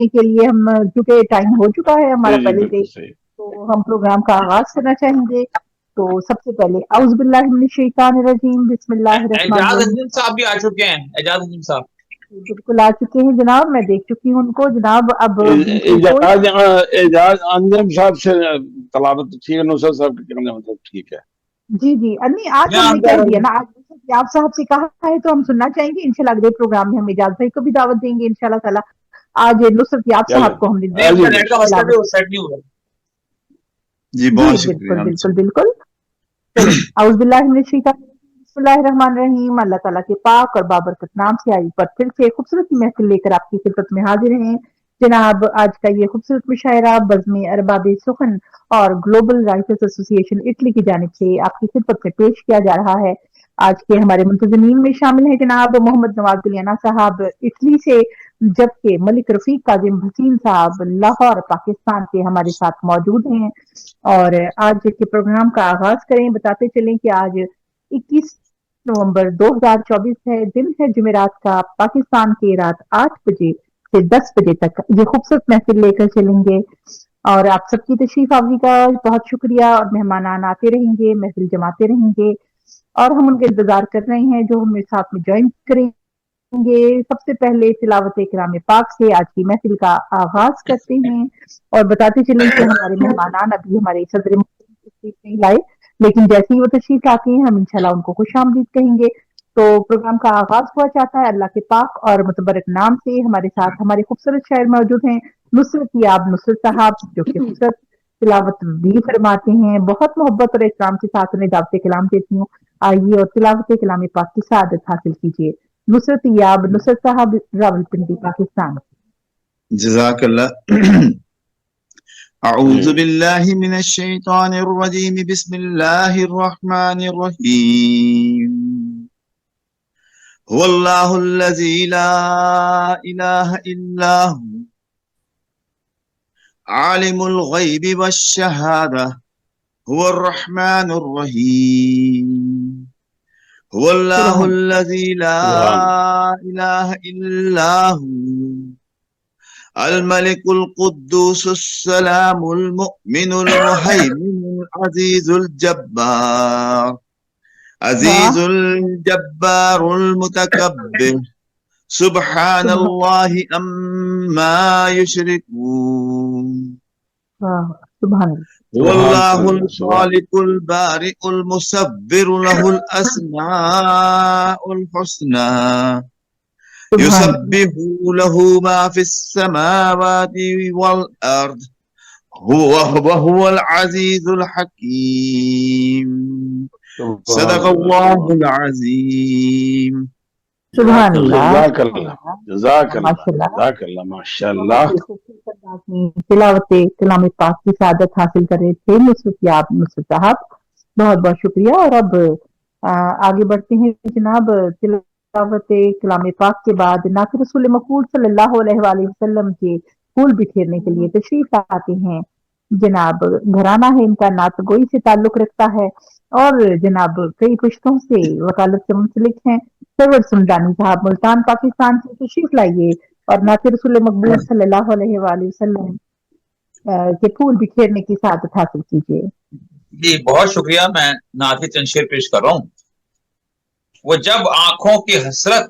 کے لیے ہم کیونکہ ٹائم ہو چکا ہے ہمارا پہلے سے، تو ہم پروگرام کا آغاز کرنا چاہیں گے۔ تو سب سے پہلے اعوذ باللہ من الشیطان الرجیم، بسم اللہ الرحمن اعجاز الرحیم۔ انجن صاحب بھی آ چکے ہیں، اعجاز انجن صاحب بالکل آ چکے ہیں جناب، میں دیکھ چکی ہوں ان کو جناب۔ اب اعجاز انجم صاحب سے تلاوت ٹھیک ہے، نصرت صاحب کے کہنے مطلب ٹھیک ہے جی جی نہیں، آج ہم نے کہہ دیا نا، آج آپ صاحب سے کہا ہے تو ہم سننا چاہیں گے انشاءاللہ۔ اگلے پروگرام میں ہم اعجاز بھائی کو بھی دعوت دیں گے انشاءاللہ تعالی۔ آج نصرت یاب صاحب کو ہم جی بہت شکریہ۔ بالکل بالکل چلیں، اعوذ باللہ من الشیطان الرجیم، بسم اللہ الرحمن الرحیم۔ اللہ تعالیٰ کے پاک اور بابرکت نام سے آئی پر پھر سے خوبصورت محفل لے کر آپ کی خدمت میں حاضر ہیں جناب۔ آج کا یہ خوبصورت مشاعرہ بزم ارباب سخن اور گلوبل رائٹرز ایسوسی ایشن اٹلی کی جانب سے آپ کی خدمت میں پیش کیا جا رہا ہے۔ آج کے ہمارے منتظمین میں شامل ہیں جناب محمد نواز گلیانہ صاحب اٹلی سے، جبکہ ملک رفیق کاظم حسین صاحب لاہور پاکستان کے ہمارے ساتھ موجود ہیں۔ اور آج کے پروگرام کا آغاز کریں، بتاتے چلیں کہ آج 21 نومبر 2024 ہے، دن ہے جمعرات کا۔ پاکستان کے رات 8 بجے سے 10 بجے تک یہ خوبصورت محفل لے کر چلیں گے، اور آپ سب کی تشریف آوری کا بہت شکریہ، اور مہمانان آتے رہیں گے، محفل جماتے رہیں گے، اور ہم ان کا انتظار کر رہے ہیں جو ہمیں ساتھ میں جوائن کریں گے۔ سب سے پہلے تلاوت کلام پاک سے آج کی محفل کا آغاز کرتے ہیں، اور بتاتے چلیں کہ ہمارے مہمانان ابھی ہمارے صدر تشریف نہیں لائے، لیکن جیسے ہی وہ تشریف لاتے ہیں ہم انشاءاللہ ان کو خوش آمدید کہیں گے۔ تو پروگرام کا آغاز ہوا چاہتا ہے اللہ کے پاک اور متبرک نام سے۔ ہمارے ساتھ ہمارے خوبصورت شاعر موجود ہیں نصرت یاب نصرت صاحب، جو کہ خوبصورت تلاوت بھی فرماتے ہیں۔ بہت محبت اور احترام کے ساتھ انہیں دعوت کلام دیتی ہوں، آئیے اور تلاوت کلام پاک کی سعادت حاصل کیجیے۔ نصرت یاب نصرت صاحب، راولپنڈی پاکستان۔ جزاک اللہ۔ اعوذ باللہ من الشیطان الرجیم، بسم اللہ الرحمن الرحیم۔ هو اللہ الذی لا الہ الا هو عالم الغیب والشہادہ هو الرحمن الرحیم۔ هو اللہ الذی لا الہ الا هو الملك القدوس السلام المؤمن المهيمن العزيز الجبار عزيز الجبار المتكبر سبحان الله عما يشركون۔ سبحان اللہ۔ هو الله الخالق البارئ المصور له الأسماء الحسنى يسبح له ما في السماوات والأرض وهو العزيز الحكيم۔ صدق الله العظيم۔ سبحان اللہ، جزاک اللہ ماشاء اللہ۔ تلاوت کلام پاک کی سعادت حاصل کر رہے تھے نصرت یاب نصرت صاحب، بہت بہت شکریہ۔ اور اب آگے بڑھتے ہیں جناب۔ تلاوت کلام پاک کے بعد نعت رسول مقبول صلی اللہ علیہ وآلہ وسلم کے پھول بکھیرنے کے لیے تشریف لاتے ہیں جناب۔ گھرانہ ہے ان کا نعت گوئی سے تعلق رکھتا ہے، اور جناب کئی پشتوں سے وکالت سے منسلک ہیں۔ سرور سمدانی صاحب ملتان پاکستان سے تشریف لائیے اور نعت رسول مقبول صلی اللہ علیہ وآلہ وسلم کے پھول بکھیرنے کی سعادت حاصل کیجیے۔ جی بہت شکریہ، میں نعت تنشیر پیش کر رہا ہوں۔ وہ جب آنکھوں کی حسرت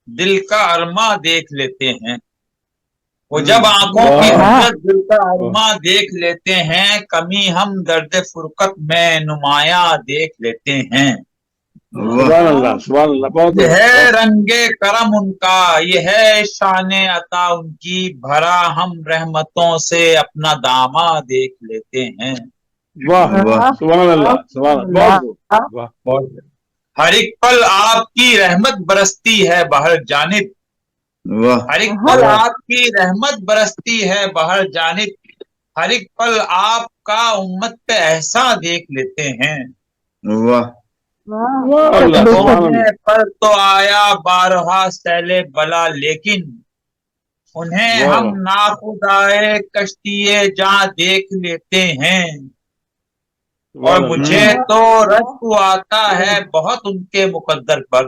دل کا ارماں دیکھ لیتے ہیں، وہ جب آنکھوں کی حسرت دل کا ارماں دیکھ لیتے ہیں، کمی ہم درد فرقت میں نمایاں دیکھ لیتے ہیں۔ سبحان اللہ سبحان اللہ۔ یہ ہے رنگ کرم ان کا، یہ ہے شان عطا ان کی، بھرا ہم رحمتوں سے اپنا داماں دیکھ لیتے ہیں۔ واہ واہ سبحان اللہ سبحان اللہ۔ ہر ایک پل آپ کی رحمت برستی ہے بہر جانب، ہر ایک پل آپ کی رحمت برستی ہے بہر جانب، ہر ایک پل آپ کا امت پہ احسان دیکھ لیتے ہیں۔ پر تو آیا بارہا سیل بلا، لیکن انہیں ہم ناخدائے کشتی جاں دیکھ لیتے ہیں، اور مجھے تو رشک آتا ہے بہت ان کے مقدر پر،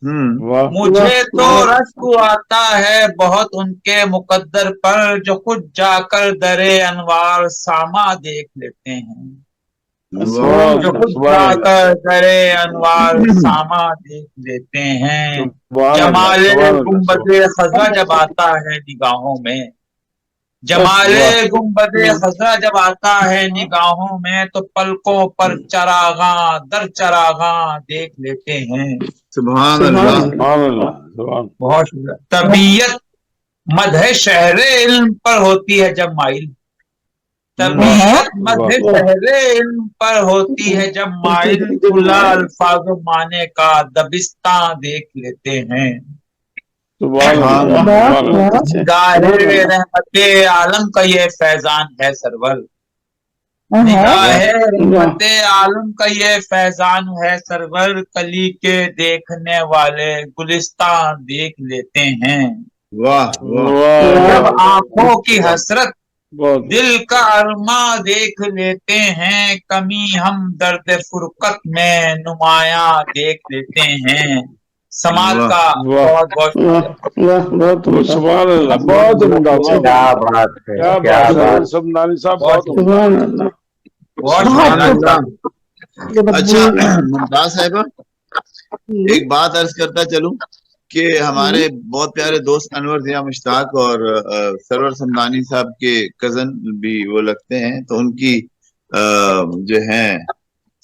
वाह मुझे तो रश्क आता है बहुत उनके मुकद्दर पर, जो खुद जाकर दरे अनवार सामा देख लेते हैं। सुभान जो अल्लाह खुद सुभान अल्लाह जाकर दरे अनवार सामा देख लेते हैं। सुभान अल्लाह जमाले सुभान अल्लाह गुंबदे खजरा जब आता है निगाहों में, जमाले वाह गुंबदे खजरा जब आता है निगाहों में, तो पलकों पर चरागा दर चरागा देख लेते हैं। सुभान अल्लाह। सुभान अल्लाह सुभान बहुत शुक्रिया। तबीयत मदह शहरे इल्म पर होती है जब माइल, तबीयत मदह शहरे इल्म पर होती है जब माइल, खुला अल्फाज माने का दबिस्तां देख लेते हैं। सुभान अल्लाह सुभान अल्लाह निगाहे रहमते आलम का ये फैजान है सरवर, निगाहे रहमते आलम का ये फैजान है सरवर, कली के देखने वाले गुलिस्तान देख लेते हैं। वाह वाह जब वाह आंखों की हसरत बहुत दिल का अरमा देख लेते हैं, कमी हम दर्द फुरकत में नुमाया देख लेते हैं। समाज वाह, का वाह। बहुत बहुत शुक्रिया। बहुत सुभान अल्लाह बहुत उम्दा क्या बात है, क्या क्या बात है बात। समदानी साहब बहुत बहुत उम्दा बहुत सुभान शुक्रिया। अल्लाह। अच्छा मुमताज साहिबा, एक बात अर्ज करता चलूं कि हमारे बहुत प्यारे दोस्त अनवर ज़िया मुश्ताक और सरवर समदानी साहब के कजन भी वो लगते हैं, तो उनकी जो है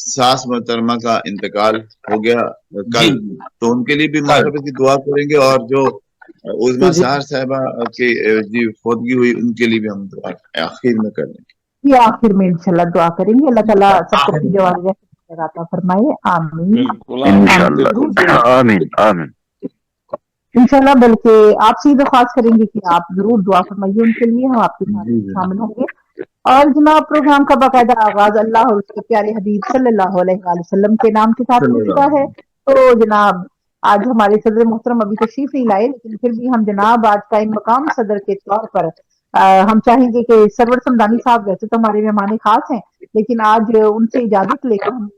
सास मोहतरमा का इंतकाल हो गया कल, तो उनके लिए भी मागफिरत की दुआ करेंगे, और जो उज़मा सहर साहिबा की जी फौतगी हुई उनके लिए भी हम दुआ आखिर में करेंगे। ये आखिर में इंशाल्लाह दुआ करेंगे, अल्लाह ताला सबको अपनी जवाब अता फरमाए, आमीन बिल्कुल इंशाल्लाह आमीन आमीन। इंशाल्लाह। बल्कि आपसे ही दरख्वास्त करेंगे कि आप जरूर दुआ फरमाइए उनके लिए, हम आपके साथ शामिल होंगे। और जनाब प्रोग्राम का बाकायदा आगाज अल्लाह और उसके प्यारे हबीब सल्लल्लाहु अलैहि वसल्लम के नाम के साथ हो चुका है। तो जनाब आज हमारे सदर मोहतरम अभी तशरीफ नहीं लाए, लेकिन फिर भी हम जनाब आज का इन मकाम सदर के तौर पर हम चाहेंगे कि सरवर समदानी साहब वैसे तो हमारे मेहमान खास हैं, लेकिन आज उनसे इजाजत लेकर हम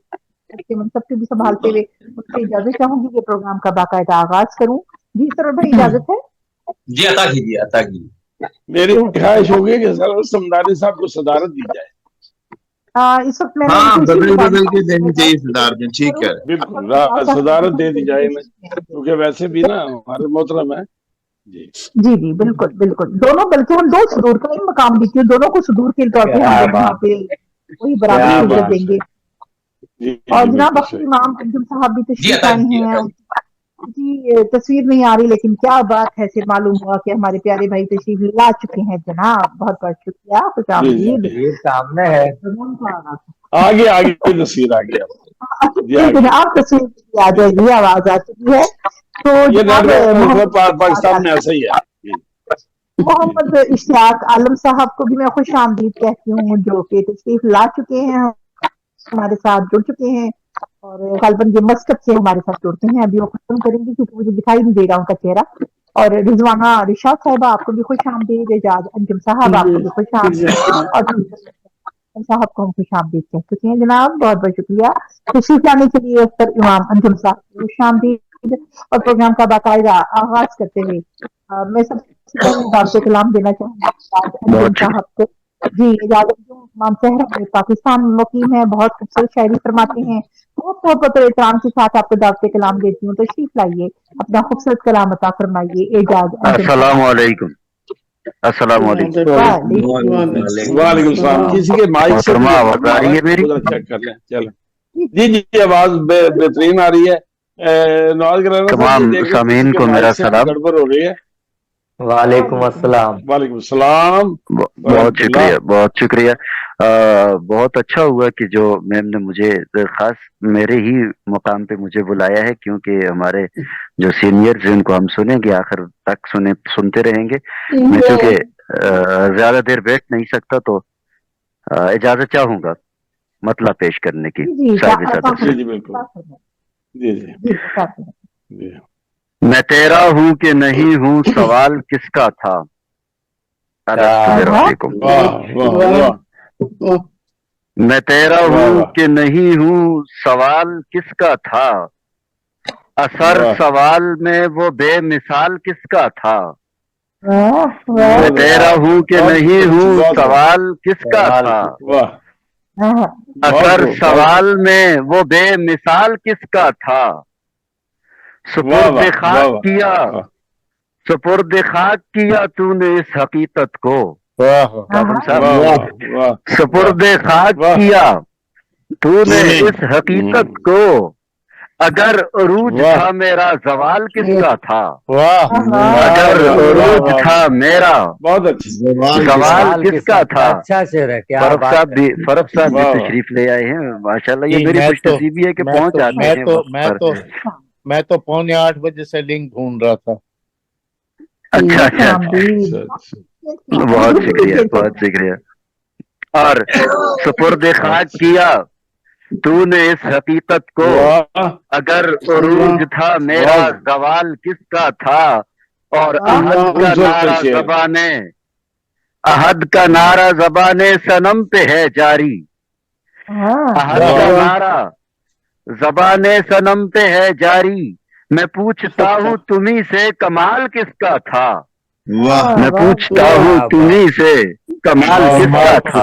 उसके मनसब से भी संभालते हुए उनसे इजाजत चाहूंगी कि प्रोग्राम का बाकायदा आगाज करूं। जी सरवर भाई इजाजत है? जी अता कीजिए अता कीजिए। मेरी ख्वाहिश होगी कि सरवर समदानी साहब को सदारत दी जाए। इस वक्त मैंने हाँ, उनसे बदल इसी बदल के देनी चाहिए सदारतें, ठीक है। बिल्कुल सदारत दे दी जाए इन्हें, क्योंकि वैसे भी ना हमारे मोहतरम है जी जी जी बिल्कुल बिल्कुल, दोनों बल्कि हम दो सुदूर का ही मकाम भी किए, दोनों को सुदूर के तौर पे हम लोग यहाँ पे वही बराबर इज्जत देंगे। और जनाब अख्तर इमाम अंजुम साहब भी तशरीफ आए हैं, जी तस्वीर नहीं आ रही लेकिन क्या बात है, सिर्फ मालूम हुआ कि हमारे प्यारे भाई तशरीफ ला चुके हैं जनाब, बहुत बहुत शुक्रिया, खुश आमदीद। ये सामने है, आगे आगे तस्वीर आ गया जनाब तस्वीर आ जाएगी, आवाज आ चुकी है। तो ये जनाब पाकिस्तान में ऐसा ही है। मोहम्मद इश्तियाक आलम साहब को भी मैं खुश आमदीद कहती हूँ, जो कि तशरीफ ला चुके हैं, हमारे साथ जुड़ चुके हैं और गालबन ये मस्कत से हमारे साथ जुड़ते हैं। अभी वो खत्म करेंगे क्योंकि मुझे दिखाई नहीं दे रहा उनका चेहरा। और रिजवाना रिशाद साहिबा आपको भी खुश आमदीद, एजाज अंजुम साहब आपको भी खुश आमदीद, और साहब को हम खुश आमदीद कह चुके हैं जनाब, बहुत बहुत शुक्रिया तशरीफ लाने के लिए। अख्तर इमाम अंजुम साहब खुश आमदीद। और प्रोग्राम का बाकायदा आगाज करते हुए मैं सबसे पहले दावत कलाम देना चाहूंगा अंजुम साहब को। जी इजाजत इमाम शहर में पाकिस्तान में मुकीम है, बहुत खूबसूरत शायरी फरमाते हैं, बहुत मोहब्बत और एहतराम के साथ आपको दावत कलाम देती हूँ, तशरीफ लाइए, अपना खूबसूरत कलाम अता फरमाइए। एजाज अस्सलामु अलैकुम। अस्सलामु अलैकुम। वालेकुम सलाम। किसी के माइक से आवाज आ रही है मेरी? चेक कर लें। चलो जी जी आवाज बेहतरीन आ रही है। नवाज तमाम सामीन को मेरा सलाम। गड़बड़ हो रही है। वालेकुम अस्सलाम। वालेकुम सलाम। बहुत शुक्रिया बहुत शुक्रिया। बहुत अच्छा हुआ कि जो मैम ने मुझे खास मेरे ही मुकाम पे मुझे बुलाया है, क्योंकि हमारे जो सीनियर्स जिनको हम सुनेंगे आखिर तक सुनते रहेंगे। मैं चूंकि ज्यादा देर बैठ नहीं सकता तो इजाजत चाहूंगा मतलब पेश करने की। साहिब सदर जी बिल्कुल जी जी। मैं तेरा हूं कि नहीं हूं सवाल किसका था। मैं तेरा हूं कि नहीं हूं सवाल किसका था। असर वाह। सवाल में वो बेमिसाल किसका था, वाह वाह मैं तेरा हूँ कि बहुत नहीं अच्छी हूँ, बात है। सवाल किसका था, वाह, हाँ, असर बहुत सवाल में वो बेमिसाल किसका था, वाह सुपुर्द वाह खाक वाह किया, वाह सुपुर्द खाक किया तूने इस हकीकत को, वाह कादम साहब, वाह वाह सुपुर्द खाक वाह। किया तूने तूने। इस हकीकत को, अगर अरूज वाह। था मेरा जवाल किसका था, वाह अगर अरूज था मेरा बहुत अच्छी। सवाल किसका था। अच्छा शेर है, क्या फरूख बात साहब है। भी वाह, वाह। तशरीफ ले आए हैं माशाल्लाह। ये जी, मेरी मैं खुशनसीबी है कि मैं पहुंच तो जाते मैं हैं तो वक्त मैं पर। तो मैं तो 7:45 बजे से लिंक ढूंढ रहा था। अच्छा अच्छा, हाँ, भी बहुत शुक्रिया बहुत शुक्रिया। और सुपुर्द खाक किया तूने इस हकीकत को, वाह अगर उरूज था मेरा वाह। सवाल किसका था, और वाह। अहद का खूबसूरत नारा शेर। ज़बाने, अहद का नारा ज़बाने सनम पे है जारी, हाँ, अहद वाह। का नारा ज़बाने सनम पे है जारी, मैं पूछता हूँ तुम्ही से कमाल किसका था, वाह मैं वाह, पूछता वाह, हूँ वाह। तुम्ही से कमाल वाह, किसका वाह, था।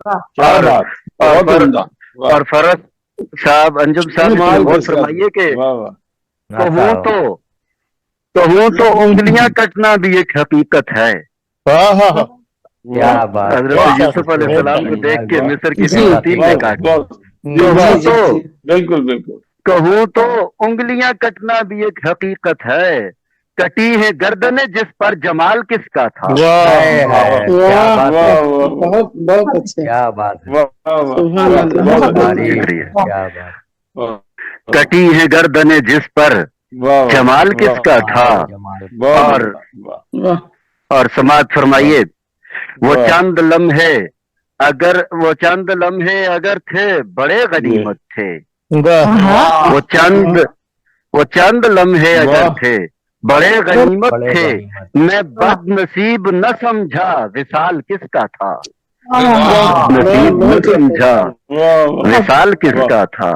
क्या और- बात, और बहुत उम्दा। वाह। और फरस साहब, अंजुम साहब कमाल इसमें बहुत किसका फरमाइए कि वाह वाह कहूँ तो उंगलियां कटना भी एक हकीकत है। वाह क्या बात, हजरत वाह। यूसुफ अलैहिस्सलाम को देख के वाह। मिस्र की जी, फलस्तीन ने बहुत काटा। बहुत कहूँ तो बिल्कुल बिल्कुल कहूँ तो उंगलियां कटना भी एक हकीकत है, कटी है गर्दनें जिस पर जमाल किसका था। है, क्या बात है, बहुत बहुत अच्छे क्या बात है, बहुत तारीफ, शुक्रिया। क्या बात। कटी है गर्दनें जिस पर जमाल किसका था। और समात फरमाइए, वो चंद लम्हे अगर थे बड़े गनीमत थे, वो चंद लम्हे अगर थे बड़े गनीमत बड़े थे, गनीमत। मैं बदनसीब न समझा विसाल किसका था, हाँ, नसीब न समझा विसाल किसका था।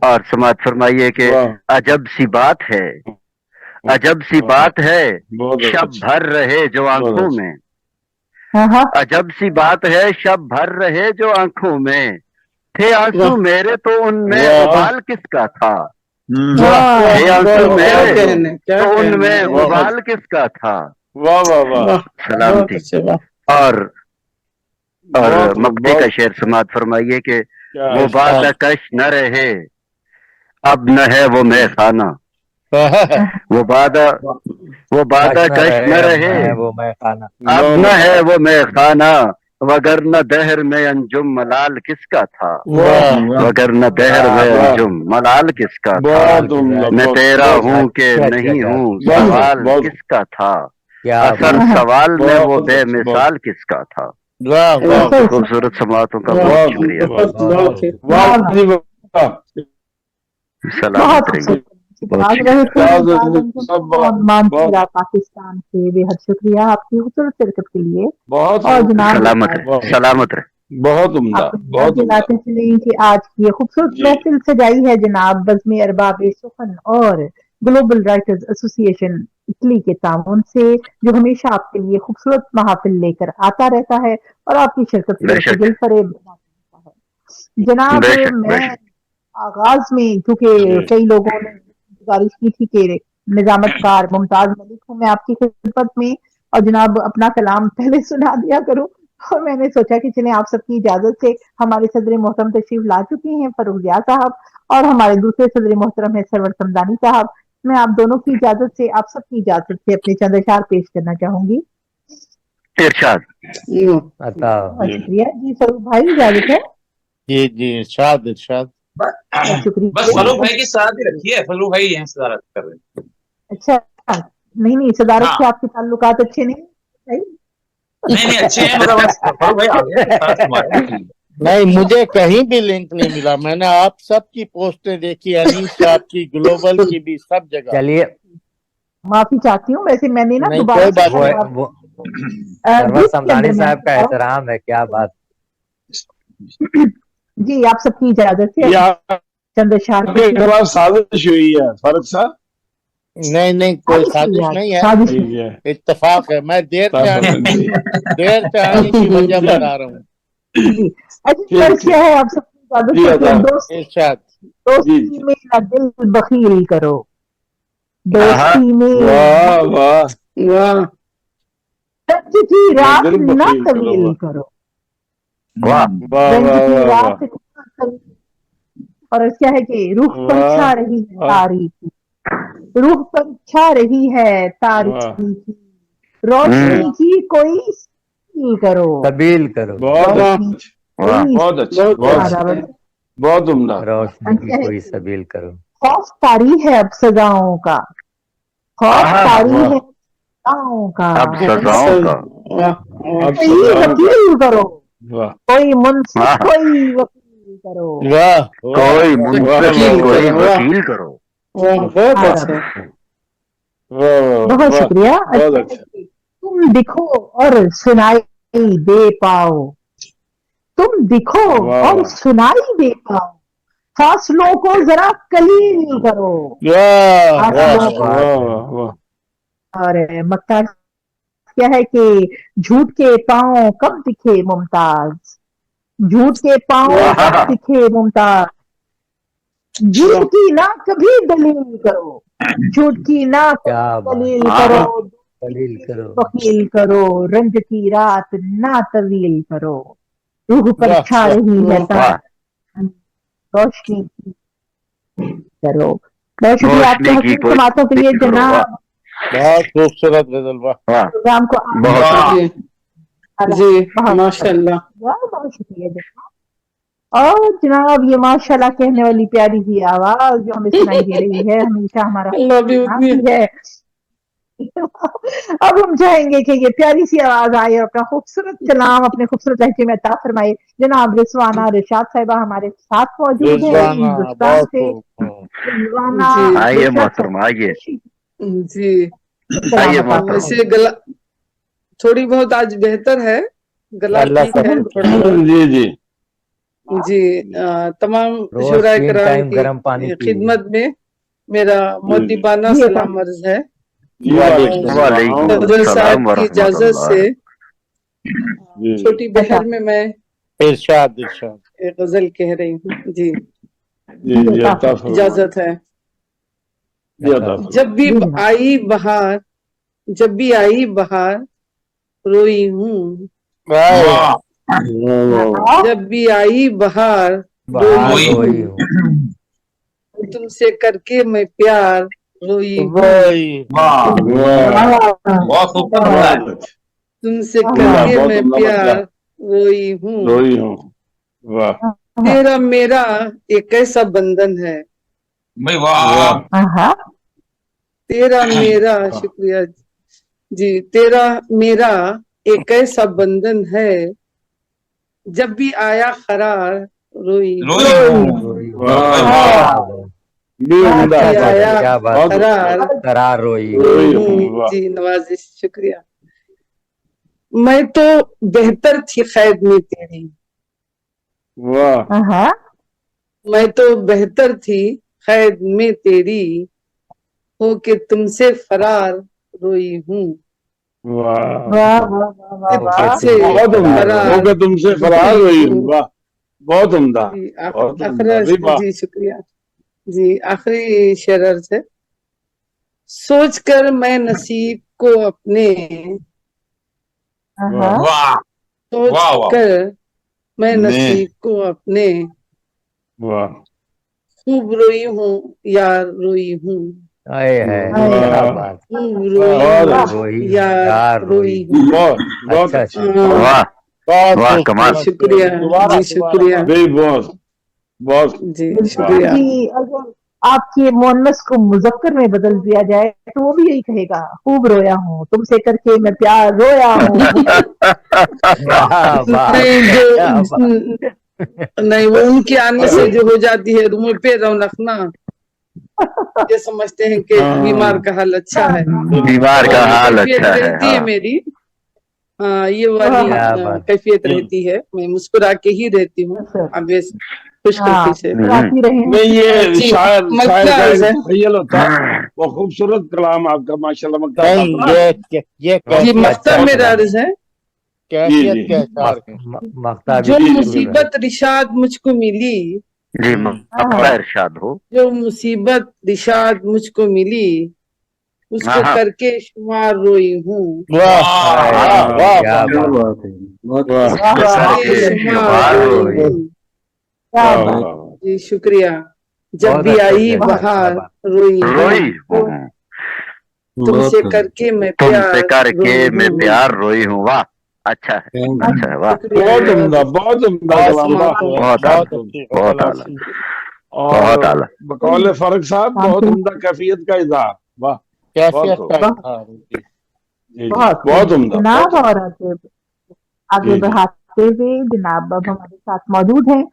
और समात फरमाइए कि अजब सी बात है, अजब सी बात है शब भर रहे जो आंखों में, हाँ, अजब सी बात है शब भर रहे जो आंखों में, थे आंसू मेरे तो उनमें उबाल किसका था, थे आंसू मेरे तो उनमें उबाल किसका था। वाह वाह वाह सलामती। और मक्ते का शेर समात फरमाइए कि वो बादा कश न रहे अब न है वो मैं खाना, वो बादा कश न रहे वो मैं खाना, अब न है वो मैं खाना, वगर न दहर में अंजुम मलाल किसका था, वगर न दहर में अंजुम मलाल किसका था। मैं तेरा हूँ कि नहीं हूँ, सवाल किसका था, असर सवाल में वो बेमिसाल किसका था। खूबसूरत समातों का बहुत शुक्रिया, सलामत रहिए। पाकिस्तान से बेहद शुक्रिया आपकी खूबसूरत शिरकत के लिए। बहुत और जनाब सलामत रहे। बहुत उम्दा, बहुत दिलाते चले कि आज की ये खूबसूरत महफिल सजाई है जनाब बज़्म अरबाब सुखन और ग्लोबल राइटर्स एसोसिएशन इटली के ताउन से, जो हमेशा आपके लिए खूबसूरत महफिल लेकर आता रहता है और आपकी शिरकत से दिल फरेब रहता है। जनाब मैं आगाज में, क्योंकि कई लोगों ने गुजारिश की थी कि निजामतकार मुमताज मलिक हूँ मैं आपकी खिदमत में, और जनाब अपना कलाम पहले सुना दिया करूं, और मैंने सोचा कि चले आप सबकी इजाजत से हमारे सदर मोहतरम तशरीफ ला चुके हैं फरूख ज़िया साहब, और हमारे दूसरे सदर मोहतरम है सरवर समदानी साहब। मैं आप दोनों की इजाजत से, आप सबकी इजाजत से अपने चंद अशआर पेश करना चाहूंगी। इरशाद। शुक्रिया जी फरूख भाई, इजाजत है। जी इरशाद इरशाद। शुक्रिया। बस फरूख भाई की सदारत ही रखी है, फरूख भाई यहाँ सदारत कर रहे हैं। अच्छा, नहीं सदारत से आपके ताल्लुकात अच्छे नहीं नहीं अच्छे हैं, मतलब फरूख भाई आ गए। नहीं, मुझे कहीं भी लिंक नहीं मिला। मैंने आप सबकी पोस्टें देखी, अनीस साहब की, ग्लोबल की भी, सब जगह। चलिए माफी चाहती हूँ, वैसे मैंने ना दोबारा सरवर समदानी साहब का एहतराम है, क्या बात। जी आप सबकी इजाजत से चंद्रशार के खिलाफ साजिश हुई है फर्क साहब। नहीं कोई साजिश नहीं है, साजिश ठीक है, इत्तेफाक है। मैं देर से आने की वजह बता रहा हूँ। जी। अच्छा ठीक, फर्क क्या है आप सबको जी, इजाजत बताओ। इरशाद। दोस्ती में ना दिल बखील करो, दोस्ती में वाह वाह वाह रंज की रात दिल ना बखील करो, तवील वाह। करो, वाह वाह रंज वाह की वाह वाह रात ना तवील। और क्या है कि रूह पर वाह, छा रही है वाह। तारीकी, रूह पर छा रही है वाह। तारीकी की, रोशनी की कोई सबील करो, सबील करो, बहुत वाह रोशनी वाह कोई बहुत अच्छा, बहुत बहुत अच्छा है। बहुत उम्दा। रोशनी की कोई सबील करो। खौफ तारी है अब सजाओं का, खौफ आहा, तारी वाह। है सजाओं का, अब सजाओं का वाह वाह अब कोई सजाओं का, वकील करो, वाह कोई मुंसिफ वाह। कोई वकील करो। वाह कोई वाह, मुंसिफ वकील कोई करो, वाह। वकील करो। वाह बहुत वाह। अच्छा वाह वाह बहुत वाह, शुक्रिया। बहुत अच्छा अच्छा। है कि तुम दिखो और सुनाई दे पाओ, तुम दिखो वाह और वाह सुनाई दे पाओ, फासलों को जरा कलील करो, वाह फासलों वाह को। वाह वाह वाह और मक्ता क्या है कि झूठ के पांव कब दिखे मुमताज, झूठ के पांव वाह कब दिखे मुमताज, झूठ की ना कभी दलील करो, झूठ की ना क्या कभी बात, दलील आहा, करो, दलील करो। वकील करो, रंज की रात ना तवील करो, रूह पर वाह, छा वाह, रही है वाह। रोशनी की करो। बहुत शुक्रिया आपके रोशनी की हसीन कोई समातों के लिए करो, वाह जनाब। बहुत खूबसूरत गजल। वाह वाह, प्रोग्राम को बहुत वाह। जी जी माशाल्लाह। बहुत शुक्रिया जनाब। और जनाब ये माशाल्लाह कहने वाली प्यारी सी आवाज जो हमें सुनाई दे रही है हमेशा हमारा लव यू आती है। अब हम चाहेंगे कि ये प्यारी सी आवाज आए और अपना खूबसूरत कलाम अपने खूबसूरत लहजे में अता फरमाए। जनाब रिजवाना रिशाद साहिबा हमारे साथ मौजूद है रिजवाना हिंदुस्तान बहुत से। खूब। रिजवाना जी आइए रिशाद मोहतरमा, आइए जी आइए सलामत आप मोहतरमा। वैसे गला थोड़ी बहुत आज बेहतर है, गला अल्लाह ठीक है सब थोड़ा बहुत। जी जी जी तमाम रोज शुरा 3 कराम टाइम गर्म पानी की पीजिए। खिदमत में मेरा मोदिबाना जी, सलाम अर्ज है। वालेकुम वालेकुम सलाम। सदर साहब सलाम की इजाजत वरहमतुल्लाह। से जी छोटी बहर में मैं इरशाद इरशाद। एक गजल कह रही हूँ जी, जी जी अता फरमाएं, इजाजत है। जी अता फरमाएं। जब भी आई बहार, जब भी आई बहार रोई हूँ, वाह वाह वाह वाह। जब भी आई बहार बाहर रोई रोई हूँ, तुमसे करके मैं प्यार रोई हूँ, वाह बहुत खूबसूरत होता है। बहुत अच्छा। तुमसे वाह, करके बहुत मैं उम्दा प्यार मतलब। रोई हूँ। रोई हूँ, वाह तेरा मेरा एक ऐसा बंधन है, भाई वाह। वाह तेरा मेरा शुक्रिया जी, तेरा मेरा एक ऐसा बंधन है, जब भी आया करार रोई हूँ, रोई हूँ। रोई हूँ। वाह भाई क्या वाह। बात, भी जब उम्दा भी क्या बात है, आया क्या बात है। बहुत करार करार रोई हूँ। रोई रोई हूँ, हूँ वाह जी, नवाजिश शुक्रिया। मैं तो बेहतर थी खैद में तेरी, वाह मैं तो बेहतर थी खैद में तेरी, हो के तुमसे फरार रोई हूँ, वाह तुमसे बहुत उम्दा। फरार होकर तुमसे फरार हुई हूँ, वाह बहुत उम्दा, जी। बहुत उम्दा भी वाह। जी शुक्रिया जी। आखिरी शेर अर्ज है। सोच कर मैं नसीब को अपने, वाह वाह सोच वाह वाह। कर मैं ने नसीब को अपने, वाह खूब रोई हूँ यार रोई हूँ, आए है, क्या वाह बात, खूब रोई बहुत हूँ अच्छा, रोई हूँ, यार यार रोई रोई हूँ। बहुत बहुत अच्छा अच्छा, अच्छा। वाह बहुत वाह, खूब। कमाल। जी शुक्रिया जी शुक्रिया भी बहुत बहुत जी वाह। शुक्रिया। जी अगर आपके मोनस को मुजक्कर में बदल दिया जाए तो वो भी यही कहेगा, खूब रोया हूँ तुमसे करके मैं प्यार रोया हूँ। क्या बात नहीं है, जो क्या बात। नहीं वो उनके आने से जो हो जाती है मुंह पे रौनक ना, ये समझते हैं कि बीमार का हाल अच्छा है, बीमार का हाल कैफियत अच्छा है। रहती है हाँ मेरी। हाँ ये वाली क्या बात। कैफियत रहती है, मैं मुस्कुरा के ही रहती हूँ। अब खुशकिस्मती से। आती रहे। नहीं ये जी, शायर मसला शायर का ऐसा है। एक ख्याल होता है, वो खूबसूरत कलाम आपका माशाल्लाह नहीं मक्ता ये जी मख्तर में दारिस है। कैफियत जी। के अशार के मख्ता जो जी, जी, मुसीबत रिशाद मुझको मिली, जी हम्म। आपका इरशाद हो। जो मुसीबत रिशाद मुझको मिली, उसको हाँ, हाँ। करके शुमार रोई हूँ। वाह वाह, वाह वाह क्या वाह बात है, बहुत वाह वाह, वाह, करके करके शुमार शुमार रोई रोई। हूँ। क्या वाह बात। वाह जी शुक्रिया। जब बहुत भी अच्छा आई किया, बहार क्या बात। रोई रोई हूँ, हूँ, तुमसे करके मैं तुमसे प्यार करके रोई मैं हूँ। प्यार रोई हूँ। वाह, अच्छा है, अच्छा है, वाह, शुक्रिया, बहुत उम्दा बहुत कलाम, वाह बहुत वाह, आला, अच्छी बहुत गजल आला, आपकी। बहुत और आला। बकौल फर्क साहब बहुत उम्दा कैफियत का इजहार, वाह कैफियत बहुत का खूब। इजहार जी। जी जी बहुत बहुत उम्दा, जनाब। बहुत और आगे जी जी बढ़ाते हुए जनाब अब हमारे साथ मौजूद हैं।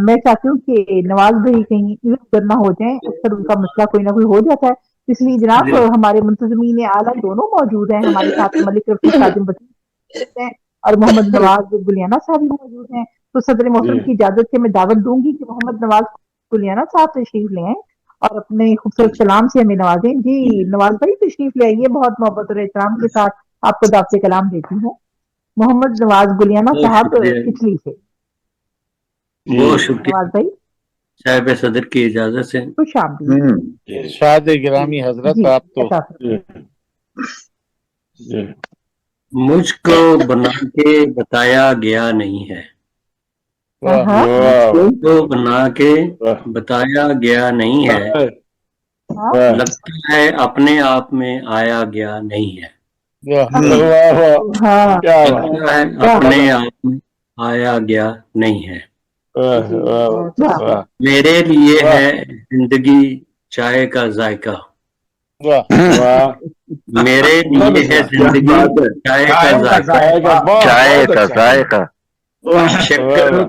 मैं चाहती हूँ कि नवाज भाई कहीं इधर उधर ना हो जाएं, अक्सर उनका मसला कोई ना कोई हो जाता है, इसलिए जनाब हमारे मुंतजमीन आला दोनों मौजूद हैं हमारे साथ। मलिक रफीक काजिम बशीर हैं और मोहम्मद नवाज गुलियाना साहब भी मौजूद हैं। तो सदर मोहतरम जी की इजाजत से मैं दावत दूंगी कि मोहम्मद नवाज गुलियाना साहब तशरीफ ले आए और अपने खूबसूरत कलाम से हमें नवाजें। जी नवाज भाई तशरीफ ले आइए, बहुत मोहब्बत और एहतराम के साथ आपको दावत कलाम देती हूँ। मोहम्मद नवाज गुलियाना साहब इटली से। बहुत नवाज भाई साहिब सदर की इजाजत से खुश आमदीद। इरशाद गिरामी हजरत जी आप तो ऐसा जी मुझको बना के बताया गया नहीं है, वाह हाँ मुझको बना के वाह बताया गया नहीं है, हाँ वाह लगता है अपने आप में आया गया नहीं है, वाह वाह वाह, हाँ क्या बात, लगता है वाह अपने आप में आया गया नहीं है, वाह वाह वाह वाह मेरे लिए वाह है जिंदगी चाय का जायका, वाह वाह, मेरे बहुत लिए है अच्छा, जिंदगी चाय का जायका, चाय का चाय बहुत का अच्छा, जायका। वाह शक्कर वाह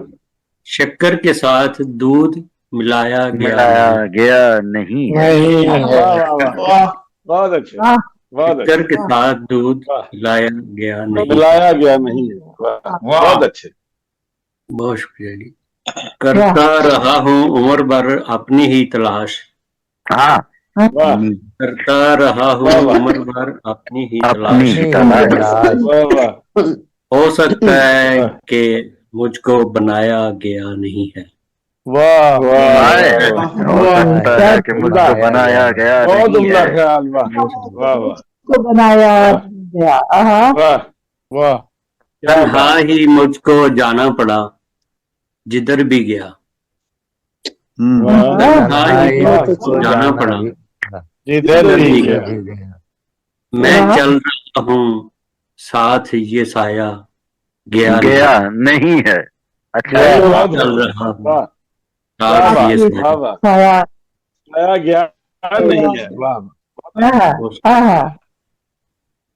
शक्कर के साथ दूध मिलाया गया मिलाया नहीं, गया नहीं है। नहीं है वाह वाह वाह, बहुत अच्छे, वाह बहुत शक्कर अच्छे, के साथ दूध वाह मिलाया गया नहीं है। मिलाया गया नहीं है, वाह वाह, बहुत अच्छे, बहुत शुक्रिया जी। करता रहा हूँ उम्र भर अपनी ही तलाश, हाँ, वाह करता रहा हूँ वाह वाह उम्र भर अपनी ही अपनी तलाश, ही अपनी तलाश। तलाश। वाह वाह हो सकता है वाह कि मुझको बनाया गया नहीं है, वाह वाह आए, वाह, हो सकता क्या है कि मुझको उम्दा, बनाया गया बहुत नहीं उम्दा है। ख्याल, वाह वाह वाह को बनाया वाह गया। हाँ वाह, वाह क्या तन्हा बात, ही मुझको जाना पड़ा जिधर भी गया, वाह तन्हा ही तन्हाई वाह मुझको जाना जाना पड़ा भी जिधर जिधर भी भी गया, गया, गया। मैं हाँ चल रहा हूँ साथ ये साया गया नहीं, गया नहीं है। अच्छा ये है, वाह वाह, बहुत चल है, रहा हूँ वाह क्या साथ बात, ये ये वाह साया, वाह, छाया पाया गया नहीं है, वाह हाँ हाँ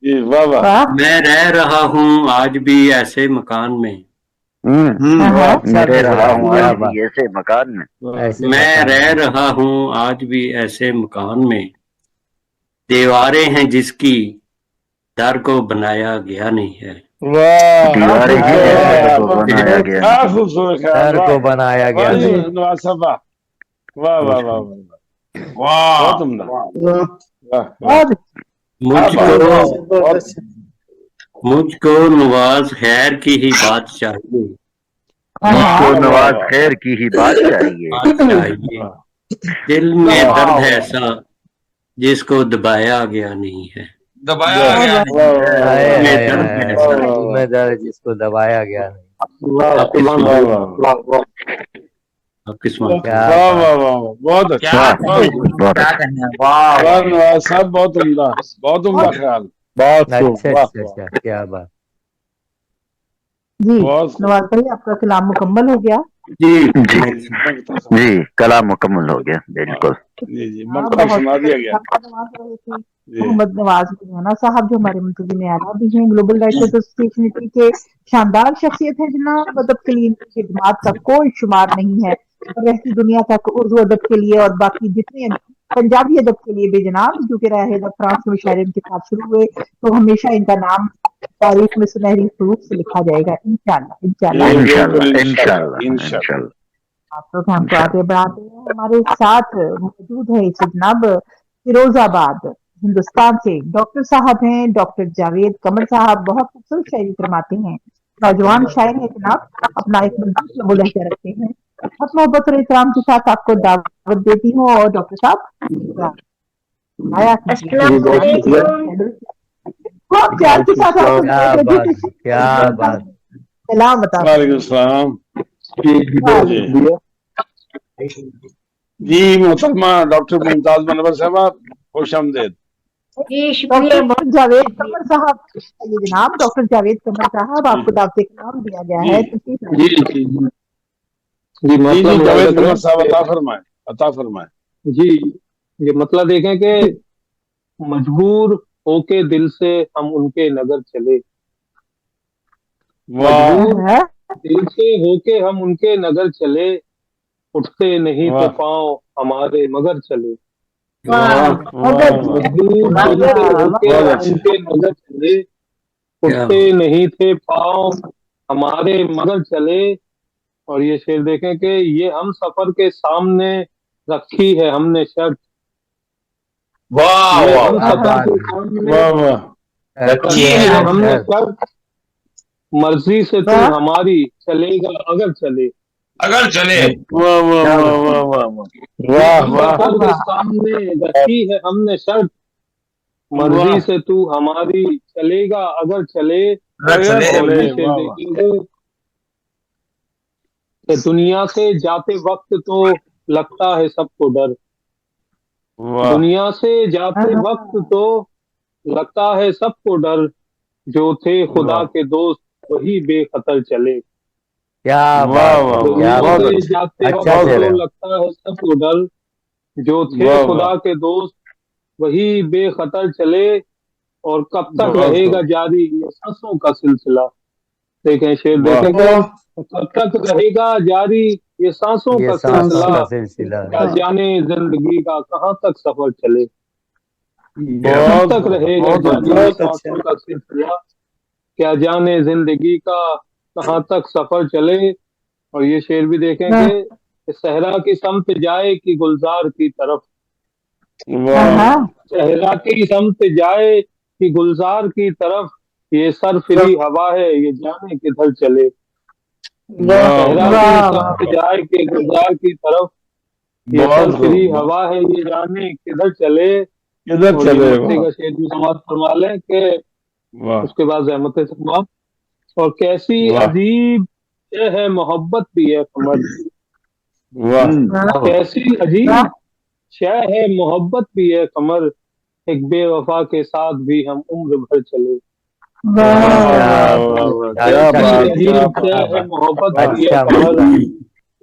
जी वाह वाह, वाह मैं रह रहा हूँ आज भी ऐसे मकान में, हाँ वाह अच्छा मेरे रहा गुजरा, हूँ क्या आज बात, भी ऐसे मकान में। वाह ऐसे मैं मकान रह में। रहा हूँ आज भी ऐसे मकान में, दीवारें हैं जिसकी दर को बनाया गया नहीं है, वाह दीवारें हैं क्या जिसके वाह दर बात, को बनाया गया क्या नहीं। खूबसूरत ख्याल, डर वाह को बनाया वाह गया जी नहीं। नवाज साहब, वाह वाह वाह वाह वाह, वाह, बहुत उम्दा, वाह वाह, बहुत क्या बात, मुझको बहुत मुझको नवाज खैर की ही बात चाहिए, मुझको हाँ वाह नवाज वाह खैर की ही बात चाहिए। बात चाहिए, वाह दिल में वाह दर्द है ऐसा जिसको दबाया गया नहीं है, दबाया वाह गया वाह नहीं। वाह हाय दिल में हाय दर्द है हाय, ऐसा, वाह दिल में दर्द जिसको दबाया गया नहीं। आपकी सुनो, वाह वाह आपकी सुनो, क्या वाह बात, वाह वाह, बहुत अच्छा, क्या वाह, कहें, बहुत क्या अच्छा। कहें, वाह वाह वाह, नवाज साहब बहुत उम्दा ख्याल, बहुत खूब, अच्छा वाह अच्छा अच्छा, क्या बात। जी बहुत खूब, नवाज भाई आपका कलाम मुकम्मल हो गया। जी जी मकता सुना, जी, कलाम मुकम्मल हो गया, बिल्कुल। जी हाँ मकता बहुत सुना दिया गया, अच्छा नवाज रहे थे जी मोहम्मद नवाज गुलियाना साहब जो हमारे मुंतजिम आला भी हैं, ग्लोबल राइटर्स एसोसिएशन इटली के शानदार शख्सियत है जनाब। अदब के लिए इनकी खिदमात का कोई शुमार नहीं है और रहती दुनिया तक उर्दू अदब के लिए और बाकी जितने पंजाबी अदब के लिए भी जनाब, जो कि राह अदब फ्रांस में शायरी इनके साथ शुरू हुए, तो हमेशा इनका नाम तारीख में सुनहरी हरूफ से लिखा जाएगा इंशाल्लाह इंशाल्लाह। बिल्कुल इंशाल्लाह इंशाल्लाह इंशाल्लाह इंशाल्लाह, इंशाल्लाह। प्रोग्राम को आगे बढ़ाते हैं। हमारे साथ मौजूद है इस जनाब फिरोजाबाद हिंदुस्तान से डॉक्टर साहब हैं, डॉक्टर जावेद कमर साहब। बहुत खूबसूरत शायरी फरमाते हैं, नौजवान शायर है जनाब, अपना एक मजबूत लबो लहजा रखते हैं। बहुत मोहब्बत और इकराम के साथ आपको दावत देती हूँ। और डॉक्टर साहब आया बहुत प्यार के साथ आपको क्या बात सलाम बता वालेकुम सलाम जी। मोहतरमा डॉक्टर मुमताज मनवर साहबा, खुश आमदेद। डॉक्टर जावेद कमर साहब, ये जनाब डॉक्टर जावेद कमर साहब, आपको दावत इकराम दिया गया है। जी जावेद कमर साहब अता फरमाए। जी, ये मतलब देखें कि मजबूर होके दिल से हम उनके नगर चले, मजबूर दिल से होके हम उनके नगर चले, उठते नहीं थे पाँव हमारे मगर चले। मजबूर दिल से होके उनके नगर चले, उठते नहीं थे पाँव हमारे मगर चले। और ये शेर देखें कि ये हम सफर के सामने रखी है हमने शर्त, वाह वाह रखी है हमने शर्त, मर्जी से तू हमारी चलेगा अगर चले। अगर चले सफर के सामने रखी है हमने शर्त, मर्जी से तू हमारी चलेगा अगर चले। दुनिया से जाते वक्त तो लगता है सबको डर, दुनिया से जाते वक्त तो लगता है सबको डर, जो थे खुदा के दोस्त वही बेखतर चले। क्या दुनिया से जाते वक्त तो लगता है सबको डर, जो थे खुदा के दोस्त वही बेखतर चले। और कब तक रहेगा जारी ये सांसों का सिलसिला। देखें शेर देखेंगे, कब तक रहेगा जारी ये सांसों का सिलसिला, क्या जाने जिंदगी का कहाँ तक सफर चले। कब तक रहेगा जारी ये सांसों का सिलसिला, क्या जाने जिंदगी का कहाँ तक सफर चले। और ये शेर भी देखेंगे, सहरा की समत जाए कि गुलजार की तरफ, सहरा की समत जाए कि गुलजार की तरफ, ये सरफिरी हवा है ये जाने किधर चले। सहरा की समत जाए कि गुलजार की तरफ, ये सरफिरी हवा है ये जाने किधर चले। का शेर भी समाप्त फरमा लें कि उसके बाद ज़हमत समाप्त। और कैसी अजीब है मोहब्बत भी है कमर, कैसी अजीब शय है मोहब्बत भी है कमर, एक बेवफा के साथ भी हम उम्र भर चले। मोहब्बत भी है कमर,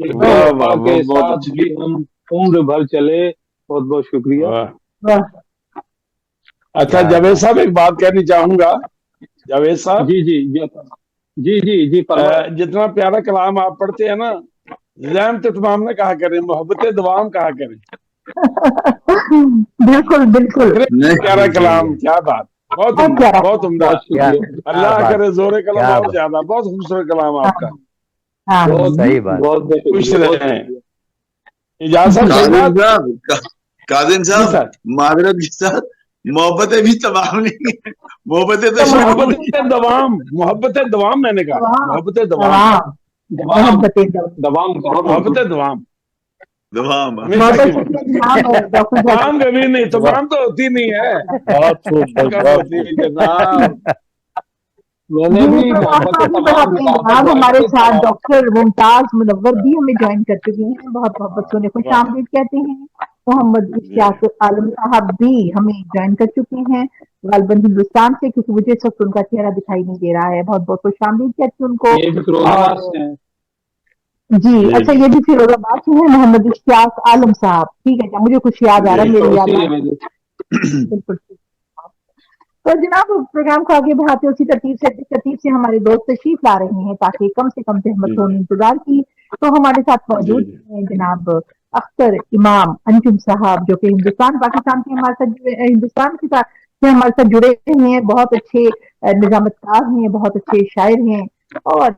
एक बेवफा के साथ भी हम उम्र भर चले। बहुत बहुत शुक्रिया। अच्छा जावेद साहब, एक बात कहनी चाहूंगा। जावेद साहब जी जी जी जी जी जितना प्यारा कलाम आप पढ़ते हैं ना, ज़हमत तमाम ने कहा करें, मोहब्बत दवाम कहा करें। बिल्कुल बिल्कुल प्यारा कलाम, क्या बात, बहुत उम्दा, बहुत उम्दा। अल्लाह करे जोरे कलाम और ज्यादा। बहुत खूबसूरत कलाम आपका, सही बात। खुश रहे। इजाजत काजिम साहब, माजरत के साथ मोहब्बतें भी तमाम नहीं है, मोहब्बतें तो मोहब्बत दवाम मैंने कहा, मोहब्बत दवाम तमाम कभी नहीं, तमाम तो होती नहीं है। मैंने भी आप हमारे साथ डॉक्टर मुमताज मुनव्वर भी हमें ज्वाइन कर चुके हैं, बहुत मोहब्बत से उन्हें खुश आमदीद कहते हैं। मोहम्मद इश्तियाक आलम साहब भी हमें ज्वाइन कर चुके हैं, गालबन हिंदुस्तान से, क्योंकि मुझे इस वक्त उनका चेहरा दिखाई नहीं दे रहा है। बहुत बहुत खुश आमदीद कहते हैं उनको। जी अच्छा, ये भी फिरोजाबाद से है, मोहम्मद इश्तियाक आलम साहब। ठीक है, मुझे कुछ याद आ रहा है, मेरी याद बिल्कुल। तो जनाब प्रोग्राम को आगे बढ़ाते उसी तरतीब से हमारे दोस्त तशरीफ ला रहे हैं, ताकि कम से कम जहमत हो इंतजार की। तो हमारे साथ मौजूद हैं जनाब अख्तर इमाम अंजुम साहब, जो कि हिंदुस्तान पाकिस्तान के हमारे साथ हिंदुस्तान के साथ से हमारे साथ जुड़े हैं। बहुत अच्छे निजामतकार हैं, बहुत अच्छे शायर हैं, और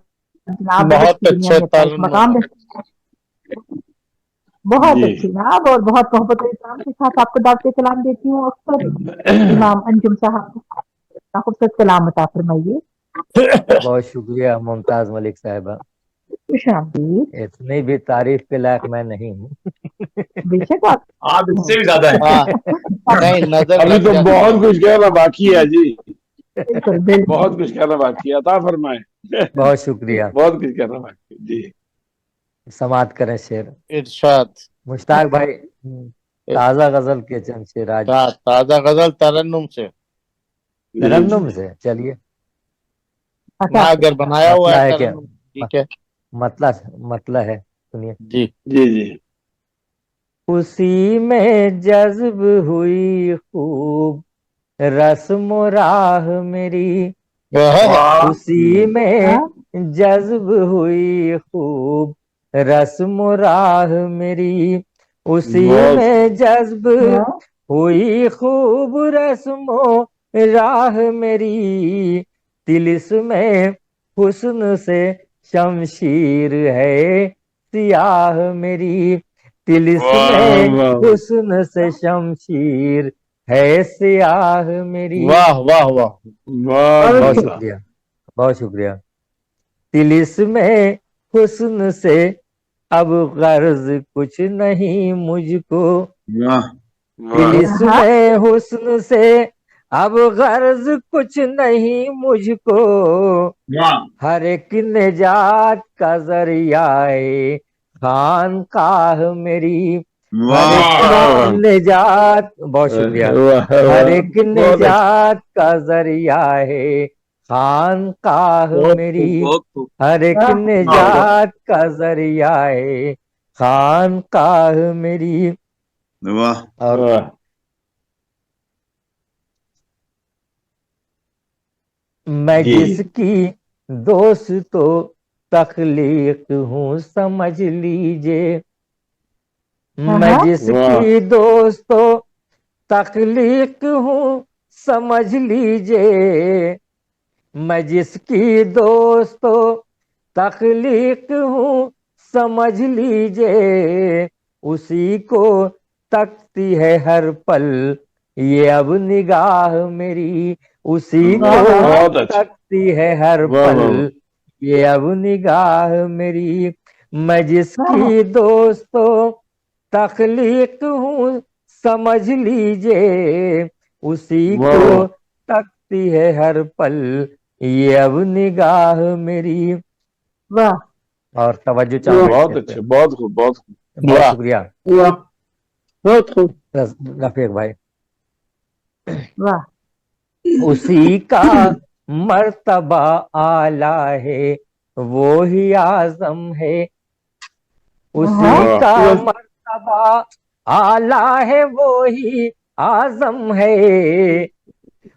जनाब बहुत अच्छे मकाम बहुत जी। अच्छी जनाब, और बहुत मोहब्बत और इकराम के साथ आपको दावत सलाम देती हूँ अक्सर। इमाम अंजुम साहब खूबसूरत सलाम अता फरमाइए। बहुत शुक्रिया मुमताज मलिक साहिबा, खुशामदीद। इतनी भी तारीफ के लायक मैं नहीं हूँ। बेशक आप इससे भी ज्यादा है। नहीं, नजर अभी लग तो जाती बहुत है। कुछ कहना बाकी है जी, बिल्कुल बिल्कुल। बहुत कुछ कहना बाकी है, अता फरमाए। बहुत शुक्रिया। बहुत कुछ कहना बाकी है जी। समात करें शेर। इरशाद। मुश्ताक भाई, ताजा गजल के चंद शेर आज ताजा गजल तरन्नुम से, तरन्नुम से। चलिए, ना अगर बनाया हुआ मतला है है क्या? तरन्नुम, ठीक है मतला है, सुनिए। जी। जी जी। उसी में जज्ब हुई खूब रस्म राह मेरी, उसी में जज्ब हुई खूब रस्म राह मेरी, उसी में जज्ब हुई खूब रस्म राह मेरी, तिलिस्मे हुस्न से शमशीर है सियाह मेरी, तिलिस्मे हुस्न से शमशीर है सियाह मेरी। वाह वाह वाह, बहुत शुक्रिया, बहुत शुक्रिया। तिलिस्मे हुस्न से अब गर्ज कुछ नहीं मुझको, तिलिस्मे हुस्न से अब गर्ज कुछ नहीं मुझको, हर एक निजात का जरियाए खानकाह मेरी, हर एक निजात, बहुत शुक्रिया, हर एक निजात का जरिया है खानकाह मेरी, हर एक निजात का जरिया है खानकाह मेरी। वाह। और मैं जिसकी दोस्तों तख्लीक हूँ समझ लीजिए, मैं जिसकी दोस्तों तख्लीक हूँ समझ लीजिए, मैं जिसकी दोस्तों तख्लीक हूँ समझ लीजिए, उसी को तकती है हर पल ये अब निगाह मेरी, उसी को तकती है हर पल ये अब निगाह मेरी, मैं जिसकी दोस्तों तख्लीक हूँ समझ लीजिए, उसी को तकती है हर पल ये अब निगाह मेरी। वाह। और तवज्जो चाहूंगा। बहुत अच्छे, बहुत खूब, बहुत खूब, बहुत शुक्रिया, बहुत खूब। रफीक भाई। वाह। उसी का मर्तबा आला है वो ही आजम है, उसी का मर्तबा आला है वो ही आजम है,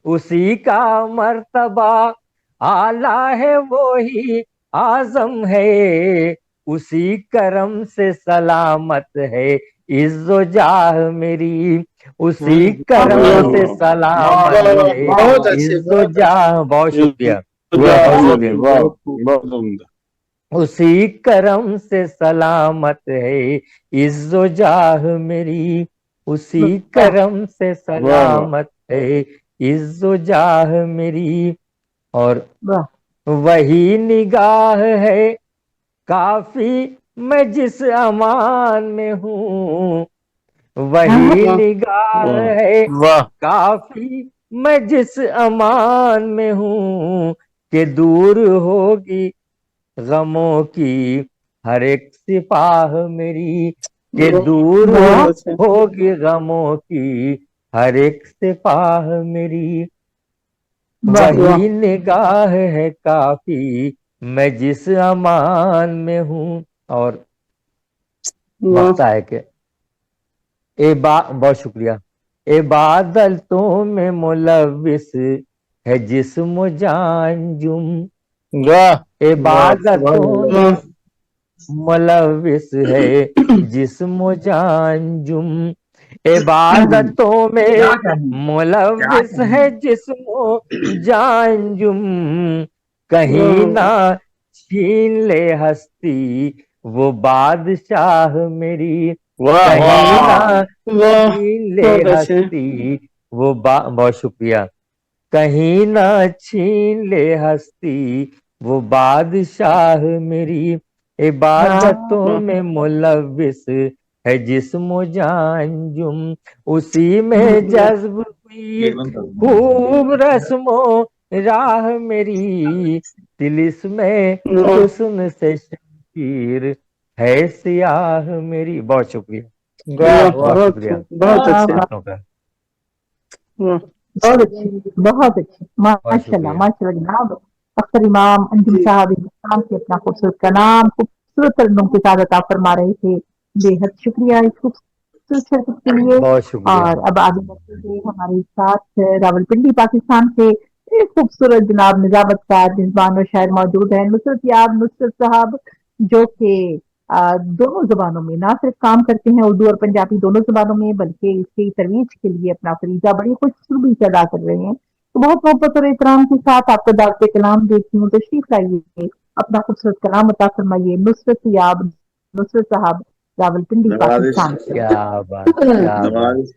उसी का मर्तबा आला है वो ही आजम है, उसी करम से सलामत है इज्जो जाह मेरी, उसी करम से सलामत है इज्जो जाह। बहुत शुक्रिया, उसी करम से सलामत है इज्जो जाह मेरी, उसी करम से सलामत है इज्जो जाह मेरी। और वही निगाह है काफी मैं जिस अमान में हूँ, वही निगाह है काफी मैं जिस अमान में हूँ, कि दूर होगी गमों की हर एक सिपाह मेरी, कि दूर होगी गमों की हर एक सिपाह मेरी, वही निगाह है काफी मैं जिस अमान में हूँ। और बता है कि बहुत शुक्रिया, इबादतों में मुलव्विस है जिस्म जानजुम, इबादतों में मुलव्विस है जिस्म जानजुम, इबादतों में मुलव्विस है जिस्म जानजुम, कहीं ना छीन ले हस्ती वो बादशाह मेरी वाह कहीं वाह ना वाह छीन ले बहुत अच्छे हस्ती, वो बहुत शुक्रिया, कहीं ना छीन ले हस्ती, वो बादशाह मेरी इबादतों में मुलव्विस है जिस्म जानजुम, उसी में जज्ब हुई खूब रस्मों राह मेरी, तिलिस्मे हुस्न से शमशीर है सियाह मेरी। बहुत शुक्रिया, वाह बहुत वाह शुक्रिया बहुत अच्छे आपका, वाह बहुत अच्छे, बहुत अच्छे, बहुत माशाल्लाह शुक्रिया। माशाल्लाह जनाब। अख्तर इमाम अंजुम जी साहब हिंदुस्तान से अपना खूबसूरत कलाम खूबसूरत तर्जुमों के साथ अता फरमा रहे थे। बेहद शुक्रिया इस खूबसूरत शरकत के लिए। बहुत शुक्रिया। और अब आगे बढ़ते हुए हमारे साथ रावलपिंडी पाकिस्तान से एक खूबसूरत जनाब निजामतकार मेजबान और शायर मौजूद है, नुसरत याब नुसरत साहब, जो कि दोनों जबानों में ना सिर्फ काम करते हैं, उर्दू और पंजाबी दोनों जबानों में, बल्कि इसकी तरोीज के लिए अपना फरीजा बड़ी खुशखुशी से अदा कर रहे हैं। तो बहुत मोहब्बत और एहतराम के साथ आपको दावत कलाम देती हूँ, तशरीफ लाइए, अपना खूबसूरत कलाम अता फरमाइए। नुसरत याब नुसरत साहब रावलपिंडी नवाजिश पाकिस्तान से। क्या बात, क्या बात। नवाजिश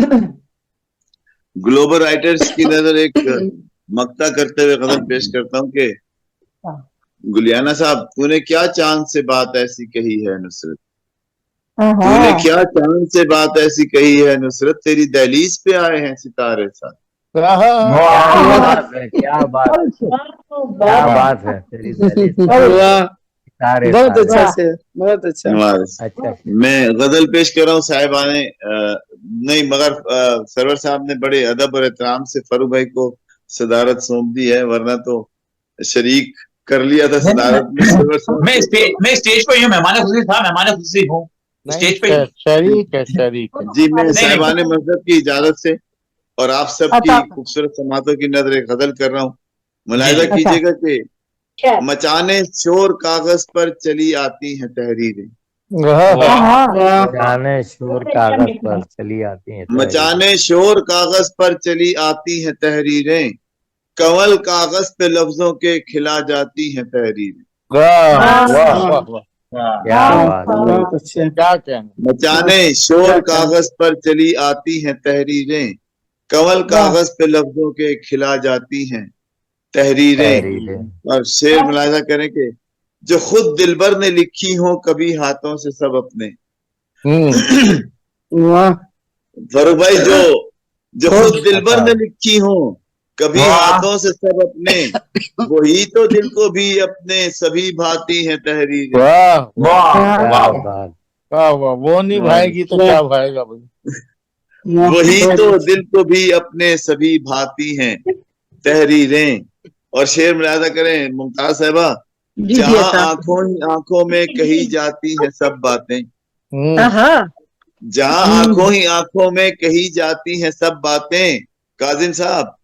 ग्लोबल राइटर्स की नजर एक मक्ता करते हुए गजल पेश करता हूँ कि गुलियाना साहब, तूने क्या चांद से बात ऐसी कही है नुसरत, तूने क्या चांद से बात ऐसी कही है नुसरत, तेरी दहलीज पे आए हैं सितारे साथ। क्या बात है, क्या बात, क्या बात है, तेरी दहलीज पे वाह सारे बहुत सारे। अच्छा से बहुत अच्छा नवाज अच्छा, मैं गजल पेश कर रहा हूँ साहिबाने नहीं, मगर सरवर साहब ने बड़े अदब और एहतराम से फरू भाई को सदारत सौंप दी है, वरना तो शरीक कर लिया था सदारत में सरवर साहब। मैं स्टेज पे ही हूँ, मेहमान खुशी था, मेहमान खुशी हूँ स्टेज पे। शरीक है, शरीक है। जी, मैं साहिबाने मजहब की इजाजत से और आप सबकी खूबसूरत समातों की नजर गजल कर रहा हूँ। मुलाहिजा कीजिएगा कि मचाने शोर कागज पर चली आती हैं तहरीरें, मचाने शोर कागज पर चली आती हैं, मचाने शोर कागज पर चली आती हैं तहरीरें, कंवल कागज पे लफ्जों के खिला जाती हैं तहरीरें। क्या बात, बहुत अच्छे क्या कहना। मचाने शोर कागज पर चली आती हैं तहरीरें, कंवल कागज पे लफ्जों के खिला जाती हैं तहरीरें। और शेर मुलाहिजा करें कि जो खुद दिलबर ने लिखी हो कभी हाथों से सब अपने। वाह फरूख भाई, जो खुद दिलबर ने लिखी हो कभी हाथों से सब अपने, वही तो दिल को भी अपने सभी भाती हैं तहरीरें। वाह वाह वाह, वो नहीं भाएगी तो क्या भाएगा भाई। वही तो दिल को भी अपने सभी भाती हैं तहरीरें। और शेर मुलाहिजा करें मुमताज साहिबा, जहां आंखों ही आंखों में कही जाती है सब बातें, जहां आंखों ही आंखों में कही जाती हैं सब बातें, काजिम साहब,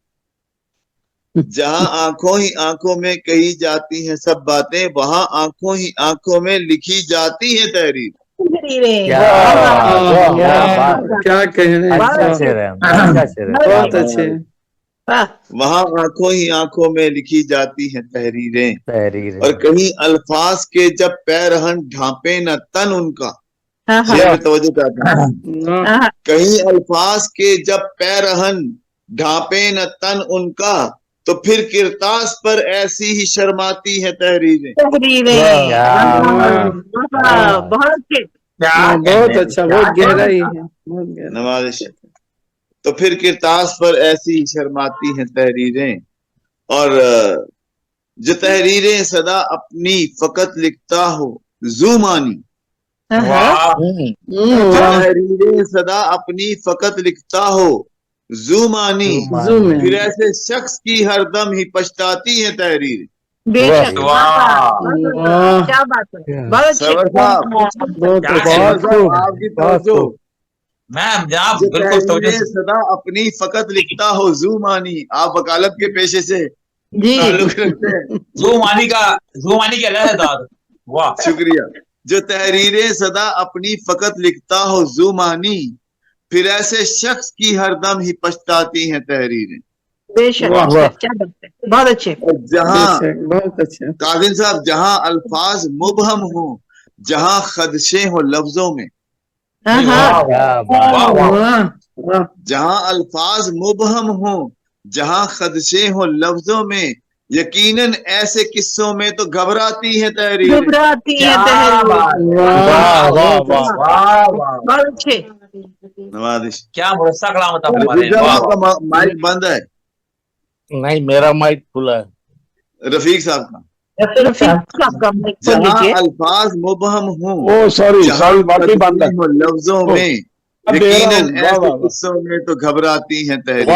जहां आंखों ही आंखों में कही जाती हैं सब बातें, वहां आंखों ही आंखों में लिखी जाती है तहरीर। क्या कहने, बहुत अच्छे। वहां आंखों ही आंखों में लिखी जाती हैं तहरीरें, और कहीं अल्फाज के जब पैरहन ढांपे न तन उनका, तवज्जो चाहता हूं, कहीं अल्फाज के जब पैरहन ढांपे न तन उनका, तो फिर किरतास पर ऐसी ही शर्माती है तहरीरें। बहुत अच्छा, बहुत गहराई है, बहुत गहरा। नवाजिश, तो फिर किरतास पर ऐसी ही शर्माती हैं तहरीरें। और जो तहरीरें सदा अपनी फकत लिखता हो ज़ुमानी, जो तहरीरें सदा अपनी फकत लिखता हो ज़ुमानी, फिर ऐसे शख्स की हरदम ही पछताती है तहरीरें। क्या बात है, आपकी तवज्जो। मैम जनाब बिल्कुल सदा अपनी फकत लिखता हो ज़ुमानी, आप वकालत के पेशे से ताल्लुक रखते हैं। ज़ुमानी की अलग है दाद। वाह, शुक्रिया। जो तहरीरें सदा अपनी फकत लिखता हो ज़ुमानी, फिर ऐसे शख्स की हरदम ही पछताती हैं तहरीरें। बहुत अच्छे। जहाँ बहुत अच्छे काजिम साहब, जहाँ अल्फाज मुबहम हो जहां खदशे हो लफ्जों में, जहां अल्फाज मुबहम हो, जहां खदशे हो लफ्जों में, यकीनन ऐसे किस्सों में तो घबराती है तहरीर। घबराती है नवाजिश क्या भरोसा कलाम था हमारे। आपका माइक बंद है। नहीं, मेरा माइक खुला है। रफीक साहब का जहां अल्फाज मुबहम हो, सॉरी बाकी बंद है। लफ्जों में यकीनन ऐसे किस्सों में तो घबराती हैं तहरीर।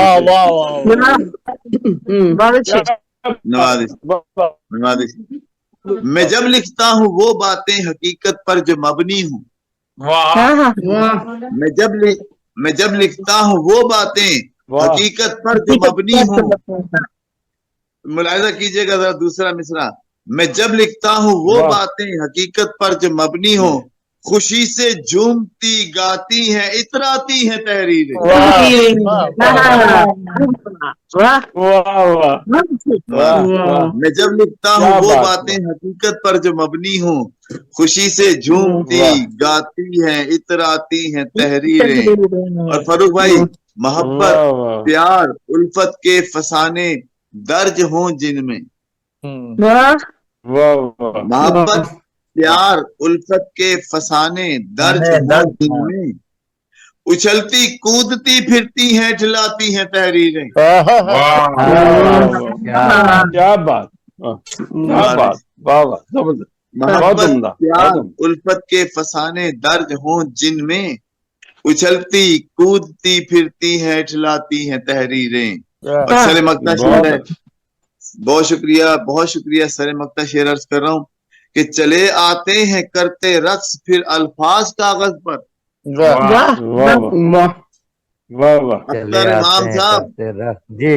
नवाजिश मैं जब लिखता हूँ वो बातें हकीकत पर जो मबनी हूँ, मैं जब लिखता हूँ वो बातें हकीकत पर जो मबनी हूँ। मुलाहिजा कीजिएगा जरा दूसरा मिसरा, मैं जब लिखता हूँ वो बातें हकीकत पर जो मबनी हो, खुशी से झूमती गाती हैं इतराती हैं तहरीरें। मैं जब लिखता हूँ वो बातें हकीकत पर जो मबनी हो, खुशी से झूमती गाती हैं इतराती हैं तहरीरें। और फरूक भाई, मोहब्बत प्यार उल्फत के फसाने दर्ज हों जिनमें, मोहब्बत प्यार उल्फत के फसाने दर्ज हों जिनमें, उछलती कूदती फिरती हैं ठिलाती हैं तहरीरें। क्या बात, मोहब्बत प्यार उल्फत के फसाने दर्ज हों जिनमें, उछलती कूदती फिरती हैं ठिलाती हैं तहरीरें। और सरे मक्ता शेर है, बहुत शुक्रिया सरे मक्ता शेर अर्ज कर रहा हूँ कि चले आते हैं करते रक्स फिर अल्फाज कागज पर। अख्तर इमाम साहब,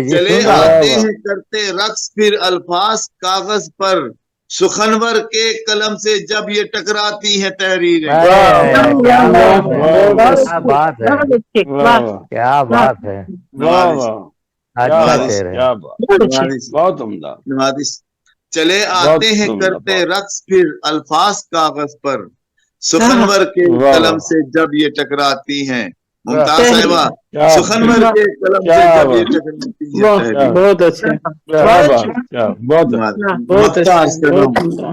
चले आते हैं करते रक्स फिर अल्फाज कागज पर, सुखनवर के कलम से जब ये टकराती हैं तहरीरें। क्या बात है, क्या बात है, अच्छा शेर है, बहुत उम्दा। चले आते हैं करते रक्स फिर अल्फाज कागज पर, सुखनवर के कलम से जब ये टकराती हैं। मुमताज साहिबा, सुखनवर के कलम से जब ये टकराती हैं। बहुत अच्छा,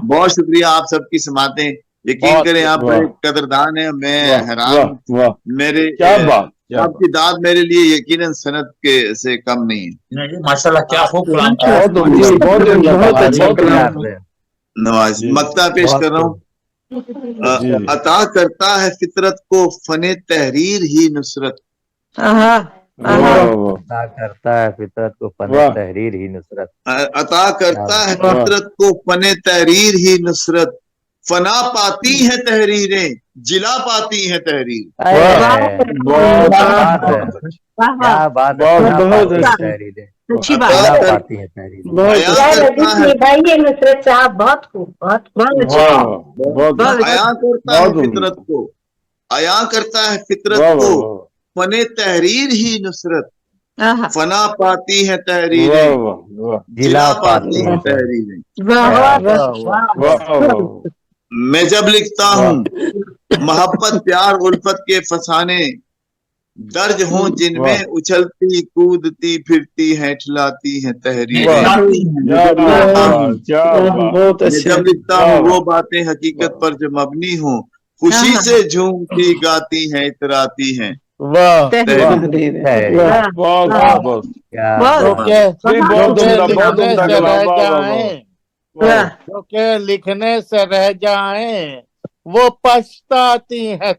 बहुत शुक्रिया आप सबकी समातें। यकीन करें आप बड़े कदरदान है, मैं हैरान। मेरे आपकी दाद मेरे लिए यकीनन सनद के से कम नहीं है। माशाल्लाह, क्या खूब कलाम। नवाज मक्ता पेश कर रहा हूँ। अता करता है फितरत को फने तहरीर ही नुसरत। अता करता है फितरत को फने तहरीर ही नुसरत। अता करता है फितरत को फने तहरीर ही नुसरत, फना पाती है तहरीरें जिला पाती है तहरीर। क्या बात है, तहरीरें अच्छी बात पाती है तहरीर। भाई ये नुसरत साहब बहुत खूब, बहुत अया करता है फितरत को, अया करता है फितरत को फने तहरीर ही नुसरत, फना पाती है तहरीरें जिला पाती है तहरीरें। मैं जब लिखता हूँ मोहब्बत प्यार उल्फत के फसाने दर्ज हों जिनमें, उछलती कूदती फिरती हैं ठिलाती हैं तहरीरें। मैं जब लिखता हूँ वो बातें हकीकत पर जो मबनी हो, खुशी से झूमती गाती हैं इतराती हैं। लिखने से रह जाए वो पछताती है इस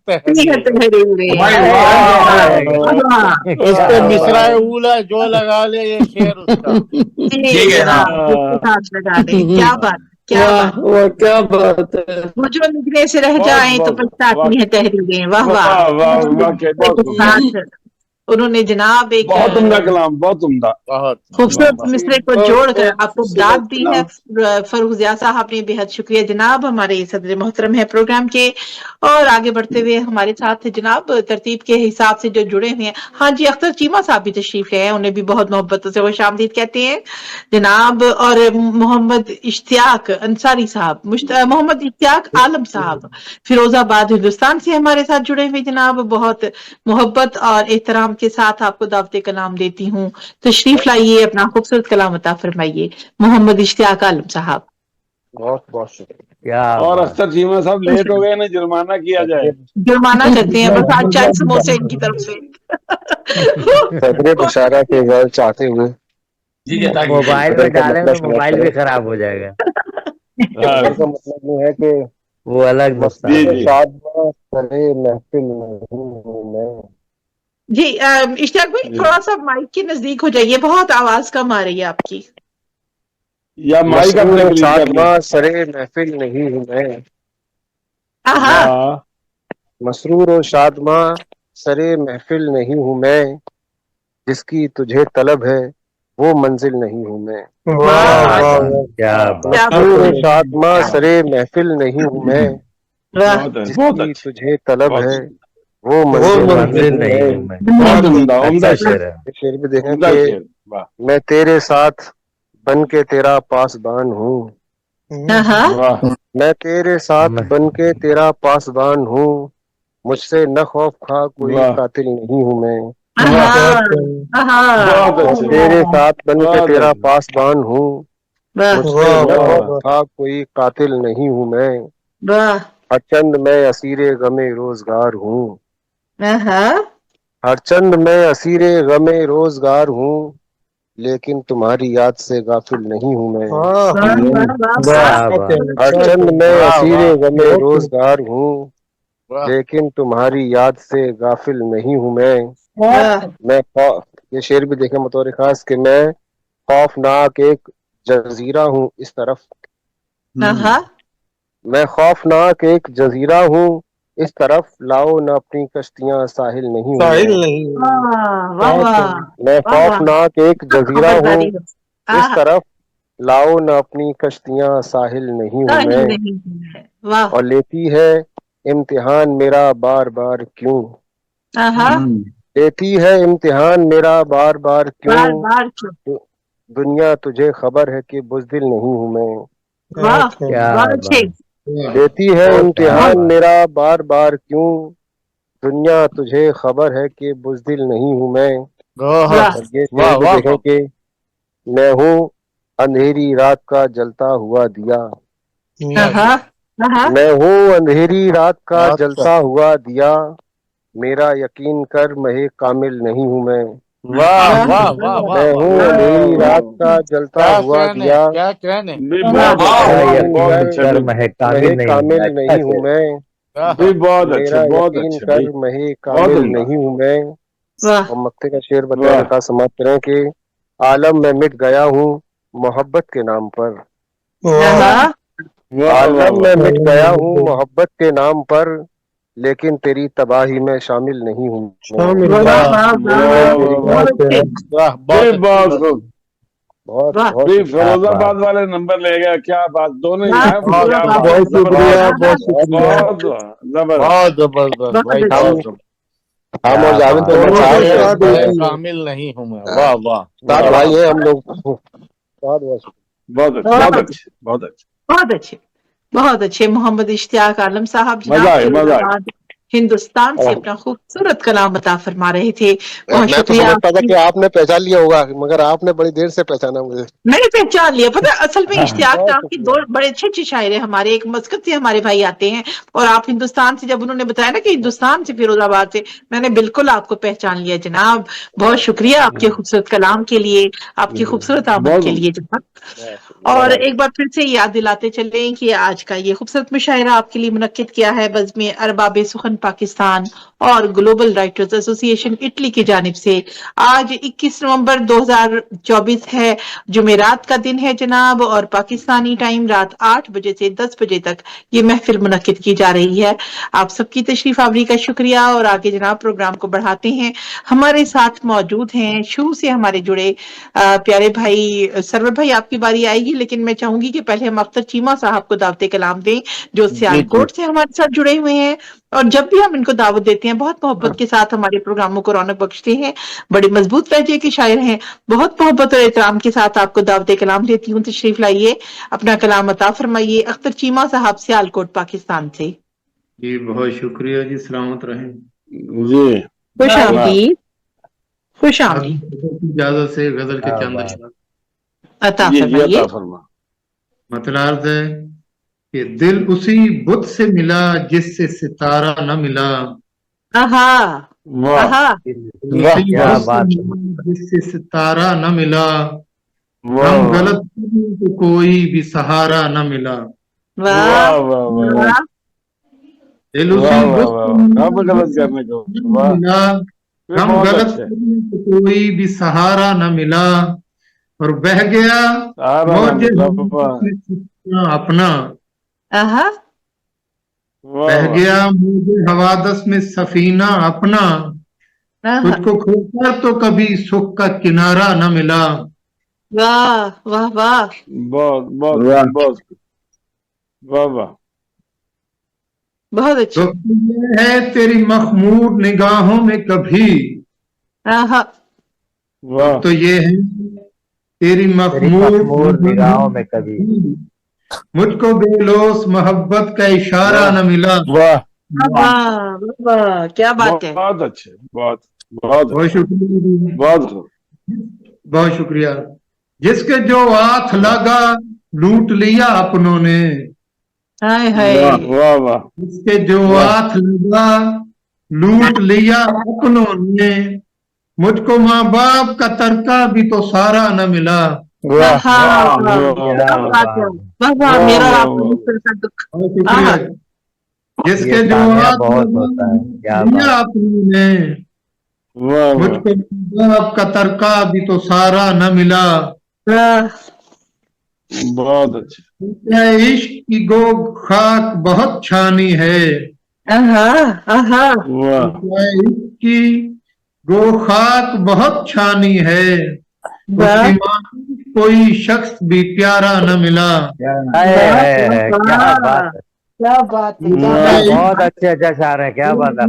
पे मिसरा उला जो लगा ले ये शेर उसका। ठीक है ना, क्या बात, क्या बात है। वो जो लिखने से रह जाए तो पछताती है तहरीरें। वाह वाह, उन्होंने जनाब एक बहुत उम्दा कलाम, बहुत उम्दा, खूबसूरत मिसरे को जोड़कर आपको दाद दी है। फरूख ज़िया साहब ने बेहद शुक्रिया जनाब, हमारे सदर मोहतरम है प्रोग्राम के। और आगे बढ़ते हुए हमारे साथ जनाब तरतीब के हिसाब से जो जुड़े हुए हैं, हाँ जी अख्तर चीमा साहब भी तशरीफ ले हैं, उन्हें भी बहुत मोहब्बतों से खुशामदीद कहते हैं जनाब। और मोहम्मद इश्तियाक अंसारी साहब, मोहम्मद इश्तियाक आलम साहब फिरोजाबाद हिंदुस्तान से हमारे साथ जुड़े हुए जनाब, बहुत मोहब्बत और एहतराम के साथ आपको दावत कलाम देती हूँ, तशरीफ लाइए, अपना खूबसूरत कलाम अता फरमाइए मोहम्मद इश्तियाक आलम साहब। बहुत बहुत शुक्रिया। और अख्तर चीमा साहब लेट हो गए ना, जुर्माना किया जाए। जुर्माना करते हैं बस, आज चाय समोसे इनकी तरफ से। सदर बशारा के गल चाहते हुए मोबाइल में डालेंगे तो मोबाइल भी खराब हो जाएगा। का मतलब ये है कि वो अलग जी इश्तियाक भाई थोड़ा सा माइक के नजदीक हो जाइए, बहुत आवाज कम आ रही है आपकी। या माइक सरे महफिल नहीं हूँ मैं, हाँ मसरूर और शादमा सरे महफिल नहीं हूँ मैं, जिसकी तुझे तलब है वो मंजिल नहीं हूँ मैं। मसरूर और शादमा सरे महफिल नहीं हूँ मैं, जिसकी तुझे तलब है वो मंजिल नहीं हूँ मैं। शेर भी देखें कि मैं तेरे साथ बन के तेरा पासबान हूँ, मैं तेरे साथ बन के तेरा पासबान हूँ, मुझसे न खौफ खा कोई कातिल नहीं हूँ मैं। तेरे साथ बन के तेरा पासबान हूँ, मुझसे न खौफ खा कोई कातिल नहीं हूँ मैं। हर चंद मैं असीरे गमे रोजगार हूँ, हर चंद मैं असीरे गमे रोजगार हूँ, लेकिन तुम्हारी याद से गाफिल नहीं हूँ मैं। हर चंद मैं असीरे गमे रोजगार हूँ, लेकिन तुम्हारी याद से गाफिल नहीं हूँ मैं ये शेर भी देखे बतौर खास कि मैं खौफनाक एक जजीरा हूँ इस तरफ, मैं खौफनाक एक जजीरा हूँ इस तरफ, लाओ न अपनी कश्तियां साहिल नहीं हूँ मैं खौफनाक एक जजीरा हूँ इस तरफ, लाओ न अपनी कश्तियां साहिल नहीं हूँ मैं। और लेती है इम्तिहान मेरा बार बार क्यों, लेती है इम्तिहान मेरा बार बार क्यों, दुनिया तुझे खबर है कि बुज़दिल नहीं हूँ मैं। देती है इम्तिहान मेरा बार बार क्यों, दुनिया तुझे खबर है कि बुज़दिल नहीं हूँ मैं। ये देखें कि मैं हूँ अंधेरी रात का जलता हुआ दिया, मैं हूँ अंधेरी रात का जलता हुआ दिया, मेरा यकीन कर महे कामिल नहीं हूँ मैं। मैं हूँ अंधेरी रात का जलता हुआ दिया, महे कामिल नहीं हूँ मैं। मेरा यकीन कर महे कामिल नहीं हूँ मैं। और मक्ते का शेर बताने का समाप्त करें कि आलम में मिट गया हूँ मोहब्बत के नाम पर, आलम में मिट गया हूँ मोहब्बत के नाम पर, लेकिन तेरी तबाही में शामिल नहीं हूँ। फिरोजाबाद वाले नंबर ले गया, क्या बात, दोनों ही हैं। बहुत शुक्रिया, बहुत जबरदस्त। हम और जावेद तो शामिल नहीं हूँ मैं। वाह वाह, साथ भाई है हम लोग। बहुत अच्छे, बहुत अच्छे, बहुत अच्छे, बहुत अच्छे मोहम्मद इश्तियाक आलम साहब हिंदुस्तान से अपना खूबसूरत कलाम अता फरमा रहे थे। बहुत शुक्रिया। मैं तो समझता था कि आपने पहचान लिया होगा, मगर आपने बड़ी देर से पहचाना मुझे। मैंने पहचान लिया, पता असल में इश्तियाक साहब के दो बड़े अच्छे अच्छे शायर हैं हमारे, एक मस्कत से हमारे भाई आते हैं और आप हिंदुस्तान से, जब उन्होंने बताया ना कि हिंदुस्तान से फिरोजाबाद से, मैंने बिल्कुल आपको पहचान लिया जनाब। बहुत शुक्रिया आपके खूबसूरत कलाम के लिए, आपकी खूबसूरत आमद के लिए जनाब। اور ایک بار پھر سے یاد دلاتے چلیں کہ آج کا یہ خوبصورت مشاعرہ آپ کے لیے منعقد کیا ہے بزم ارباب سخن پاکستان اور گلوبل رائٹرز ایسوسی ایشن اٹلی کی جانب سے۔ آج 21 نومبر 2024 ہے، جمعرات کا دن ہے جناب، اور پاکستانی ٹائم رات 8 بجے سے 10 بجے تک یہ محفل منعقد کی جا رہی ہے۔ آپ سب کی تشریف آوری کا شکریہ، اور آگے جناب پروگرام کو بڑھاتے ہیں۔ ہمارے ساتھ موجود ہیں شروع سے ہمارے جڑے پیارے بھائی سرور بھائی، آپ کی باری آئے گی، لیکن میں چاہوں گی کہ پہلے ہم اختر چیمہ صاحب کو دعوت کلام دیں جو سیالکوٹ سے ہمارے ساتھ جڑے ہوئے ہیں، اور جب بھی ہم ان کو دعوت دیتے ہیں بہت محبت کے ساتھ ہمارے پروگراموں کو رونق بخشتے ہیں، بڑے مضبوط لہجے کے شاعر ہیں، بہت محبت اور احترام کے ساتھ آپ کو دعوت کلام دیتی ہوں، تشریف لائیے، اپنا کلام عطا فرمائیے۔ اختر چیمہ صاحب سیالکوٹ پاکستان سے۔ جی بہت شکریہ جی، سلامت رہیں جی، خوش آمدید، خوش آمدید۔ اجازت سے غزل کے چند اشعار عطا فرمائیے۔ مطلب عرض ہے کہ دل اسی بت سے ملا جس سے ستارہ نہ ملا، جس سے ستارہ نہ ملا، ہم غلط تو کوئی بھی سہارا نہ ملا۔ دل اسی بت سے ملا، ہم غلط تو کوئی بھی سہارا نہ ملا، اور بہ گیا اپنا، بہ گیا موج حوادث میں سفینہ اپنا، تجھ کو کھو کر تو کبھی سکھ کا کنارہ نہ ملا۔ واہ واہ واہ، بہت بہت بہت واہ واہ، بہت اچھا۔ تو یہ ہے تیری مخمور نگاہوں میں کبھی، تو یہ ہے تیری مخمور نگاہوں میں کبھی، مجھ کو بے لوث محبت کا اشارہ نہ ملا۔ کیا بات ہے، بہت اچھے، بہت بہت بہت شکریہ، بہت بہت شکریہ۔ جس کے جو ہاتھ لگا لوٹ لیا اپنوں نے، واہ واہ، جس کے جو ہاتھ لگا لوٹ لیا اپنوں نے، مجھ کو ماں باپ کا ترکہ بھی تو سارا نہ ملا۔ جس کے جو ہاتھ لگا اپنوں نے، مجھ کو ماں باپ کا ترکہ بھی تو سارا نہ ملا۔ بہت اچھا۔ عشق کی گو خاک بہت چھانی ہے، عشق کی گو خاک بہت چھانی ہے، اس کی ماں کوئی شخص بھی پیارا نہ ملا۔ کیا بات ہے، بہت اچھے اچھا شاعر ہے، کیا بات ہے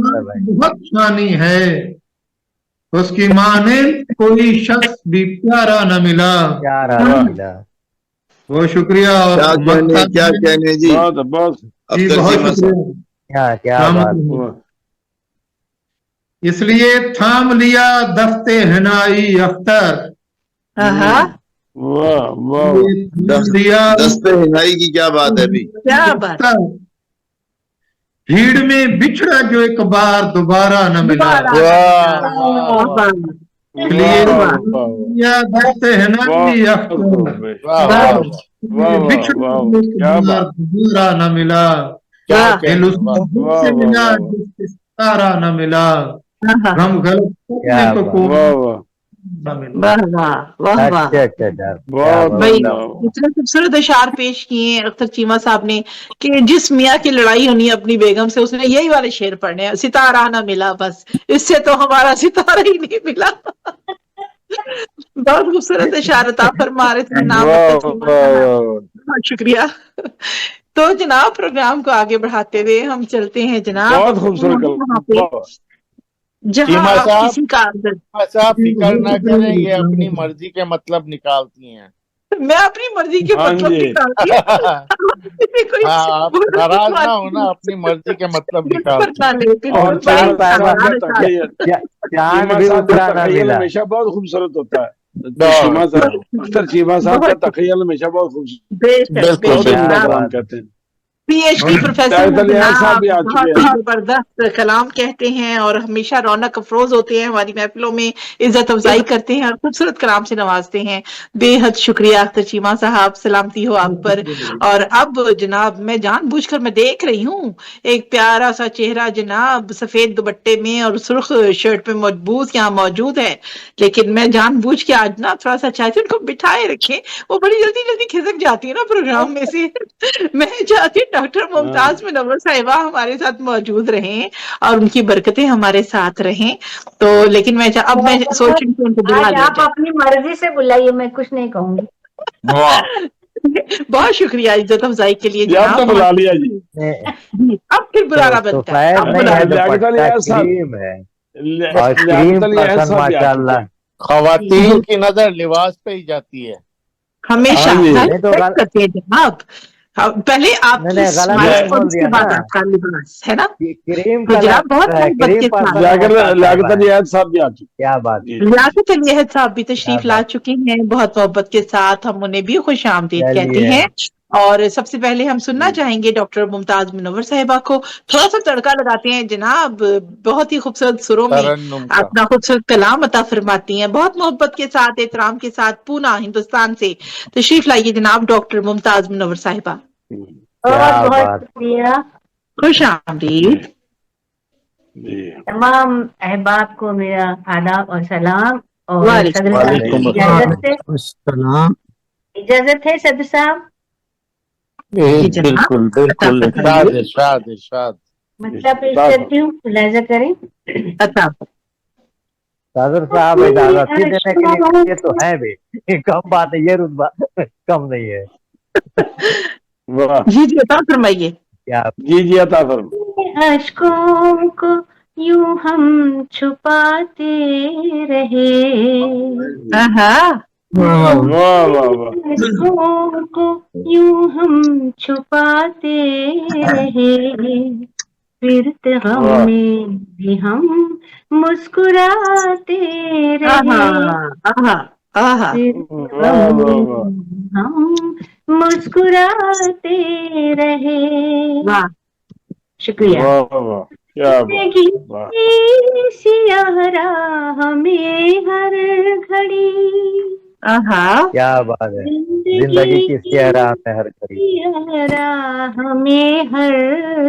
بہت چھانی ہے، اس کی مانند کوئی شخص بھی پیارا نہ ملا۔ بہت شکریہ، اور کیا کہنے جی، بہت شکریہ، کیا بات۔ اس لیے تھام لیا دستے حنائی اختر، دستے حنائی کی کیا بات ہے ابھی، بھیڑ میں بچھڑا جو ایک بار دوبارہ نہ ملا۔ دستے حنائی اختر، بچھڑا جو ایک بار دوبارہ نہ ملا، دل اس سے ملا جس سے ستارہ نہ ملا، ہم غلط کرنے کو کوئی اتنے خوبصورت اشعار پیش کیے ہیں اختر چیمہ صاحب نے کہ جس میاں کی لڑائی ہونی ہے اپنی بیگم سے، اس نے یہی والے شعر پڑھنے ہیں، ستارہ نہ ملا، بس اس سے تو ہمارا ستارہ ہی نہیں ملا۔ بہت خوبصورت اشعار عطا فرما رہے تھے، بہت شکریہ۔ تو جناب پروگرام کو آگے بڑھاتے ہوئے ہم چلتے ہیں جناب، بہت خوبصورت، جہاں کسی کا صاحب فکر نہ کریں، یہ اپنی مرضی کے مطلب نکالتی ہیں، میں اپنی مرضی کے مطلب نکالتی ہوں، آپ ناراض نہ ہونا، اپنی مرضی کے مطلب نکالتی ہیں۔ ہمیشہ بہت خوبصورت ہوتا ہے، اختر چیمہ صاحب کا تخیل ہمیشہ بہت خوبصورت کہتے ہیں۔ PhD प्रोफेसर जावेद अली हसन साहब भी आ बहुत चुके ही हैं। जबरदस्त कलाम कहते हैं और हमेशा रौनक अफरोज होते हैं, हमारी महफिलों में इज्जत अफजाई करते हैं और खूबसूरत कलाम से नवाजते हैं। बेहद शुक्रिया अख्तर चीमा साहब, सलामती हो आप पर। और अब जनाब मैं जानबूझकर मैं देख रही हूँ एक प्यारा सा चेहरा जनाब सफेद दुपट्टे में और सुर्ख शर्ट पे मजबूत यहाँ मौजूद है, लेकिन मैं जानबूझ के आज ना थोड़ा सा चाहती हूँ उनको बिठाए रखें, वो बड़ी जल्दी जल्दी खिसक जाती है ना प्रोग्राम में से। मैं चाहती हूँ डॉक्टर मुमताज मुनव्वर साहिबा हमारे साथ मौजूद रहें और उनकी बरकतें हमारे साथ रहें। तो लेकिन अब मैं सोच रही हूँ उनको बुला आज लिया आप अपनी मर्जी से बुलाइए, मैं कुछ नहीं कहूंगी। जाए। बहुत शुक्रिया इज्जत अफजाई के लिए अब तो बुला लिया जी। अब फिर बुलाना बनता है। अब नहीं है, लियाकत अली दुपट्टा हसन क्रीम है और लियाकत क्रीम अली हसन पसंद साहब भी आ चुके माशाल्लाह। हैं। खवातीन की नजर लिबास पे ही जाती है हमेशा हाँ जी। नहीं तो respect करते हैं जनाब। पहले आपकी नहीं गलत स्माइल नहीं और बोल उसके दिया बाद ना, आपका लिबास है ना। क्रीम तो जनाब बहुत कलर है, मोहब्बत क्रीम के साथ पसंद लियाकत अली हसन साहब भी आ चुके क्या बात हैं। जी लियाकत अली अहद साहब भी क्या तशरीफ ला बात। चुके हैं, बहुत मोहब्बत के साथ हम उन्हें भी खुश आमदीद कहते चलिए हैं। और सबसे पहले हम सुनना चाहेंगे डॉक्टर मुमताज मुनव्वर साहिबा को। थोड़ा सा तड़का लगाते हैं जनाब, बहुत ही खूबसूरत सुरों में तरन्नुम का। अपना खूबसूरत कलाम अता फरमाती हैं, बहुत मोहब्बत के साथ एहतराम के साथ पूना हिंदुस्तान से तशरीफ लाइए जनाब डॉक्टर मुमताज मुनव्वर साहिबा। बहुत क्या बहुत बात। शुक्रिया खुश आमदीद। जी तमाम अहबाब को मेरा आदाब और सलाम। और वालेकुम सदर साहब वालेकुम अस्सलाम। इजाजत है सदर साहब? जी जनाब बिल्कुल बिल्कुल, इरशाद इरशाद इरशाद। मतलब पेश करती हूँ, मुलाजा करें। अच्छा सादर साहब इजाजत ही देने के लिए तो है भी, ये कम बात है, ये रुतबा कम नहीं है। वाह जी जी अता फरमाइए। क्या जी अता फरमाइए। अश्कों को यूं हम छुपाते रहे, वाह वाह वाह अश्कों को यूं हम छुपाते रहे, फिर गम वाह में भी हम मुस्कुराते रहे, फिर वाह गम वाह में वाह हम मुस्कुराते रहे। वाह शुक्रिया। वाह वाह क्या बात जिंदगी वाह की सियाह राह में हर घड़ी, क्या बात है, जिंदगी जिंदगी की की सियाह में हर घड़ी। सियाह राह में हर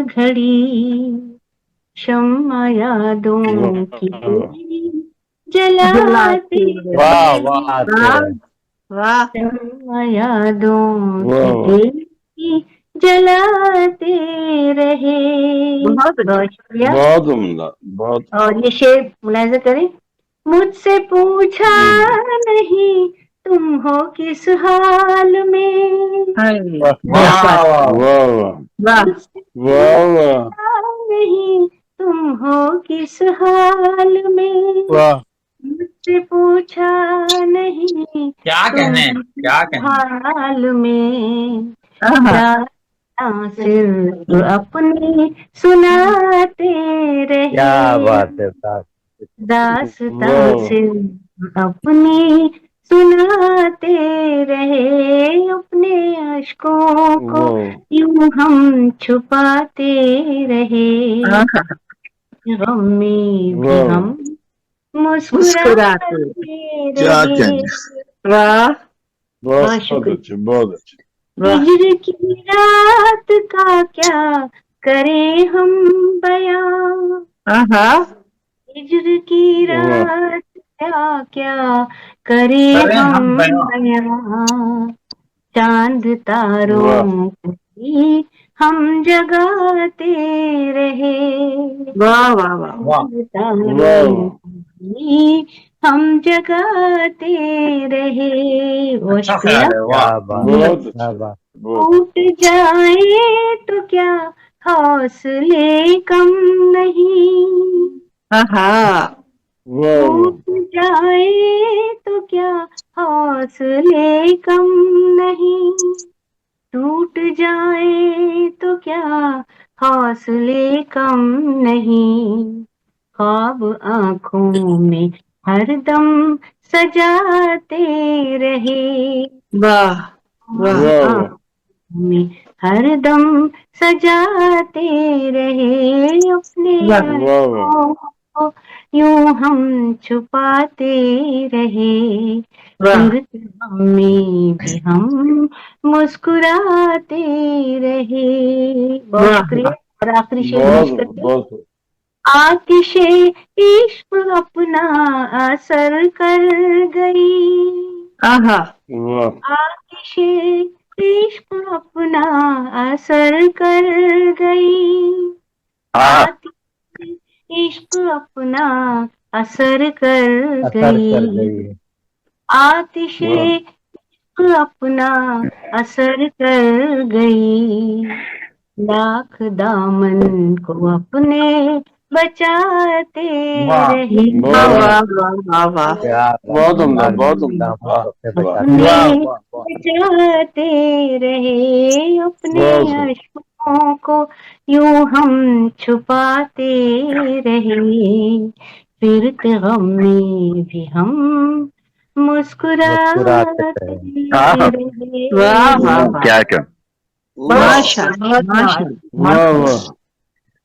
घड़ी, शम्मा यादों की जलाते वाह रहे, वाह वाह शम्मा यादों वाह की जलाते रहे। बहुत बहुत शुक्रिया। बहुत उम्दा बहुत और ये शेर मुलाजा करें। मुझसे पूछा जी नहीं तुम हो किस हाल में, वाह वाह वाह मुझसे वाह वाह पूछा नहीं तुम हो किस हाल में, वाह। मुझसे पूछा नहीं क्या तुम कहने हो क्या किस कहने हाल में, क्या सिर्फ अपने सुनाते क्या रहे, बात है साहब। दास्तां वाह सिर्फ अपने सुनाते रहे, अपने अश्कों को वाह यूं हम छुपाते रहे, गम में भी वाह हम मुस्कुराते मुस्कुराते क्या रहे। कहने। वाह बहुत बहुत शुक्रिया। अच्छे बहुत अच्छे। वाह हिजर की रात का क्या करें हम बयां, हिजर की वाह रात का क्या करें करें हम हम बयां बयां, चांद वाह तारों को भी हम जगाते रहे, वाह वाह वाह वाह चांद वाह तारों को भी हम जगाते रहे। बहुत अच्छा शुक्रिया। ख्याल है वाह क्या बात बहुत क्या अच्छे बात। बहुत टूट जाए तो क्या हौसले कम नहीं, वाह वाह टूट जाए तो क्या हौसले कम नहीं, टूट जाए तो क्या हौसले कम नहीं, ख्वाब आंखों में हरदम सजाते रहे, वाह वाह वाह आंखों में हरदम सजाते रहे अपने आंखों को, यूं हम छुपाते रहे, फिर में भी हम मुस्कुराते रहे। बहुत शुक्रिया। और आखिरी शेर आतिशे इश्क अपना असर कर गई, आतिशे इश्क अपना असर कर गई, आतिशे इश्क अपना असर कर गई, आतिशे इश्क अपना असर कर गई, लाख दामन को अपने बचाते रहे, बहुत उम्दा, बहुत उम्दा, बचाते रहे अपने अश्कों को, यूं हम छुपाते रहे, फिर गम में भी हम मुस्कुराते रहे। क्या क्या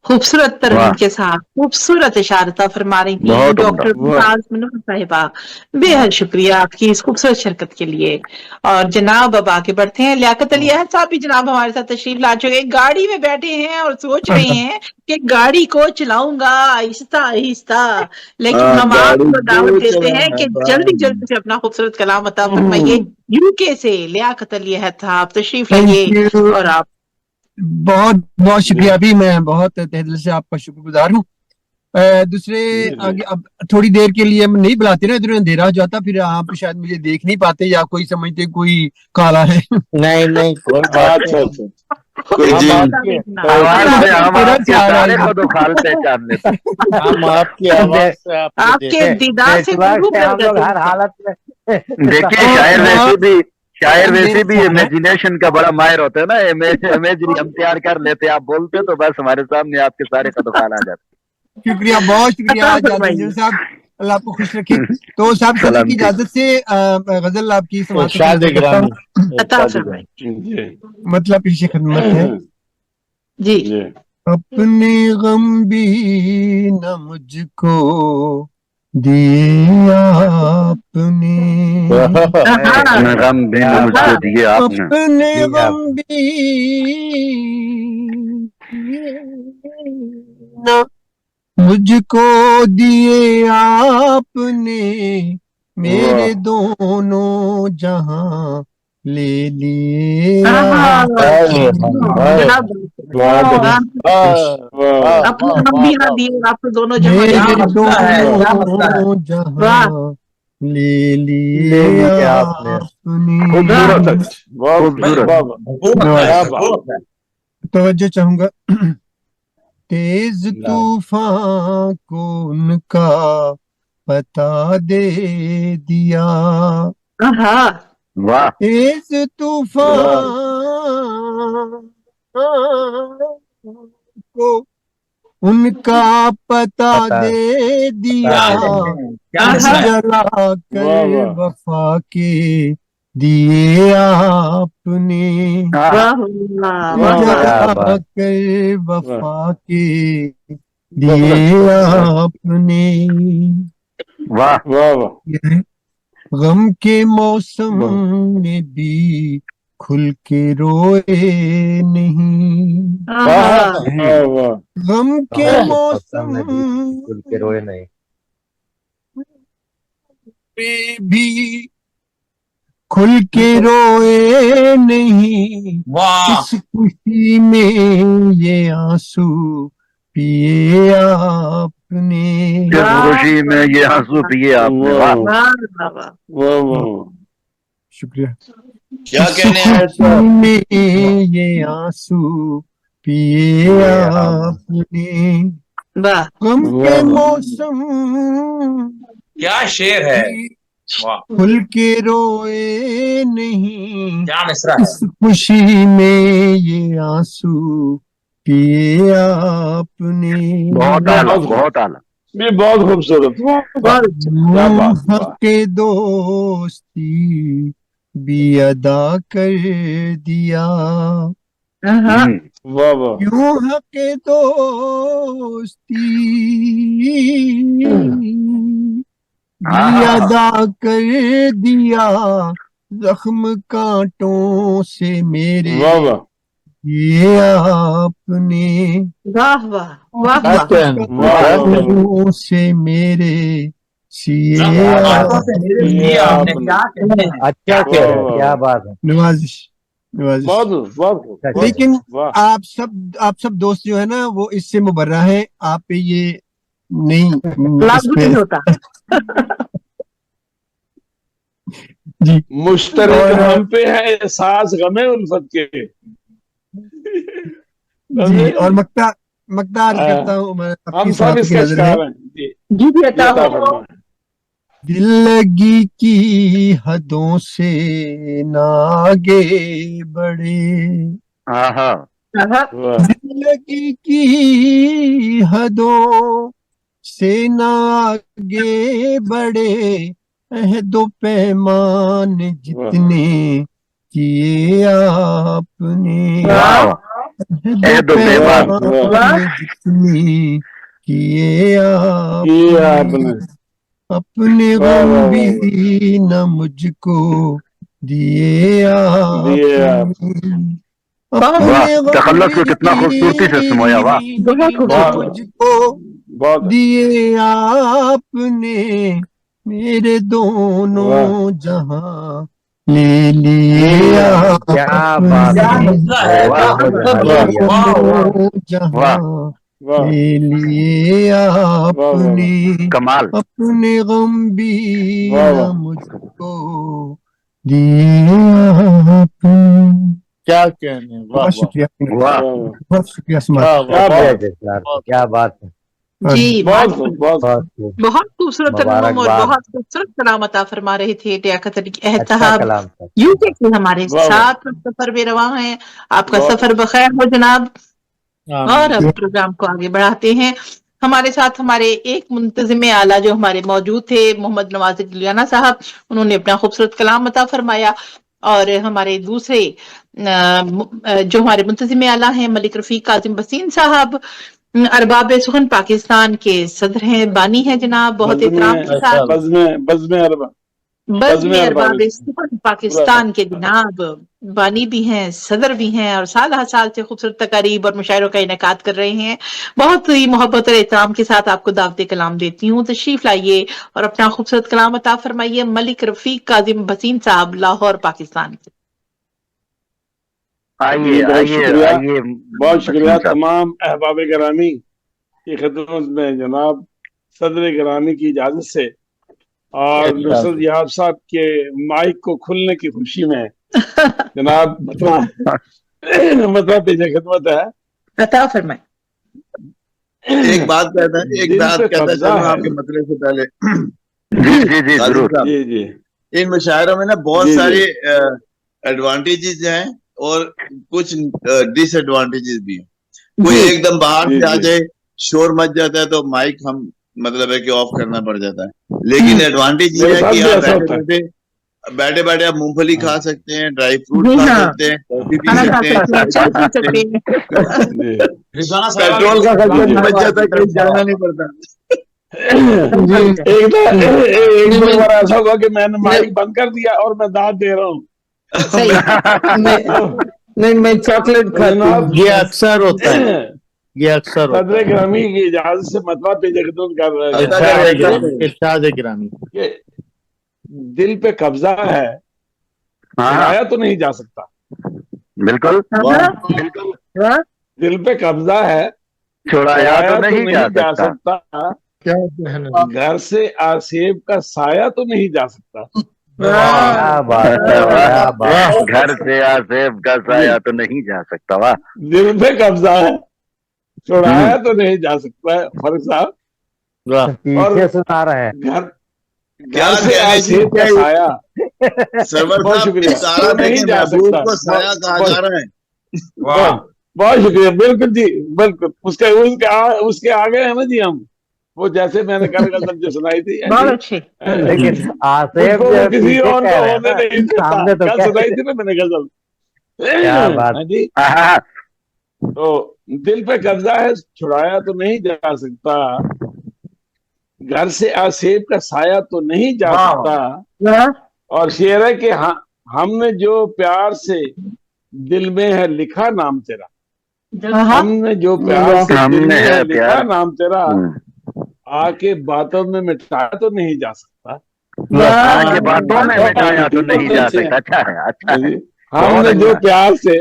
खूबसूरत तरमीम के साथ खूबसूरत इशारता फरमा रही थी डॉक्टर मुमताज मनोहर साहिबा। बेहद शुक्रिया आपकी इस खूबसूरत शिरकत के लिए। और जनाब अब आगे बढ़ते हैं। लियाकत अली अहद साहब भी जनाब हमारे साथ तशरीफ ला चुके, गाड़ी में बैठे हैं और सोच रहे हैं कि गाड़ी को चलाऊंगा आहिस्ता आहिस्ता, लेकिन हम आपको दावत देते हैं कि जल्दी जल्दी से अपना खूबसूरत कलाम अता फरमाइए। यूके से लियाकत अली अहद साहब तशरीफ लाइए। और आप बहुत बहुत शुक्रिया। अभी मैं बहुत तहे दिल से आपका शुक्रगुजार हूँ। दूसरे आगे अब थोड़ी देर के लिए नहीं बुलाते ना, इधर अंधेरा हो जाता, फिर आप शायद मुझे देख नहीं पाते या कोई समझते कोई काला है। नहीं नहीं कोई बात नहीं, हम आपकी आवाज से आपके दीदार से हम लोग हर हालत में देखिए शायर वैसे भी इमेजिनेशन का बड़ा माहिर होता है ना, इमेजिनी हम तैयार कर लेते हैं, आप बोलते तो बस हमारे सामने आपके सारे कदोखान आ जाते। शुक्रिया, बहुत शुक्रिया जादू साहब, अल्लाह आपको खुश रखे। तो साहब सभी की इजाजत से गजल आपकी मतलब पीछे खिदमत है जी। अपने गम भी न मुझको दिए आपने, अपने गम भी न मुझको दिए आपने, अपने गम भी न मुझको दिए आपने, मेरे दोनों जहां ले लिए आपको दोनों जहां ले लिए आपने। तवज्जो चाहूंगा। तेज तूफान को उनका पता दे दिया, वाह, तेज तूफान को उनका पता दे दिया, जला कर वफा के दिए आपने, जला कर वफा के दिए आपने। वाह वाह वाह। गम के मौसम में भी खुल के रोए नहीं, गम के मौसम खुल के रोए नहीं भी खुल के रोए नहीं, इस खुशी में ये आंसू पिए आपने, खुशी में ये आंसू पिए आपने। शुक्रिया। क्या कहने हैं में ये आंसू पिए आपने, गम के मौसम क्या शेर है, खुल के रोए नहीं, क्या मिसरा है। इस खुशी में ये आंसू पिए आपने। बहुत आला, बहुत आला, ये बहुत खूबसूरत, के दोस्ती भी अदा कर दिया, वाह वाह। यूं हक दोस्ती भी अदा कर दिया, जख्म कांटों से मेरे वाह वाह। ये आपने, वाह वाह वाह वाह, कांटों से मेरे सिए आपने। अच्छा क्या बात है, नवाजिश नवाजिश। बहुत लेकिन आप सब दोस्त जो है ना वो इससे मुबर्रा है, आप पे ये नहीं लागू नहीं होता। जी मुश्तरक हम पे है एहसास गमे उल्फत के। जी और मक्ता अर्ज करता हूँ मैं हम आपकी सब साथ की इसका नजर शिकार में। हैं। जी भी अता हो। दिल लगी की हदों से ना आगे बढ़े, जिंदगी की हदों से ना आगे बढ़े, अहदो पैमान जितने किए आपने, अहदो पैमान जितने किए आपने, अपने गम भी न मुझको दिए आपने, तखल्लुस को कितना खूबसूरती से सुनाया, वाह मुझको दिए आपने, मेरे दोनों जहां ले लिए आपने, जहां ले लिए आपने, कमाल, अपने गम भी न मुझको दिए आपने। क्या कहने, बहुत शुक्रिया, बहुत शुक्रिया क्या बात है जी। बहुत खूबसूरत तरन्नुम और बहुत खूबसूरत कलाम अता फरमा रहे थे लियाकत अली साहब, यूके से हमारे साथ सफर में रवा हैं। आपका सफर बखैर हो जनाब। और अब प्रोग्राम को आगे बढ़ाते हैं। हमारे साथ हमारे एक मुंतजिम आला जो हमारे मौजूद थे, मोहम्मद नवाज जुलियाना साहब, उन्होंने अपना खूबसूरत कलाम अता फरमाया। और हमारे दूसरे जो हमारे मुंतजिम आला हैं मलिक रफीक काजिम बसीन साहब, अरबाब सुखन पाकिस्तान के सदर हैं, बानी हैं जनाब, बहुत इत्तराम के साथ बज़्म अरबाब सुखन पाकिस्तान के जनाब बानी भी हैं, सदर भी हैं, और साल हर साल से खूबसूरत तकारीब और मुशायरों का इनेकाद कर रहे हैं। बहुत ही मोहब्बत और एहतराम के साथ आपको दावत कलाम देती हूँ। तशरीफ लाइए और अपना खूबसूरत कलाम अता फरमाइए। मलिक रफीक काजिम बसीन साहब, लाहौर पाकिस्तान से। बहुत शुक्रिया तमाम अहबाब गिरामी की खिदमत में जनाब सदर गिरामी की इजाजत से और नुसरत याब साहब के माइक को खुलने की खुशी में जनाब मतलब पेश खिदमत है। अता फरमाए। एक बात कहता चलूं आपके मतले से पहले। जी जरूर। जी इन मुशायरों में ना बहुत सारे एडवांटेजेस हैं और कुछ डिसएडवांटेजेस भी हैं। कोई एकदम बाहर से आ जाए, शोर मच जाता है तो माइक हम मतलब है कि ऑफ करना पड़ जाता है। लेकिन एडवांटेज ये है कि आप बैठे बैठे आप मूंगफली खा सकते हैं, ड्राई फ्रूट खा सकते हैं, कॉफी पी सकते हैं, पेट्रोल का खर्चा बच जाता है, कहीं जाना नहीं पड़ता। एक दो बार ऐसा हुआ कि मैंने माइक बंद कर दिया और मैं दाद दे रहा हूँ। नहीं मैं चॉकलेट खाता हूँ, ये अक्सर होता है, ये अक्सर सदर ग्रामी की इजाजत से मतलब कर रहे हैं। दिल पे कब्जा है, छुड़ाया तो नहीं जा सकता। बिल्कुल दिल पे कब्जा है, छुड़ाया तो नहीं जा सकता। घर से आसेब का साया तो नहीं जा सकता। घर से आसेब का साया तो नहीं जा सकता। वाह। दिल पे कब्जा है, छुड़ाया तो नहीं जा सकता है फर्क साहब। पीछे सुना रहे हैं घर से आसेब का साया सरवर साहब सारा नहीं जा सकता, को साया कहा जा रहा है। वाह बहुत शुक्रिया। बिल्कुल जी बिल्कुल। उसके आगे है ना जी हम, वो जैसे मैंने कल गजल जो सुनाई थी बहुत अच्छी, लेकिन आसेब किसी और को होने नहीं देता। कल सुनाई थी ना मैंने गजल, क्या बात। हाँ जी। तो दिल पे कब्जा है, छुड़ाया तो नहीं जा सकता, घर से आसेब का साया तो नहीं जा सकता। और शेर है कि हमने जो प्यार से दिल में है लिखा नाम तेरा, हमने जो प्यार से दिल में है लिखा नाम तेरा, आके बातों में मिटाया तो नहीं जा सकता, आगे बातों में मिटाया तो नहीं जा सकता। अच्छा है, अच्छा है। हमने जो प्यार से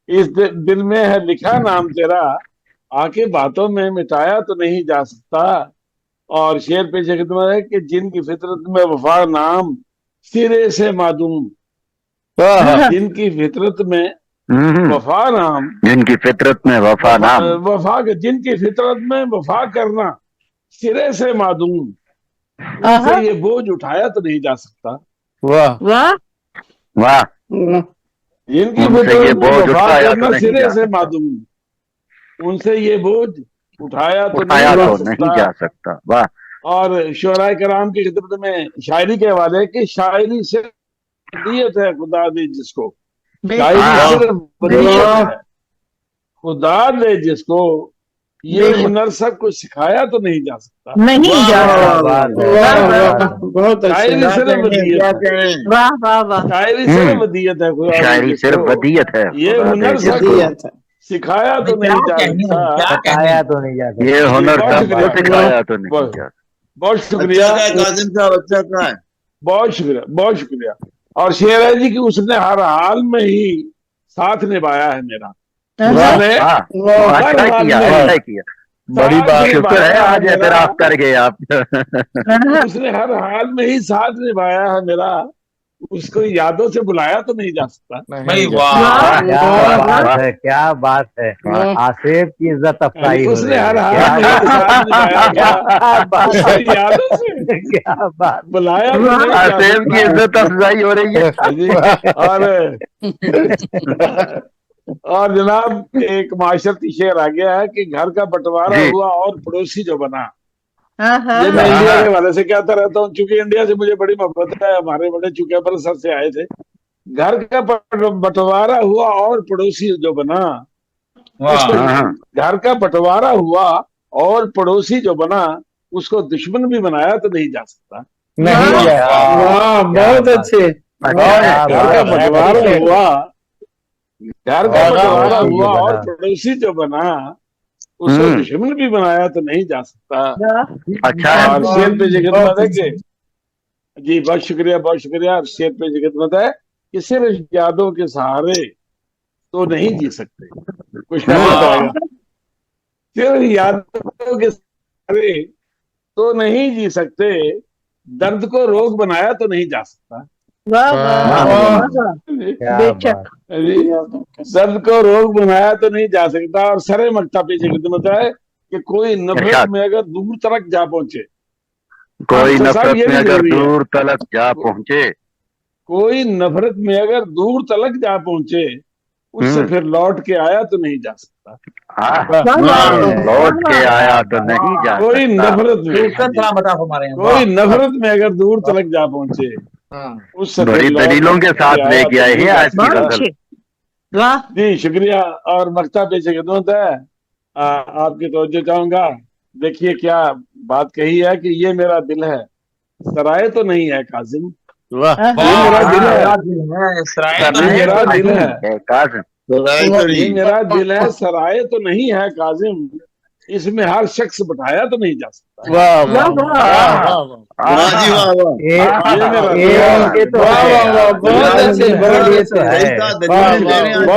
इस दिल में है लिखा नाम तेरा, आके बातों में मिटाया तो नहीं जा सकता। और शेर पेश खिदमत है कि जिनकी फितरत में वफा नाम सिरे से मादूम, जिनकी फितरत में वफा नाम, जिनकी फितरत में वफा नाम, वफा जिनकी फितरत में वफा करना सिरे से मादूम, उनसे ये बोझ उठाया तो नहीं जा सकता। वाह वाह वाह। जिनकी फितरत में वफा करना सिरे से मादूम, उनसे ये बोझ उठाया तो नहीं जा सकता। वाह। और शुअराए कराम की खिदमत में शायरी के हवाले की, शायरी से वदीयत है खुदा दे जिसको, शायरी सिर्फ वदीयत है खुदा दे जिसको, ये हुनर सब कुछ सिखाया तो नहीं जा सकता। नहीं जा सकता। बहुत शायरी सिर्फ वदीयत है, वाह वाह वाह, शायरी सिर्फ वदीयत है खुदा, शायरी सिर्फ वदीयत है, ये हुनर सब सिखाया तो नहीं जा सकता, सिखाया तो नहीं जा सकता, ये हुनर सबको सिखाया तो नहीं जा सकता। बहुत शुक्रिया कासिम साहब, अच्छा कहा है, बहुत शुक्रिया, बहुत शुक्रिया। और शेर है जी कि उसने हर हाल में ही साथ निभाया है मेरा, अच्छा किया, बड़ी बात, शुक्र है आज एतराफ कर गए आप। उसने हर हाल में ही साथ निभाया है मेरा, उसको यादों से बुलाया तो नहीं जा सकता। क्या बात है, क्या बात है, आसेब की इज्जत अफजाई, उसने हर हाल में साथ निभाया यादों से, क्या बात, बुलाया आसेब की इज्जत अफजाई हो रही है। और जनाब एक माशरती शेर आ गया है कि घर का बंटवारा हुआ और पड़ोसी जो बना। ये मैं इंडिया के वाले से कहता रहता हूँ, क्योंकि इंडिया से मुझे बड़ी मोहब्बत है, हमारे बड़े चूंकि अमृतसर से आए थे। घर का बंटवारा हुआ और पड़ोसी जो बना, घर का बंटवारा हुआ और पड़ोसी जो बना, उसको दुश्मन भी बनाया तो नहीं जा सकता। बहुत अच्छे। घर का बंटवारा हुआ, घर का बंटवारा हुआ और पड़ोसी जो बना, उसको दुश्मन भी बनाया तो नहीं जा सकता। अच्छा। और शेर पे खिदमत है कि जी बहुत शुक्रिया, बहुत शुक्रिया। शेर पे खिदमत है कि सिर्फ यादों के सहारे तो नहीं जी सकते, कुछ कहना चाहेगा? सिर्फ यादों के सहारे तो नहीं जी सकते, दर्द को रोग बनाया तो नहीं जा सकता। दर्द को रोग बनाया तो नहीं जा सकता। और सरे मक्ता पीछे खिदमत है कि कोई नफरत में अगर दूर तलक जा पहुंचे, कोई नफरत में अगर दूर तलक जा पहुंचे, कोई नफरत में अगर दूर तलक जा पहुंचे, उससे फिर लौट के आया तो नहीं जा सकता। लौट के आया तो नहीं जा कोई नफरत में, कोई नफरत में अगर दूर तलक जा पहुंचे, उससे बड़ी दलीलों के साथ लेके आए हैं आज की गजल। जी शुक्रिया। और मक्ता पेश खिदमत है, आपकी तवज्जो चाहूंगा। देखिए क्या बात कही है कि ये मेरा दिल है, सराय तो नहीं है काजिम, ये मेरा दिल है, ये मेरा दिल है काजिम, ये मेरा दिल है, सराय तो नहीं है काजिम, इसमें हर शख्स बैठाया तो नहीं जा सकता। वाह वाह वाह, बहुत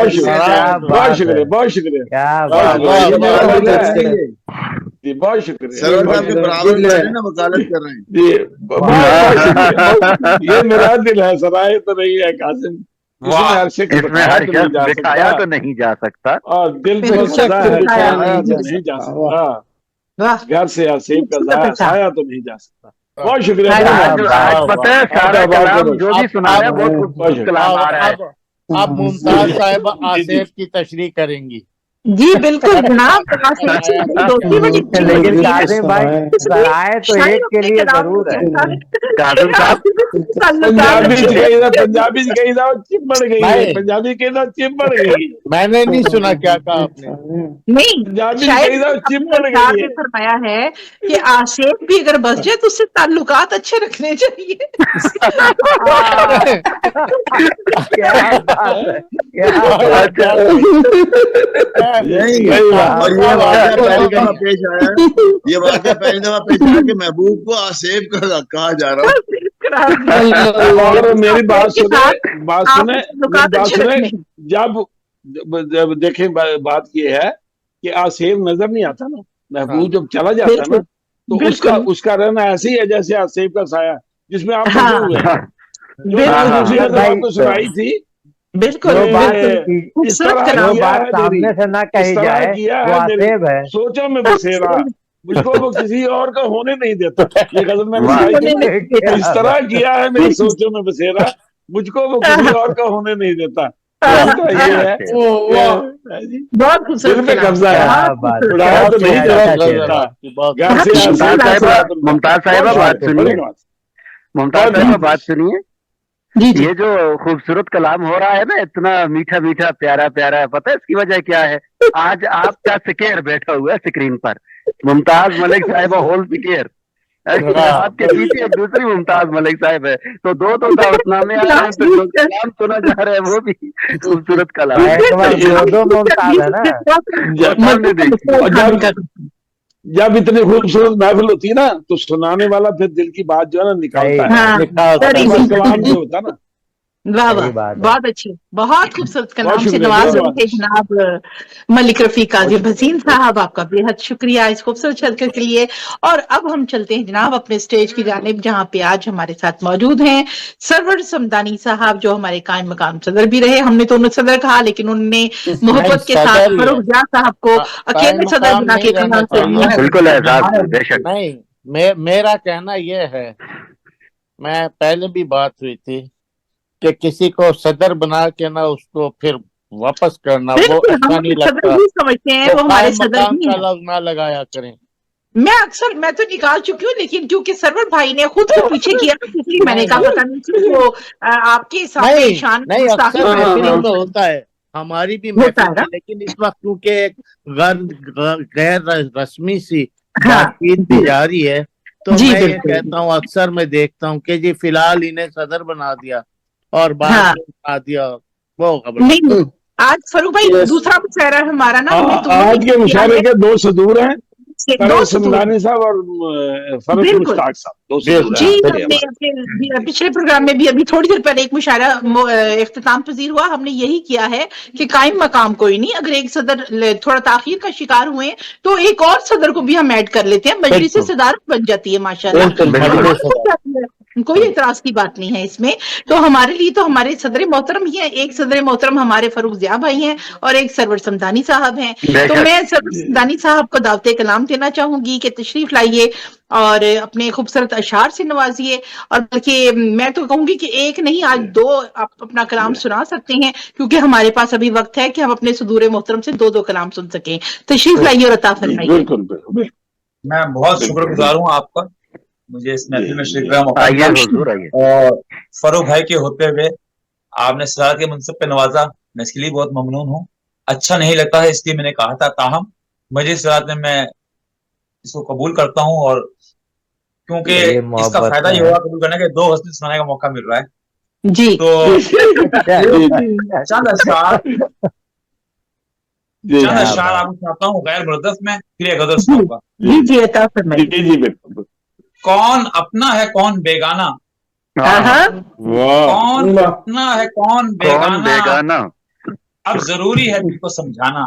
शुक्रिया, बहुत शुक्रिया, जी बहुत शुक्रिया। वकालत कर रहे हैं जी, ये मेरा दिल है, सराय तो नहीं है कासिम, इसमें हर शख्स बिठाया तो नहीं जा सकता, और दिल पे नहीं जा सकता, घर से आसेब का साया तो नहीं जा सकता। बहुत शुक्रिया। पता है सारा कलाम जो भी सुना है बहुत कलाम आ रहा है। अब मुमताज साहब आसेब की तशरीह करेंगी। जी बिल्कुल जनाब, लेकिन कासिम भाई सराय तो एक के लिए जरूर है, कादर साहब पंजाबी कही था चिपड़ गई है, पंजाबी कही था चिपड़ गई। मैंने नहीं सुना क्या कहा आपने। नहीं, पंजाबी शायद कही था चिपड़ ने गई है। फरमाया है कि आशेक भी अगर बस जाए तो उससे ताल्लुकात अच्छे रखने चाहिए। क्या बात है, क्या बात है। नहीं, और ये वाक़या पहली दफा पेश आया, ये वाक़या पहली दफा पेश आया कि महबूब को आसेब कहा जा रहा है। और मेरी बात सुने, जब देखें बात ये है कि आसेब नजर नहीं आता ना, महबूब जब चला जाता है ना तो उसका रहना ऐसे ही है जैसे आसेब का साया जिसमें आप फंसे हुए हैं। जो सुनाई थी बिल्कुल, इस तरह बात सामने से ना कही जाए वो आसेब है। सोचो में बसेरा, मुझको वो किसी और का होने नहीं देता। ये गजल मैंने इस तरह किया है मेरी सोचों में बसेरा, मुझको वो किसी और का होने नहीं देता। ये है बहुत खूबसूरत पे कब्जा है, उड़ाया तो नहीं जाता। मुमताज साहिबा बात सुनिए, मुमताज साहिबा बात सुनिए। ये जो खूबसूरत कलाम हो रहा है ना, इतना मीठा मीठा प्यारा प्यारा है, पता है इसकी वजह क्या है? आज आपका सिकेर बैठा हुआ है स्क्रीन पर, मुमताज मलिक साहिबा होल सिकेर, आपके पीछे एक दूसरी मुमताज मलिक साहिब है, तो दो दावतनामे आ रहे हैं, तो जो कलाम सुना जा रहा है वो भी खूबसूरत कलाम है। दो मुमताज है ना। जब इतनी खूबसूरत महफिल होती है ना तो सुनाने वाला फिर दिल की बात जो है ना निकालता है, कलाम जो होता है ना। वाह वाह, बहुत अच्छी, बहुत खूबसूरत कलाम से नवाज रहे थे जनाब मलिक रफी काजी भसीन साहब, आपका बेहद शुक्रिया इस खूबसूरत शिरकत के लिए। और अब हम चलते हैं जनाब अपने स्टेज की जानिब, जहाँ पे आज हमारे साथ मौजूद हैं सरवर समदानी साहब, जो हमारे कायम मकाम सदर भी रहे। हमने तो उन्हें सदर कहा, लेकिन उन्होंने मोहब्बत के साथ फरूख जिया साहब को अकेले सदर बना के कहा। बिल्कुल बेशक। नहीं, मेरा कहना यह है, मैं पहले भी बात हुई थी कि किसी को सदर बना के ना उसको फिर वापस करना वो अच्छा नहीं लगता, समझते हैं वो हमारे सदर का लफ्ज ना लगाया करें। मैं तो निकाल चुकी हूँ, लेकिन क्योंकि सरवर भाई ने खुद को पीछे किया इसलिए मैंने कहा पता नहीं वो आपके सामने शान नहीं अक्सर महफिलों में होता है, हमारी भी महफिल है, लेकिन इस वक्त क्योंकि गैर रस्मी सी बातचीत भी जारी है, तो मैं ये कहता हूँ, अक्सर मैं देखता हूँ कि जी फिलहाल इन्हें सदर बना दिया और बाद में बना दिया वो खबर। आज फरूख भाई दूसरा मुशायरा हमारा ना, आज के मुशायरे के दो सदूर हैं, समदानी साहब और फरूख मुश्ताक साहब। जी, पिछले प्रोग्राम में भी अभी थोड़ी देर पहले एक मुशायरा इख्तिताम पजीर हुआ। हमने यही किया है कि कायम मकाम कोई नहीं, अगर एक सदर थोड़ा ताखीर का शिकार हुए तो एक और सदर को भी हम ऐड कर लेते हैं, मजलिस सदारत बन जाती है माशाल्लाह, कोई एतराज की बात नहीं है इसमें। तो हमारे लिए तो हमारे सदर मोहतरम ही है, एक सदर मोहतरम हमारे फरूख जिया भाई हैं और एक सरवर समदानी साहब हैं। तो मैं सरवर समदानी साहब को दावते कलाम देना चाहूंगी कि तशरीफ लाइए और अपने खूबसूरत अशार से नवाजिए, और बल्कि मैं तो कहूंगी कि एक नहीं आज दो आप अपना कलाम सुना सकते हैं, क्योंकि हमारे पास अभी वक्त है कि हम अपने सदूर मोहतरम से दो कलाम सुन सकें। तशरीफ लाइए और अता फरमाइए। बिल्कुल, मैं बहुत शुक्रगुजार हूँ आपका, मुझे इस महफिल में शरीक का मौका मिला, और फरूख भाई के होते हुए आपने सदारत के मनसब पे नवाजा, मैं इसके लिए बहुत ममनून हूँ। अच्छा नहीं लगता है इसलिए मैंने कहा था, ताहम मुझे सदारत में मैं इसको कबूल करता हूँ, और क्योंकि इसका फायदा ये होगा कबूल करने के, दो हस्ती सुनाने का मौका मिल रहा है जी। तो चंद अशार आपको सुनाता हूँ गैर मुरद्दफ में, फिर एक गजल सुनाऊंगा। कौन अपना है कौन बेगाना, कौन अपना है कौन बेगाना, अब जरूरी है तुमको समझाना।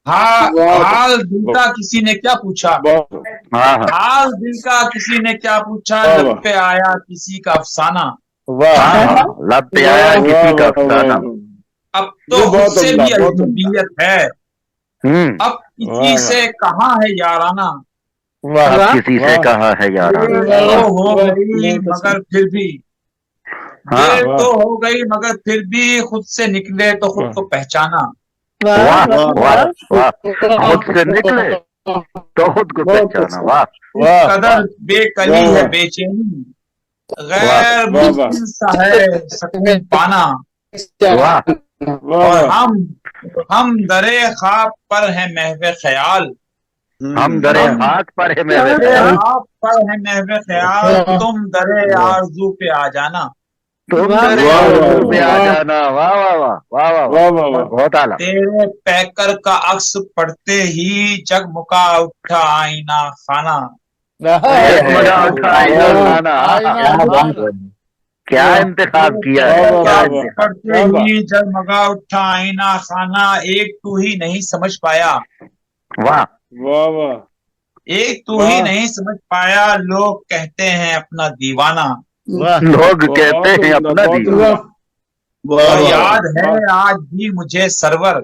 हाल दिल का किसी ने क्या पूछा, हाल दिल का किसी ने क्या पूछा, लब पे आया किसी का अफसाना, लब पे आया किसी का अफसाना, अब तो उससे भी अजनबियत है, अब किसी से कहाँ है याराना, किसी से कहा है याराना, हो गई मगर फिर भी, देर तो हो गई मगर फिर भी, खुद से निकले तो खुद को पहचाना, वाह वाह वाह, खुद से निकले तो खुद को पहचाना। वाह कदर बेकली है बेचैनी, गैर मुमकिन सा है सकून पाना। और हम दरे ख्वाब पर है महवे ख्याल, हम दरे खाक पर है महवे ख्याल, ख्वाब पर है महवे ख्याल, तुम दरे आरज़ू पे आ जाना, तुम दरे आरज़ू पे आ जाना। वाह वाह वाह वाह वाह वाह, बहुत आला। तेरे पैकर का अक्स पढ़ते ही जगमगा उठा आईना खाना, जगमगा उठा आईना खाना। क्या इंतखाब किया है, क्या इंतखाब। पढ़ते ही जगमगा उठा आईना खाना, एक तू ही नहीं समझ पाया। वाह वाह वाह, एक तू ही नहीं समझ पाया, लोग कहते हैं अपना दीवाना। लोग कहते हैं अपना दीवाना। और याद है आज भी मुझे सरवर,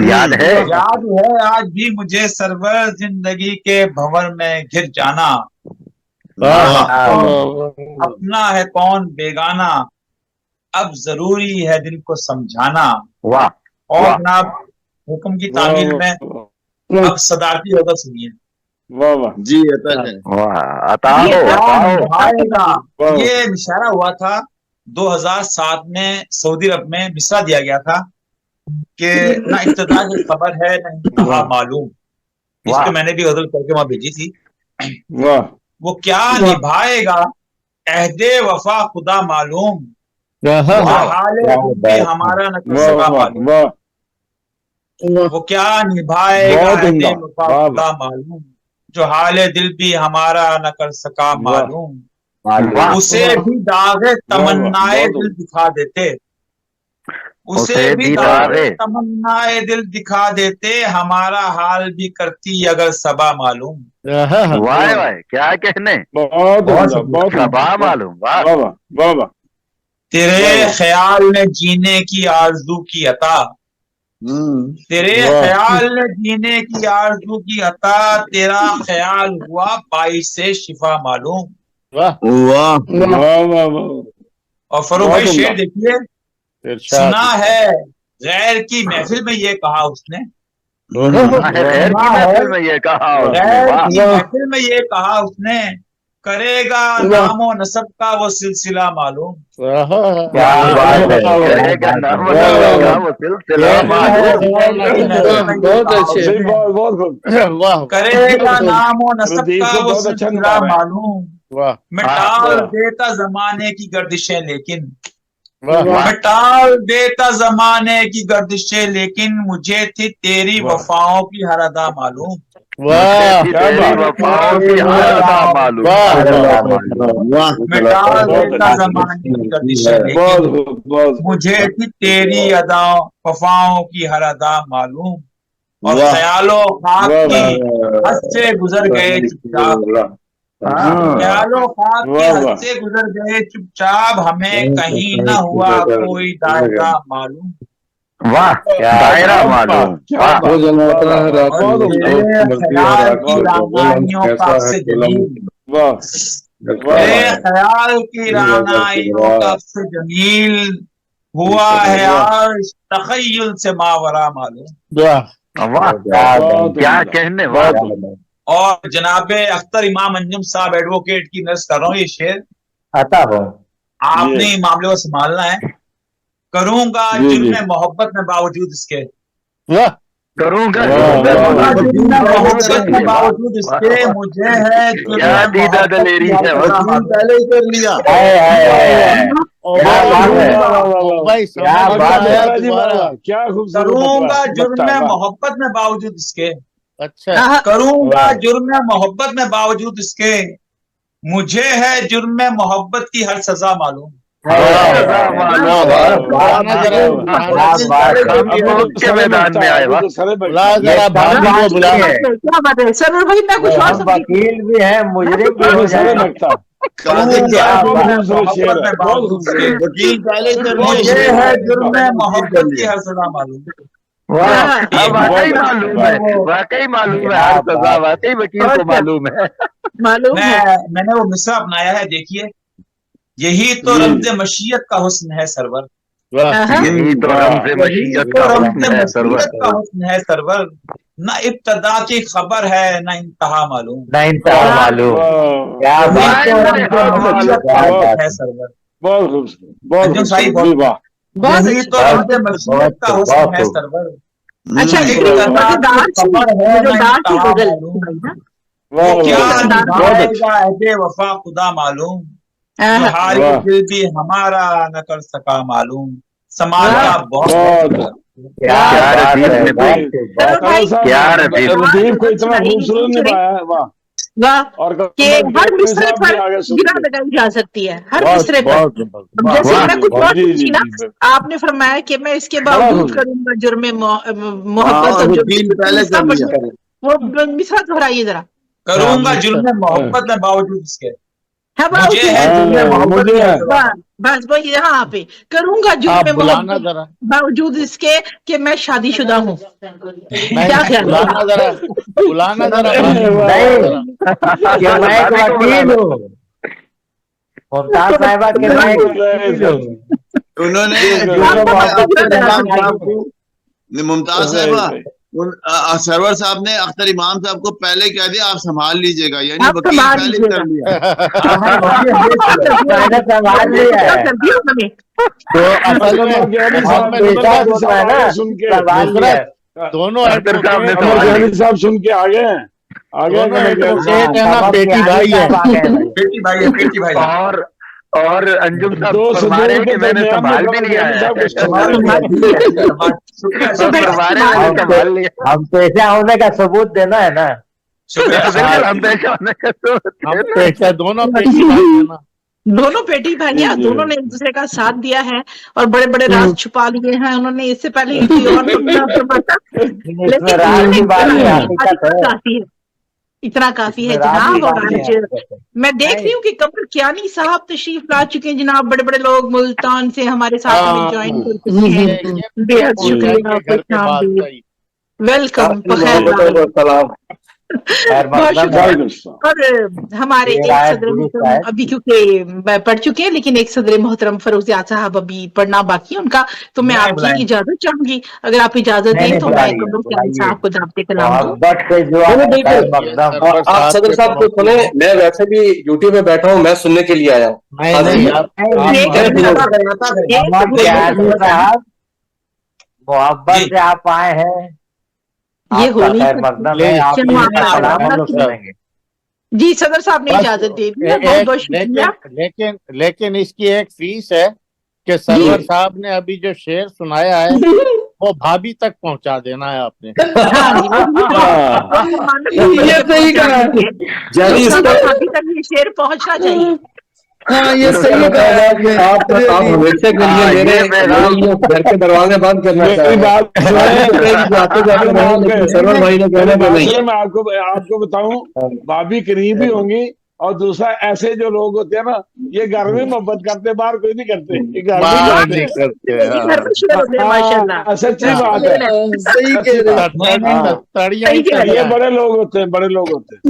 याद है आज भी मुझे सरवर, जिंदगी के भंवर में घिर जाना। अपना है कौन बेगाना, अब जरूरी है दिल को समझाना। वाह। और जनाब हुक्म की तामील में अब सदारती होगा सुनिए। वाह वाह जी अता है। वाह अता ये इशारा हुआ था 2007 में सऊदी अरब में मिसरा दिया गया था कि ना इब्तिदा की खबर है ना इंतहा मालूम। इसको मैंने भी गजल करके वहां भेजी थी। वाह। वो क्या निभाएगा अहदे वफा खुदा मालूम, हमारा न कर सका मालूम। वो क्या निभाएगा अहदे वफा खुदा मालूम, जो हाले दिल भी हमारा न कर सका मालूम। उसे भी दागे तमन्नाए दिल दिखा देते, उसे भी दागे तमन्नाए दिल दिखा देते, हमारा हाल भी करती अगर सबा मालूम। वाह वाह क्या कहने, बहुत सबा मालूम। वाह वाह वाह। तेरे ख्याल ने जीने की आरज़ू की अता, तेरे ख्याल ने जीने की आरज़ू की अता, तेरा ख्याल हुआ बाइस से शिफा मालूम। वाह वाह वाह। और फरूख भाई शेर देखिए, सुना है गैर की महफिल में ये कहा उसने, गैर की महफिल में ये कहा महफिल में ये कहा उसने, करेगा नामो नसब का वो सिलसिला मालूम। करेगा नामो नसब का वो सिलसिला मालूम। बहुत अच्छे, बहुत करेगा नामो नसब का वो सिलसिला मालूम। मैं टाल देता जमाने की गर्दिशें लेकिन, मैं टाल देता जमाने की गर्दिशें लेकिन, मुझे थी तेरी वफाओं की हर अदा मालूम। तेरी वफाओं की हर अदा मालूम। मैं टाल देता जमाने की गर्दिशें लेकिन, मुझे थी तेरी अदा वफाओं की हर अदा मालूम। और ख्यालों खाक की हद से गुजर गए चुपचाप, ख्यालों खाक की हद से गुजर गए चुपचाप, हमें कहीं न हुआ कोई दायरा मालूम। वाह दायरा मालूम। ख्याल की रानाइयों का जमील हुआ है आज तखय्युल से मावरा मालूम। वाह क्या कहने। वाह। और जनाबे अख्तर इमाम अंजुम साहब एडवोकेट की नर्स कर रहा हूँ ये शेर, आपने मामले को संभालना है। करूंगा जुर्म मोहब्बत में बावजूद इसके, करूंगा मोहब्बत में बावजूद इसके, मुझे है क्या दीदा दलेरी है। पहले ही कर लिया। क्या करूंगा जुर्म मोहब्बत में बावजूद इसके, अच्छा करूंगा जुर्म मोहब्बत में बावजूद इसके, मुझे है जुर्म मोहब्बत की हर सजा मालूम। के मैदान में आए। क्या बात है सर भाई, मैं कुछ और वकील भी है, मुजरिम भी हो जाएगा। मुझे है जुर्म मोहब्बत की हर सजा मालूम। वाकई मालूम है, वाकई मालूम है हर सजा, वाकई वकील को मालूम है। मैंने वो मिसरा अपनाया है, देखिए यही तो रमज़ मशीयत का हुस्न है सरवर, यही तो रमज़ मशीयत का हुस्न है सरवर, हुस्न है सरवर। न इब्तदा की खबर है न इंतहा मालूम। ना इंतहा मालूम। क्या बात है सरवर। बहुत खूबसूरत, बहुत अंजुम साहिब खूबसूरत, वाह। यही तो रहमत मशरक़ का हुस्न है सरवर। अच्छा, न इब्तदा की खबर है न इंतहा मालूम। वो क्या निभाएगा अहदे वफा खुदा मालूम। जो हारी दिल भी हमारा न कर सका मालूम। समाज का बहुत रदीफ को इतना खूबसूरत निभाया है, वाह। और हर मिसरे पर गिरा लगाई जा सकती है, हर मिसरे पर। जैसे मैं कुछ बात पूछी ना, आपने फरमाया कि मैं इसके बावजूद करूंगा जुर्मे मोहब्बत और जुर्म, वो मिसरा दोहराइए जरा। करूंगा जुर्मे मोहब्बत में बावजूद इसके मुझे है जुर्मे मोहब्बत, बस वो यहाँ पे करूंगा जुर्मे मोहब्बत बावजूद इसके कि मैं शादीशुदा हूँ। क्या ख्याल है? बुलाना जरा मैं एक वकील हूँ, मुमताज साहिबा के मैं एक वकील हूँ। उन्होंने मुमताज साहिबा सरवर साहब ने अख्तर इमाम साहब को पहले कह दिया आप संभाल लीजिएगा, यानी वकील पहले कर लिया। संभाल लिया है तो असल में दोनों साहब सुन के आ गए हैं, बेटी भाई है, बेटी भाई। और अंजुम साहब फरमा रहे हैं कि मैंने संभाल भी लिया है। हम पेशा होने का सबूत देना है ना। हम पेशा होने का सबूत, दोनों पेटी भाई है ना, दोनों बेटी भाइयां, दोनों ने एक दूसरे का साथ दिया है और बड़े बड़े राज छुपा लिए हैं उन्होंने। इससे पहले इतना काफी है जनाब। और आज मैं देख रही हूँ कि कमर कियानी साहब तशरीफ ला चुके हैं जनाब। बड़े बड़े लोग मुल्तान से हमारे साथ में ज्वाइन कर चुके हैं। बेहद शुक्रिया, वेलकम। और हमारे एक सदर मोहतरम अभी क्योंकि पढ़ चुके हैं, लेकिन एक सदर मोहतरम फरूखियात साहब अभी पढ़ना बाकी है उनका, तो मैं आपकी इजाजत चाहूंगी। अगर आप इजाजत दें तो मैं साहब को दावते कलाम आप सदर साहब को सुने। मैं वैसे भी ड्यूटी में बैठा हूँ, मैं सुनने के लिए आया हूँ। मोहब्बत से आप आए हैं, ये हो जी। सदर साहब ने इजाजत दे दी, बहुत बहुत शुक्रिया। लेकिन इसकी एक फीस है कि सरवर साहब ने अभी जो शेर सुनाया है वो भाभी तक पहुंचा देना है आपने। ये सही कहा, भाभी तक ये शेर पहुंचना चाहिए। हाँ, ये सही कहा। आप हमेशा के लिए मेरे घर के दरवाजे बंद करना सरवर भाई ने कहने को नहीं। मैं आपको बताऊं, भाभी करीबी होंगी। और दूसरा, ऐसे जो लोग होते हैं ना, ये घर में मोहब्बत करते, बाहर कोई नहीं करते, ये घर में करते। सच्ची बात है, ये बड़े लोग होते हैं, बड़े लोग होते हैं।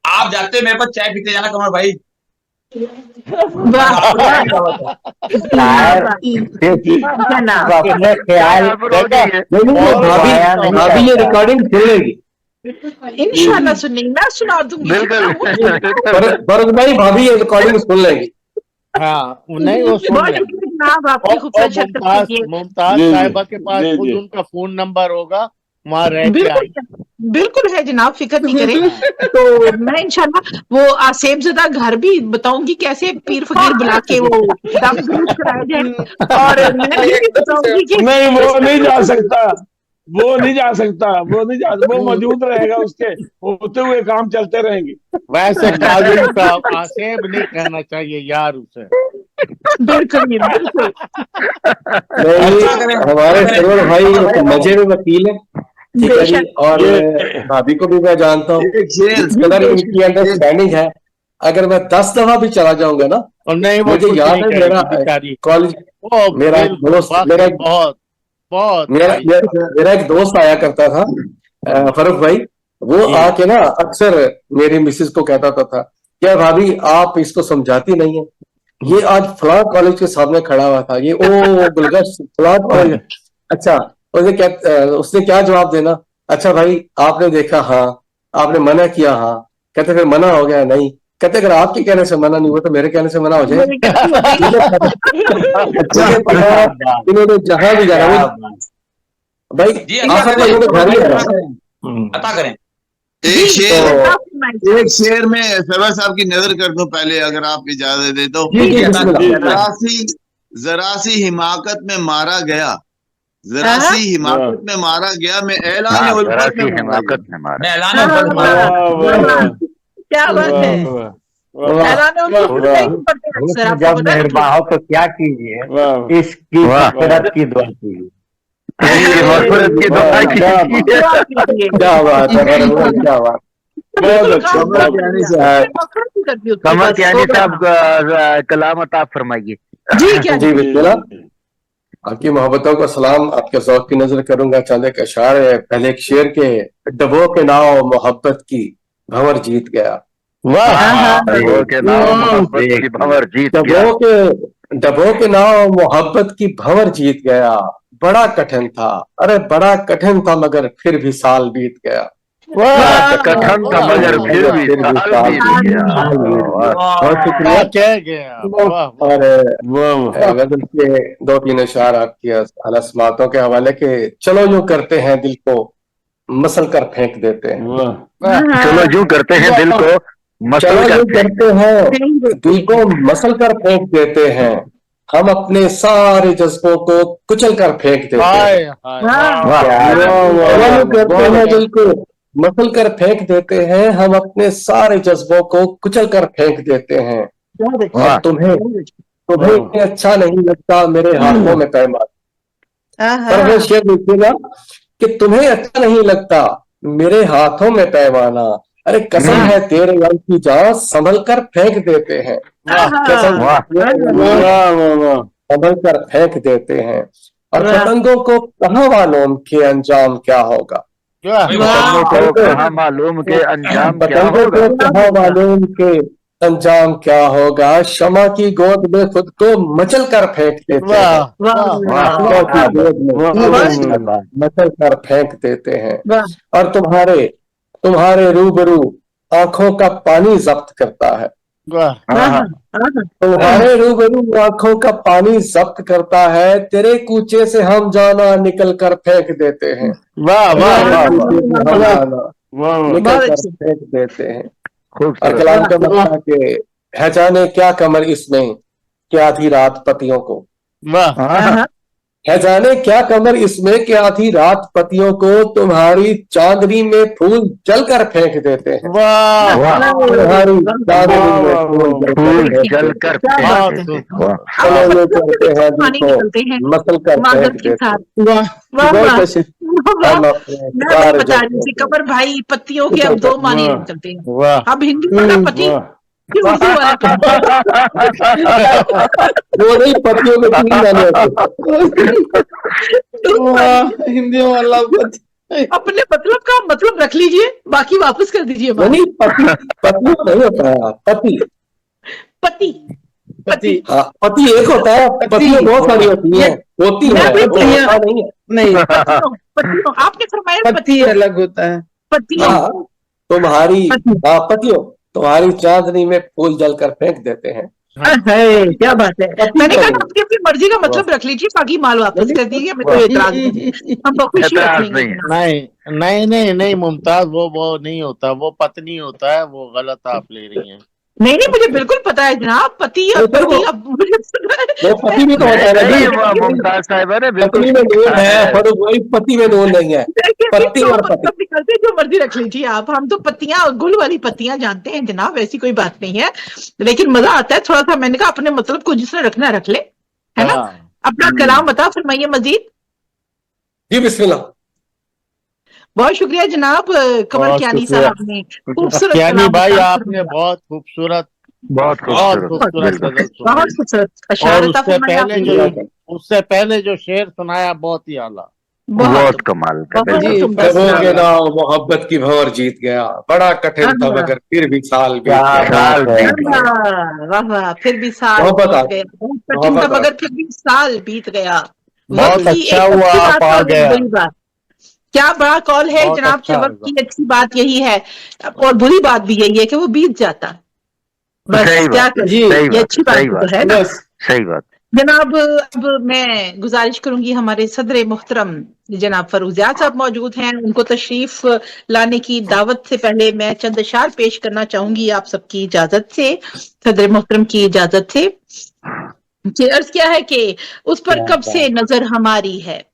आप जाते मेरे पास चाय पीते जाना कमर भाई। भाभी ये रिकॉर्डिंग सुन लेगी इंशाल्लाह, सुनेंगे, मैं सुना दूंगी। बरक भाई भाभी ये रिकॉर्डिंग सुन लेगी। हाँ, नहीं वो मुमताज साहिबा के पास खुद उनका फोन नंबर होगा, वहाँ रह के बिल्कुल है जनाब, फिक्र नहीं करें। तो मैं इंशाल्लाह वो आसेबजदा घर भी बताऊंगी कैसे पीर फकीर बुला के वो दम दुरुस्त कराया जाए। और मैं भी बताऊंगी कि नहीं, वो नहीं जा सकता, वो नहीं जा सकता, वो मौजूद रहेगा, उसके होते हुए काम चलते रहेंगे। वैसे काजिम साहब आसेब नहीं कहना चाहिए यार उसे। बिल्कुल हमारे सरवर भाई मजे में वकील है, और भाभी को भी मैं जानता हूँ। इनकी अंडरस्टैंडिंग है। अगर मैं 10 दफा भी चला जाऊंगा ना, और नहीं मुझे याद है मेरा कॉलेज, मेरा एक दोस्त आया करता था, फरूख भाई। वो आके ना अक्सर मेरी मिसेस को कहता था, क्या भाभी आप इसको समझाती नहीं है, ये आज फलां कॉलेज के सामने खड़ा हुआ था, ये ओ गुलगश फलां कॉलेज। अच्छा, उसने क्या जवाब देना, अच्छा भाई आपने देखा हाँ, आपने मना किया हाँ, कहते फिर मना हो गया नहीं, कहते अगर आपके कहने से मना नहीं हुआ तो मेरे कहने से मना हो जाए। इन्होंने जहां भी जाना भाई आखिर में इन्होंने घर ही पता करें। एक शेर में सरवर साहब की नजर कर दूं पहले, अगर आप इजाजत दे तो। जरा सी हिमाकत में मारा गया, जरा सी हिमाकत में मारा गया, मैं ऐलान उल्फत में हिमाकत में मारा, मैं ऐलान उल्फत मारा। क्या बात है, जब मेहरबान हो तो क्या कीजिए, इसकी मग़फ़िरत की दुआ कीजिए। क्या बात है, क्या बात। कमर यानी साहब कलाम अता फरमाइए। जी बिल्कुल, आपकी मोहब्बतों को सलाम, आपके ज़ौक़ की नजर करूंगा। चंद एक अशार है, पहले एक शेर के, डबो के नाव मोहब्बत की भंवर जीत गया। डबो के नाव मोहब्बत की भंवर जीत गया, डबो के नाव मोहब्बत की भंवर जीत गया, बड़ा कठिन था, अरे बड़ा कठिन था मगर फिर भी साल बीत गया। कठिन था मगर फिर भी साल बीत गया। बहुत शुक्रिया। और गजल के 2-3 अशार आपकी अलस्मातों के हवाले के, चलो यूं करते हैं दिल को मसल कर फेंक देते हैं, चलो यूं करते हैं दिल को मसल कर करते हैं, दिल को मसल कर फेंक देते हैं, हम अपने सारे जज्बों को कुचल कर फेंक देते हैं। करते हैं दिल को मसल कर फेंक देते हैं, हम अपने सारे जज्बों को कुचल कर फेंक देते हैं। और तुम्हें अच्छा नहीं लगता मेरे हाथों में पैमाना, पर वो शेर लिखिएगा कि तुम्हें अच्छा नहीं लगता मेरे हाथों में पैमाना, अरे कसम है तेरे गम की जान संभल कर फेंक देते हैं, संभल कर फेंक देते हैं। और पतंगों को कहाँ मालूम के अंजाम क्या होगा, कहाँ मालूम के अंजाम क्या होगा, कहाँ मालूम के अंजाम क्या होगा, शमा की गोद में खुद को मचल कर फेंक देते हैं, मचल कर फेंक देते हैं। और तुम्हारे रूबरू आंखों का पानी जब्त करता है, तुम्हारे रूबरू आंखों का पानी जब्त करता है, तेरे कूचे से हम जाना निकल कर फेंक देते हैं, निकल कर फेंक देते हैं। और कलाम का मतलब के है जाने क्या कमर इसमें क्या आधी रात पतियों को, है जाने क्या कमर इसमें कि आधी रात पतियों को, तुम्हारी चांदनी में फूल जल कर फेंक देते हैं, तुम्हारी चांदनी में फूल जल कर फेंक देते हैं, मसल कर फेंक देते हैं। कमर भाई पत्तियों के अब 2 मानी चलते हैं, अब हिंदी वाला पति वो नहीं, पतियों के 3 माने हिंदी वाला अपने मतलब का मतलब रख लीजिए, बाकी वापस कर दीजिए। नहीं, पति नहीं होता है, पति हाँ, पति एक होता है, पति बहुत सारी होती है, नहीं आपने फरमाया पति अलग होता है, पति तुम्हारी पतियों तुम्हारी चांदनी में फूल जल कर फेंक देते हैं। क्या बात है, मैंने कहा आपकी अपनी मर्जी का मतलब रख लीजिए, बाकी माल वापस कर दीजिए, हम तो खुशी नहीं मुमताज, वो नहीं होता, वो पत्नी होता है, वो गलत आप ले रही हैं। नहीं मुझे बिल्कुल पता है जनाब, पति और पति अब मुझे पति में तो होता है, मुमताज साहिबा ने पति में नून है, पति में नून नहीं है, पति और पति निकलते जो मर्जी रख लीजिए आप, हम तो पत्तियां गुल वाली पत्तियां जानते हैं जनाब, ऐसी कोई बात नहीं है, लेकिन मजा आता है थोड़ा सा। मैंने कहा अपने मतलब को जिसने रखना रख ले, है ना। अपना कलाम बता फरमाइए मजीद। जी बिस्मिल्लाह। बहुत शुक्रिया जनाब कमर कियानी साहब ने, खूबसूरत कियानी भाई आपने बहुत खूबसूरत उससे पहले जो शेर सुनाया बहुत ही आला, बहुत कमाल का। मोहब्बत की भंवर जीत गया, बड़ा कठिन था मगर फिर भी साल बीत गया, फिर भी साल बीत गया, कठिन था मगर फिर भी साल बीत गया। बहुत अच्छा हुआ आप आ गया। क्या बड़ा कॉल है जनाब के वक्त की अच्छी बात यही है और बुरी बात भी यही है कि वो बीत जाता। बस क्या करें, ये अच्छी बात तो है ना। सही बात जनाब अब मैं गुजारिश करूंगी हमारे सदर मोहतरम जनाब फरूजिया साहब मौजूद हैं, उनको तशरीफ लाने की दावत से पहले मैं चंद अशार पेश करना चाहूंगी आप सबकी इजाजत से, सदर मोहतरम की इजाजत से। अर्ज क्या है कि उस पर कब से नजर हमारी है,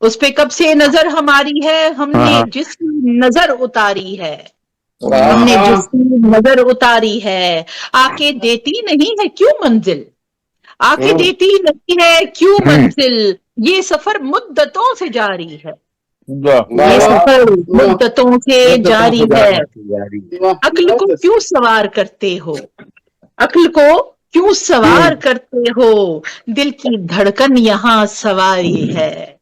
उस पे कब से नजर हमारी है, हमने जिसकी नजर उतारी है, हमने जिसकी नजर उतारी है, आके देती नहीं है क्यों मंजिल, आके देती नहीं है क्यों मंजिल, ये सफर मुद्दतों से जारी है, ये सफर मुद्दतों से जारी है, अक्ल को क्यों सवार करते हो, अक्ल को क्यों सवार करते हो, दिल की धड़कन यहाँ सवारी है,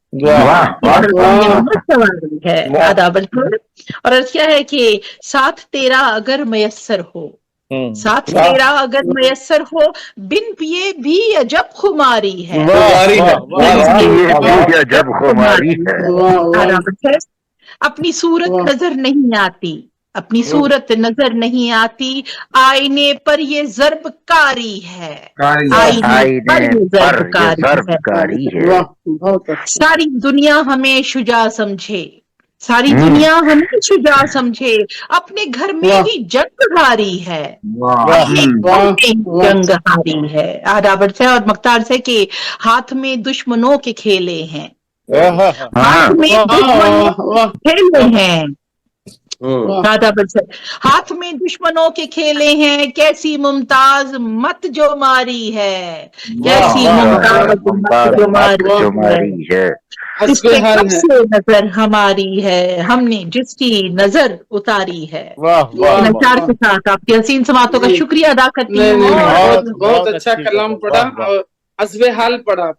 सवारी है आदाब। और अर्ज क्या है कि साथ तेरा अगर मयस्सर हो, साथ तेरा अगर मयस्सर हो, बिन पिए भी अजब खुमारी है, अजब खुमारी है, अपनी सूरत नजर नहीं आती, अपनी सूरत नजर नहीं आती, आईने पर ये ज़र्ब कारी है, आईने पर ये ज़र्ब कारी है, सारी दुनिया हमें शुजा समझे, सारी दुनिया हमें शुजा समझे, अपने घर में ही जंग हारी है, जंग हारी है। आदाबर से और मख्तार से के हाथ में दुश्मनों के खेले हैं, हाथ में दुश्मनों के खेले हैं, हाथ में दुश्मनों के खेले हैं, कैसी मुमताज मत जो मारी है, कैसी मुमताज मत जो मारी है, इस पे कब से नजर हमारी है, हमने जिसकी नजर उतारी है। नचार के साथ आपकी हसीन समातों का शुक्रिया अदा करती हूँ। बहुत अच्छा कलाम पढ़ा और अज़्वे हाल पढ़ा,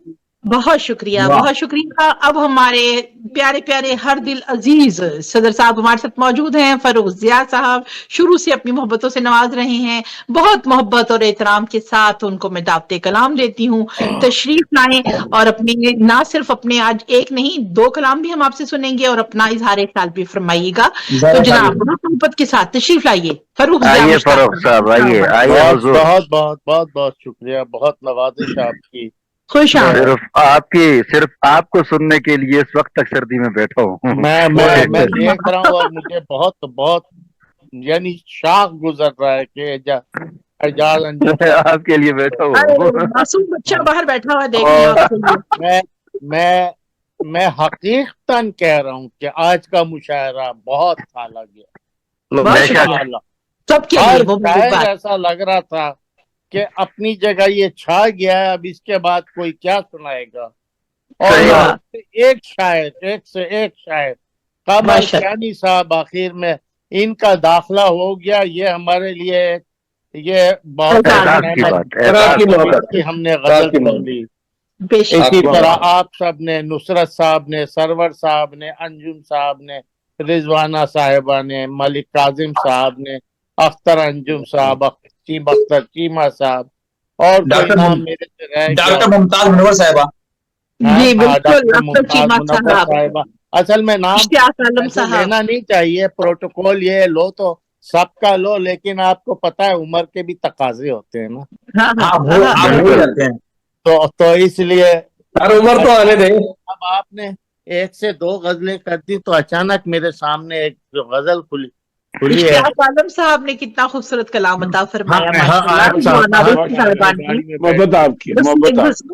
बहुत शुक्रिया, बहुत शुक्रिया। अब हमारे प्यारे प्यारे हर दिल अजीज सदर साहब हमारे साथ मौजूद हैं। फरूख जिया साहब शुरू से अपनी मोहब्बतों से नवाज रहे हैं, बहुत मोहब्बत और एहतराम के साथ उनको मैं दावते कलाम देती हूँ, तशरीफ लाएं और अपने ना सिर्फ अपने आज एक नहीं दो कलाम भी हम आपसे सुनेंगे और अपना इजहार ख्याल भी फरमाइएगा। तो जनाब मोहब्बत के साथ तशरीफ लाइए फरूख साहब, आइए आइए। बहुत बहुत बहुत बहुत शुक्रिया, बहुत नवाजिश आपकी। खुश सिर्फ आपको सुनने के लिए इस वक्त तक सर्दी में बैठा हूँ। मैं देख रहा हूँ और मुझे बहुत बहुत यानी शाख गुजर रहा है कि एजाज आपके लिए बैठा हूँ। मासूम बच्चा बाहर बैठा हुआ देखने मैं हकीकतन कह रहा हूँ कि आज का मुशायरा बहुत आला गया, ऐसा लग रहा था कि अपनी जगह ये छा गया है, अब इसके बाद कोई क्या सुनाएगा। और एक से एक शायर कामल शानी साहब आखिर में इनका दाखिला हो गया, ये हमारे लिए ये बहुत कि हमने गजल सुन ली। इसी तरह आप सब ने, नुसरत साहब ने, सरवर साहब ने, अंजुम साहब ने, रिजवाना साहिबा ने, मलिक काजिम साहब ने, अख्तर अंजुम साहब, अख्तर चीमा साहब और डॉक्टर मुमताज मुनव्वर साहिबा, साहिबा। असल में नाम लेना नहीं चाहिए, प्रोटोकॉल ये लो तो सबका लो, लेकिन आपको पता है उम्र के भी तकाजे होते हैं ना। तो इसलिए हर उम्र तो आने दें। अब आपने एक से दो गजलें कर दी तो अचानक मेरे सामने एक जो गजल खुली है। आलम साहब ने कितना खूबसूरत कलाम अता फरमाया,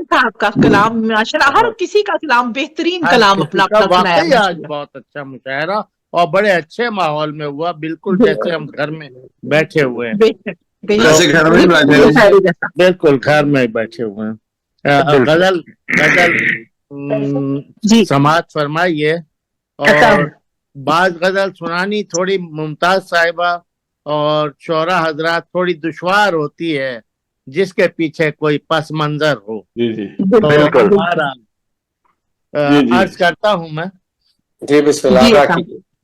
साहब का कलाम माशाल्लाह, हर किसी का कलाम बेहतरीन कलाम अपना सुनाया। आज बहुत अच्छा मुशायरा और बड़े अच्छे माहौल में हुआ, बिल्कुल जैसे हम घर में बैठे हुए हैं, बिल्कुल घर में बैठे हुए हैं। गजल समाअत फरमाइए। और बाज गजल सुनानी थोड़ी मुमताज साहिबा और शोरा हजरात थोड़ी दुश्वार होती है, जिसके पीछे कोई पस मंजर हो। तो अर्ज करता हूँ मैं। जी बिस्मिल्लाह।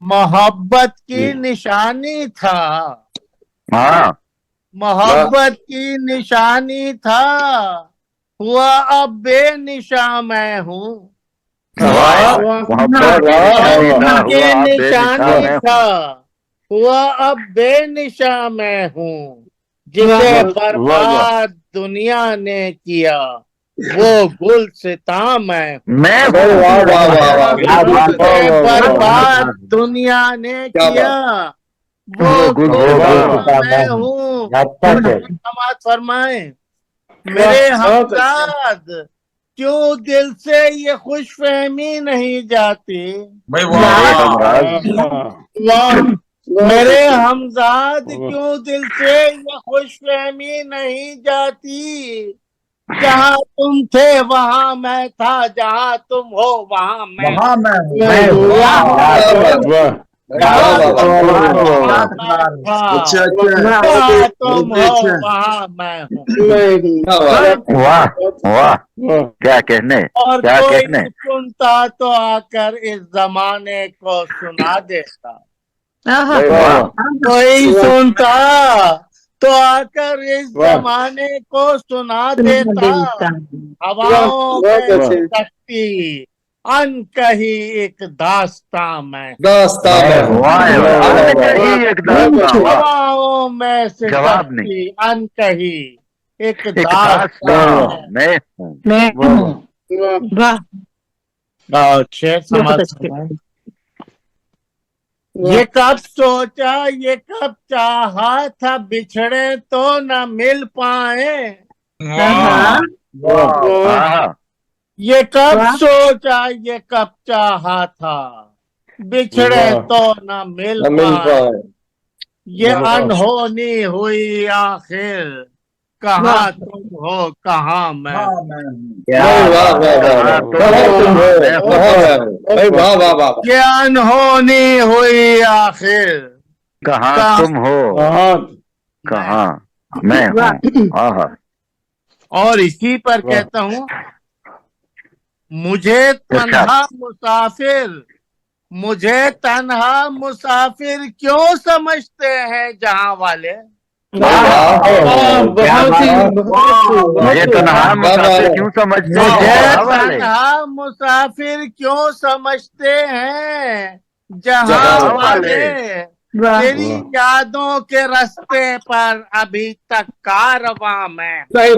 मोहब्बत की निशानी था, मोहब्बत की निशानी था, हुआ अब बेनिशा मैं हूँ, के निशानी था, हुआ अब बेनिशा मैं हूँ, जिसे बर्बाद दुनिया ने किया वो गुलसिता मैं बर्बाद दुनिया ने किया वो गुलसिता मैं हूँ। समाज फरमाए मेरे हमजाद क्यों दिल से ये खुशफहमी नहीं जाती, मेरे हमजाद क्यों दिल से ये खुशफहमी नहीं जाती, जहाँ तुम थे वहाँ मैं था, जहाँ तुम हो वहाँ मैं तुम हो वहाँ मैं हूँ। वाह वाह, क्या कहने, और क्या कोई कहने। सुनता तो आकर इस जमाने को सुना देता, कोई सुनता तो आकर इस जमाने को सुना देता, हवाओं में सकती अनकही एक दास्तां मैं, हवाओं में से सकती अनकही एक दास्तां मैं हूँ। शेर समझ ये कब सोचा ये कब चाहा था, बिछड़े तो न मिल पाए, ये कब सोचा ये कब चाहा था, बिछड़े तो न मिल पाए, ये अनहोनी हुई आखिर, कहाँ तुम हो कहाँ मैं, ये अनहोनी हुई आखिर, कहाँ तुम हो कहाँ मैं हूँ। और इसी पर कहता हूँ मुझे तन्हा मुसाफिर क्यों समझते हैं जहाँ वाले, मुझे तन्हा मुसाफिर क्यों समझते हैं, तन्हा मुसाफिर क्यों समझते हैं जहाँ वाले, तेरी यादों के रास्ते पर अभी तक कारवां में, तेरी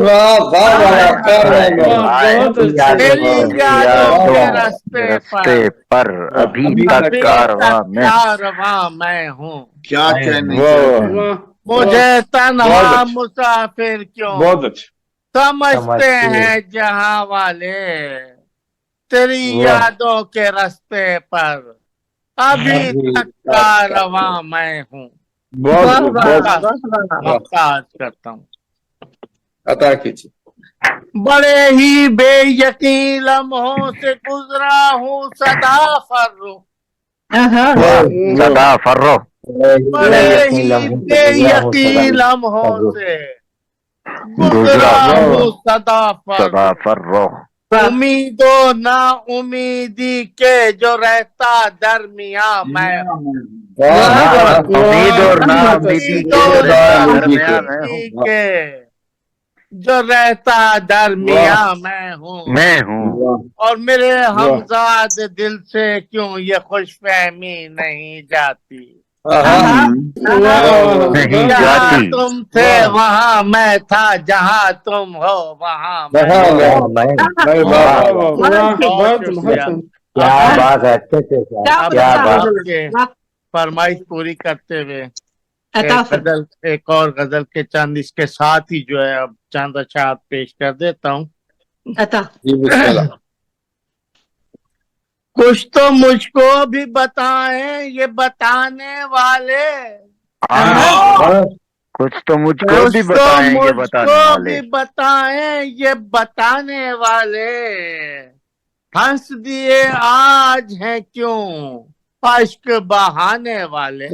यादों के रास्ते पर अभी तक कारवां मैं हूँ। क्या कहने, मुझे तन्हा मुसाफिर क्यों समझते हैं जहाँ वाले, तेरी यादों के रास्ते पर अभी तक कारवां मैं हूँ। ममताज करता हूँ, अता कीजिए। बड़े ही बेयकीन लम्हों से गुजरा हूँ सदा फर्रो, सदा फर्रो, बड़े ही बेयकीन लम्हों से गुजरा हूँ सदा फर्रो, उम्मीदों ना उम्मीदी के जो रहता दरमिया मैं, उम्मीद और ना उम्मीदी के जो रहता दरमिया मैं हूँ। और मेरे हमजाद दिल से क्यों ये खुशफहमी नहीं जाती, जहाँ तुम थे वहाँ मैं था, जहाँ तुम हो वहाँ मैं। क्या बात है, अच्छे से क्या बात। फरमाइश पूरी करते हुए एक और गजल के चंद इसके साथ ही जो है अब चंद अशात पेश कर देता हूँ। कुछ तो मुझको भी बताएं ये बताने वाले, कुछ तो मुझको भी बताएं ये बताने वाले, हंस दिए आज है क्यों अश्क बहाने वाले,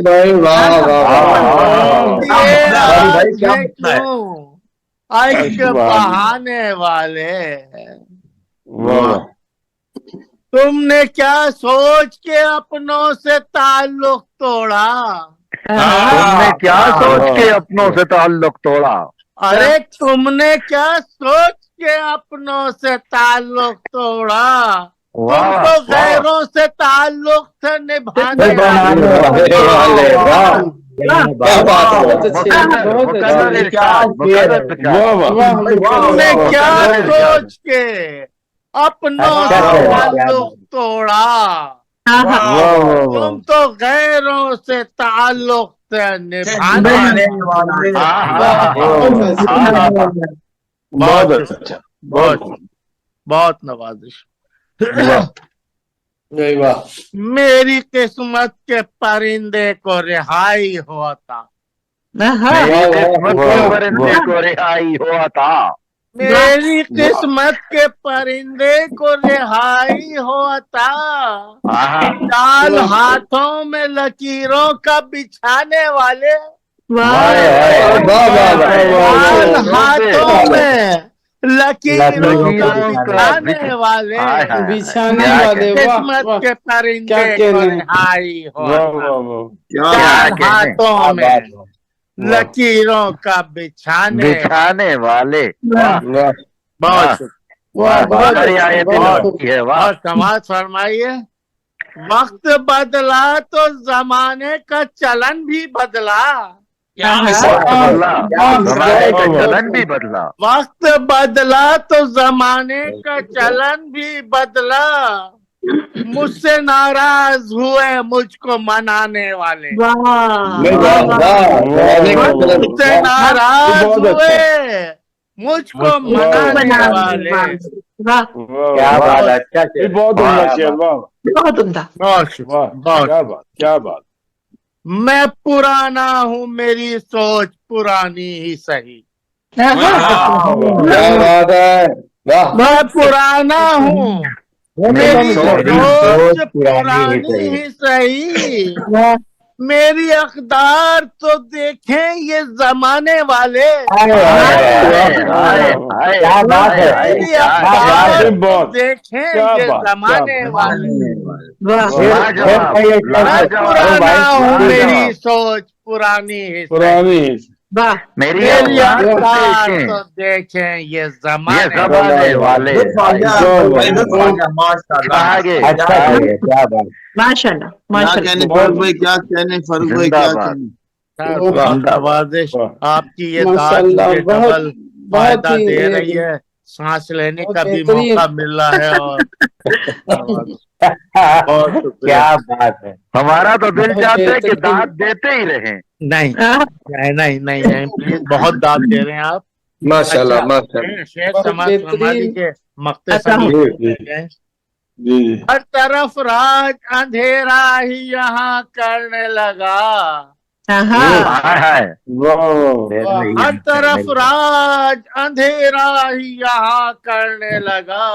अश्क बहाने वाले। तुमने क्या सोच के अपनों से ताल्लुक तोड़ा, तुमने क्या सोच के अपनों से ताल्लुक तोड़ा, अरे तुमने क्या सोच के अपनों से ताल्लुक तोड़ा, तुम तो गैरों से ताल्लुक से निभाने तुमने क्या सोच के अपनों से ताल्लुक तोड़ा, तुम तो गैरों से ताल्लुक से निभाने वाले। बहुत अच्छा, बहुत नवाजिश। मेरी किस्मत के परिंदे को रिहाई होता, परिंदे को रिहाई होता, मेरी किस्मत के परिंदे को रिहाई होता, चाल हाथों में लकीरों का बिछाने वाले, चाल हाथों में लकीरों का बिछाने वाले, किस्मत के परिंदे को रिहाई होता, हाथों में लकीरों का बिछाने वाले। बहुत समाज फरमाइए। वक्त बदला तो जमाने का चलन भी बदला, चलन भी बदला, वक्त बदला तो जमाने का चलन भी बदला, मुझसे नाराज हुए मुझको मनाने वाले, मुझसे नाराज हुए मुझको मनाने वाले। क्या बात है, बहुत उम्दा शेर, बहुत उम्दा, क्या बात। मैं पुराना हूँ, मेरी सोच पुरानी ही सही, मैं पुराना हूँ, मेरी सोच पुरानी ही सही, मेरी अकदार तो देखें ये जमाने वाले, मेरी अकदार तो देखें ये जमाने वाले। मैं पुराना हूँ, मेरी सोच पुरानी ही, मेरी अकदार तो देखें ये जमाने वाले। माशाल्लाह, नवाजिश आपकी ये डबल फायदा दे रही है, सांस लेने का भी मौका मिल रहा है। और क्या बात है, हमारा तो दिल चाहता है कि दाद देते ही रहें। नहीं नहीं नहीं नहीं, प्लीज बहुत दाद दे रहे हैं आप, माशाल्लाह माशाल्लाह। शेख समाज फरमा लीजिए, मख्ते हर तरफ राज अंधेरा ही यहाँ करने लगा, हर तरफ राज अंधेरा ही यहाँ करने लगा,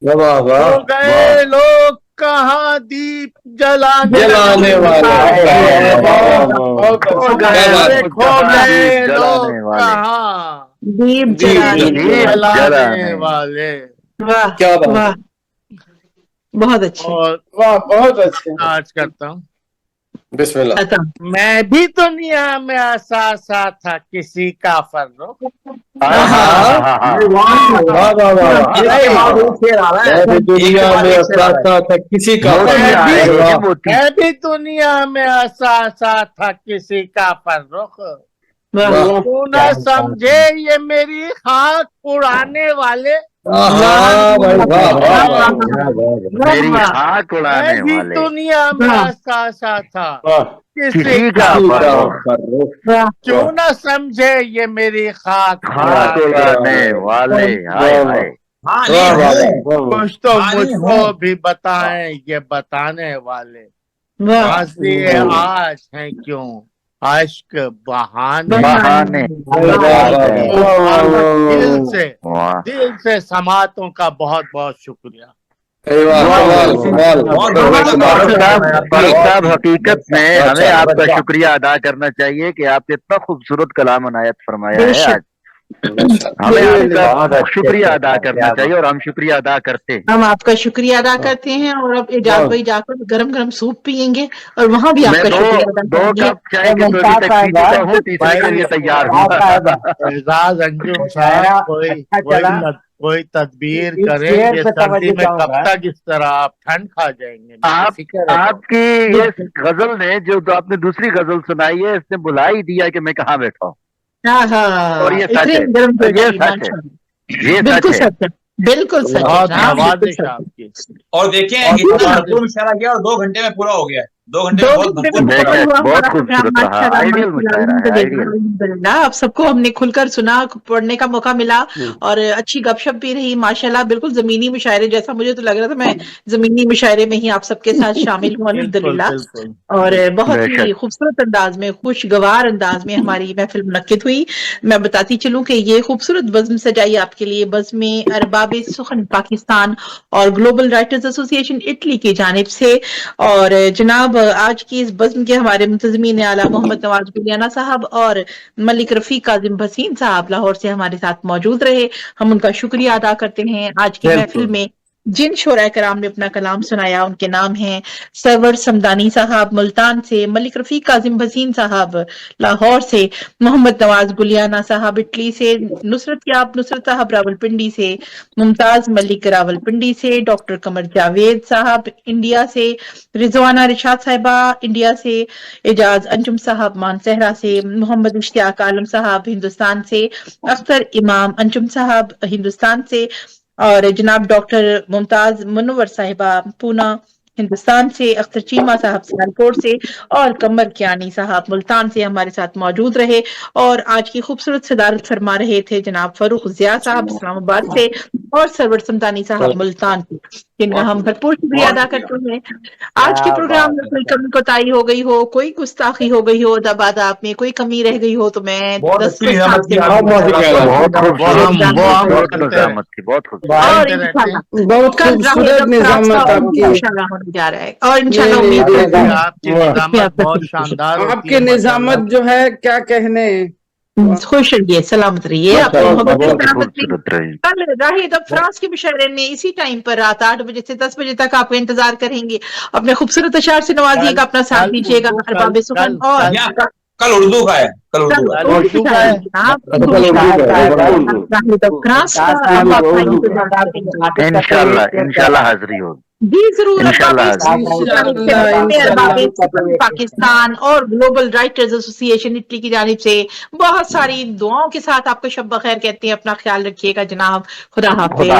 हो गए लोग कहाँ दीप जलाने वाले, खो गए लोग कहाँ दीप जलाने वाले। क्या बात, बहुत अच्छे, वाह बहुत अच्छे। आज करता हूँ बिस्मिल्लाह। मैं भी दुनिया में असासा था किसी का फर्रो, दुनिया में असासा था किसी का, मैं भी दुनिया में असासा था किसी का फर्रुख, तू न समझे ये मेरी खाक उड़ाने वाले, मेरी खाक उड़ाने वाले, दुनिया में असासा था किसी का क्यों न समझे ये मेरी खाक उड़ाने वाले। कुछ तो मुझको भी बताएं ये बताने वाले, हंसी आज है क्यों अश्क बहाने, दिल से समातों का बहुत बहुत शुक्रिया। साहब हकीकत में हमें आपका शुक्रिया अदा करना चाहिए कि आपने इतना खूबसूरत कलाम अनायत फरमाया है आज, हमें आपका शुक्रिया अदा करना चाहिए और हम शुक्रिया अदा करते हैं। हम आपका शुक्रिया अदा करते हैं और अब एजाज भाई जाकर गरम गरम सूप पियेंगे और वहाँ भी आपका शुक्रिया अदा दो करेंगे। कप चाय की तो अभी तक पी चुका हूँ, तीसरे के लिए तैयार हूँ। एजाज अंजुम साहब कोई तदबीर करें कि सर्दी में कब तक इस तरह आप ठंड खा जाएंगे। आपकी ये गजल ने जो आपने दूसरी गजल सुनाई है, इसने बुला ही दिया कि मैं कहाँ बैठा हूँ। और ये सच है, ये सच है, ये सच है, बिल्कुल सच है। और देखें इतना भरपूर मुशायरा किया और 2 घंटे में पूरा हो गया। 2 घंटे में बहुत खूबसूरत रहा, आइडियल मुशायरा है, आइडियल। आप सबको हमने खुलकर सुना, पढ़ने का मौका मिला और अच्छी गपशप भी रही माशाल्लाह। बिल्कुल जमीनी मुशायरे जैसा मुझे तो लग रहा था, मैं जमीनी मुशायरे में ही आप सबके साथ शामिल हूँ अल्हम्दुलिल्लाह। और बहुत ही खूबसूरत अंदाज में, खुशगवार अंदाज में हमारी महफिल मुनक्किद हुई। मैं बताती चलूं कि ये खूबसूरत बज़्म सजाई आपके लिए बज़्म अरबाब सुखन पाकिस्तान और ग्लोबल राइटर्स एसोसिएशन इटली की जानिब से। और जनाब आज की इस बज़्म के हमारे मुंतज़मीन आला मोहम्मद नवाज गुलियाना साहब और मलिक रफीक काजिम भसीन साहब लाहौर से हमारे साथ मौजूद रहे। हम उनका शुक्रिया अदा करते हैं। आज की महफिल में जिन शोरा कराम ने अपना कलाम सुनाया उनके नाम हैं सरवर समदानी साहब मुल्तान से, मलिक रफीक काजिम भसीन साहब लाहौर से, मोहम्मद नवाज गुलियाना साहब इटली से, नुसरत साहब रावलपिंडी से, मुमताज मलिक रावलपिंडी से, डॉक्टर कमर जावेद साहब इंडिया से, रिजवाना रिशाद साहिबा इंडिया से, एजाज अंजुम साहब मानसहरा से, मोहम्मद इश्तियाक आलम साहब हिंदुस्तान से, अख्तर इमाम अंजुम साहब हिंदुस्तान से और जनाब डॉक्टर मुमताज मुनव्वर साहिबा पूना हिंदुस्तान से, अख्तर चीमा साहब सियालकोट से और कमर कियानी साहब मुल्तान से हमारे साथ मौजूद रहे। और आज की खूबसूरत सदारत फरमा रहे थे जनाब फरूख ज़िया साहब इस्लामाबाद से और सरवर समदानी साहब मुल्तान से, जिनका हम भरपूर शुक्रिया अदा करते हैं। आज के प्रोग्राम में कोई कमी कोताही हो गई हो, कोई गुस्ताखी हो गई हो, दबादाब में कोई कमी रह गई हो तो मैं जा रहा है और इंशाल्लाह उम्मीद है बहुत शानदार आपके निजामत जो है क्या कहने। खुश रहिए, सलामत रहिए, कल राहिद अब फ्रांस के मुशायरे में इसी टाइम पर रात 8 बजे से 10 बजे तक आपको इंतजार करेंगे। अपने खूबसूरत अशार से नवाजिएगा, अपना साथ दीजिएगा। अरबाब सुखन और कल उर्दू का है, कल उर्दू का है। इंशाल्लाह हाजिरी होगी जी जरूर। पाकिस्तान और ग्लोबल राइटर्स एसोसिएशन इटली की जानिब से बहुत सारी दुआओं के साथ आपको शब बखैर कहते हैं। अपना ख्याल रखिएगा जनाब, खुदा हाफिज।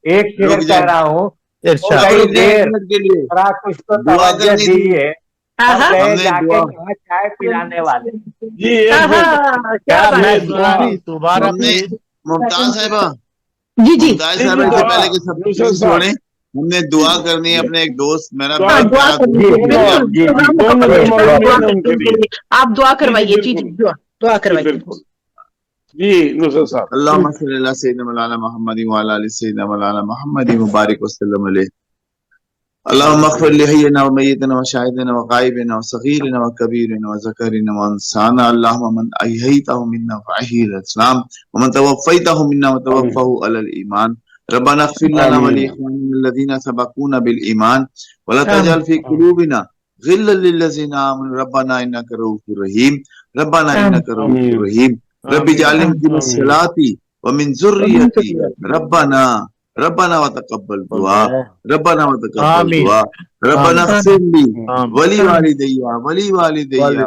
एक शेर कह रहा हूँ, कुछ तो तवज्जो दीजिए, जाके वहाँ चाय पिलाने वाले जी दोबारा मुमताज साहिबा जी से पहले के सब कुछ छोड़े, हमने दुआ करनी है अपने एक दोस्त मेरा आप दुआ करवाइए। जी दुआ करवाइए जी नुसरत साहब। अल्लाहुम्मा सल्ली अला सय्यिदिना मौलाना मुहम्मद व अला आलि सय्यिदिना मौलाना मुहम्मद मुबारक वसल्लम अलैहि। अल्लाहुम्मा अग़फ़िर लिहय्यिना व मय्यितना व शाहिदिना व ग़ाइबिना व सग़ीरिना व कबीरिना व ज़करिना व उन्साना। अल्लाहुम्मा मन अहयैतहु मिन्ना फ़अहयिहि अलल इस्लाम व मन तवफ़्फ़यतहु मिन्ना व तवफ़्फ़हु अलल ईमान। रब्बना इग़फ़िर लना व लिइख़वानिना अल्लज़ीना सबक़ूना बिल ईमान व ला तजअल फ़ी क़ुलूबिना ग़िल्लन लिल्लज़ीना आमनू रब्बना इन्नका रऊफ़ुर रहीम। रब्बना इन्नका रऊफ़ुर रहीम। रब्बि जअलनी मुक़ीमस सलाती व मिन ज़ुर्रिय्यती रब्बना व तक़ब्बल दुआ। रब्बना व तक़ब्बल दुआ। रब्बना इग़फ़िर ली वली वालिदैया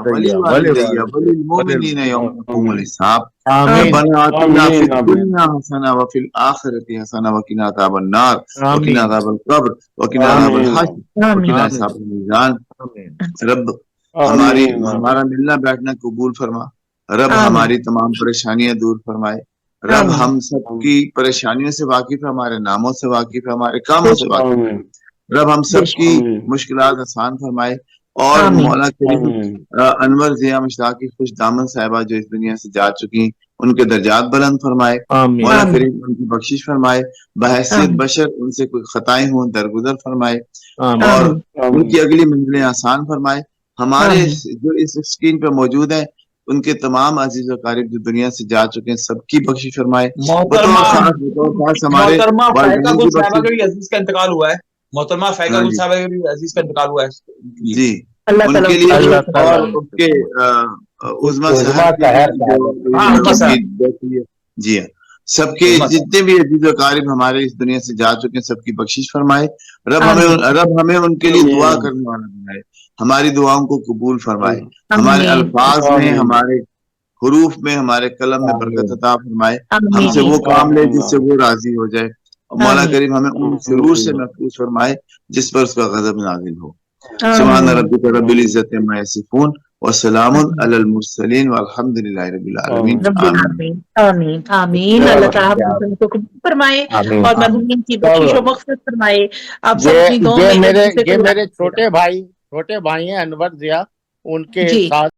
वलिल मुमिनीना यौम यक़ूमुल हिसाब। रब्बना आतिना फ़िद दुन्या हसना व फ़िल आखिरति हसना व क़िना अज़ाबन नार व क़िना अज़ाबल क़ब्र व क़िना अज़ाबल हश्र व क़िना अज़ाबल मीज़ान। रब हमारा मिलना बैठना कबूल फरमा। रब हमारी तमाम परेशानियां दूर फरमाए। रब हम सबकी परेशानियों से वाकिफ है, हमारे नामों से वाकिफ है, हमारे कामों से वाकिफ है। रब हम सबकी मुश्किलात आसान फरमाए। और मौला करीम अनवर ज़िया मुश्ताक की खुश दामन साहिबा जो इस दुनिया से जा चुकी, उनके दर्जात बुलंद फरमाए, मौला करीम उनकी बख्शिश फरमाए, बहैसियत बशर उनसे कोई खताएं हों दरगुजर फरमाए और उनकी अगली मंजिलें आसान फरमाए। हमारे जो इस स्क्रीन पे मौजूद हैं उनके तमाम अजीज अकारिब जो दुनिया से जा चुके हैं सबकी बख्शिश फरमाए। मोहतरमा फैका गुल साहिबा के भी अजीज का इंतकाल हुआ है। मोहतरमा फैका गुल साहिबा के भी अजीज का इंतकाल हुआ है जी, उनके लिए और उसके उज़्मा जी हाँ, सबके जितने भी अजीज अकारिब हमारे इस दुनिया से जा चुके हैं सबकी बख्शिश फरमाए। रब हमें उनके लिए दुआ करने वाला बनाए, हमारी दुआओं को कबूल फरमाए, हमारे अल्फाज में, हमारे हुरूफ में, हमारे कलम में बरकत अता फरमाए, हमसे वो काम ले जिससे वो राजी हो जाए। मौला करीम हमें उन शुरूर से महफूज फरमाए जिस पर उसका गजब नाज़िल हो। सुभान रब्बिका रब्बिल इज्जति अम्मा यसिफून व सलामुन अलल मुरसलीन वल्हम्दुलिल्लाहि रब्बिल आलमीन। आमीन आमीन। अल्लाह ताला हम सबको कबूल फरमाए और मरहूमीन की बख्शिश व मग़फ़िरत फरमाए। आप सब अपनी दुआओं में मेरे छोटे भाई हैं अनवर जिया, उनके साथ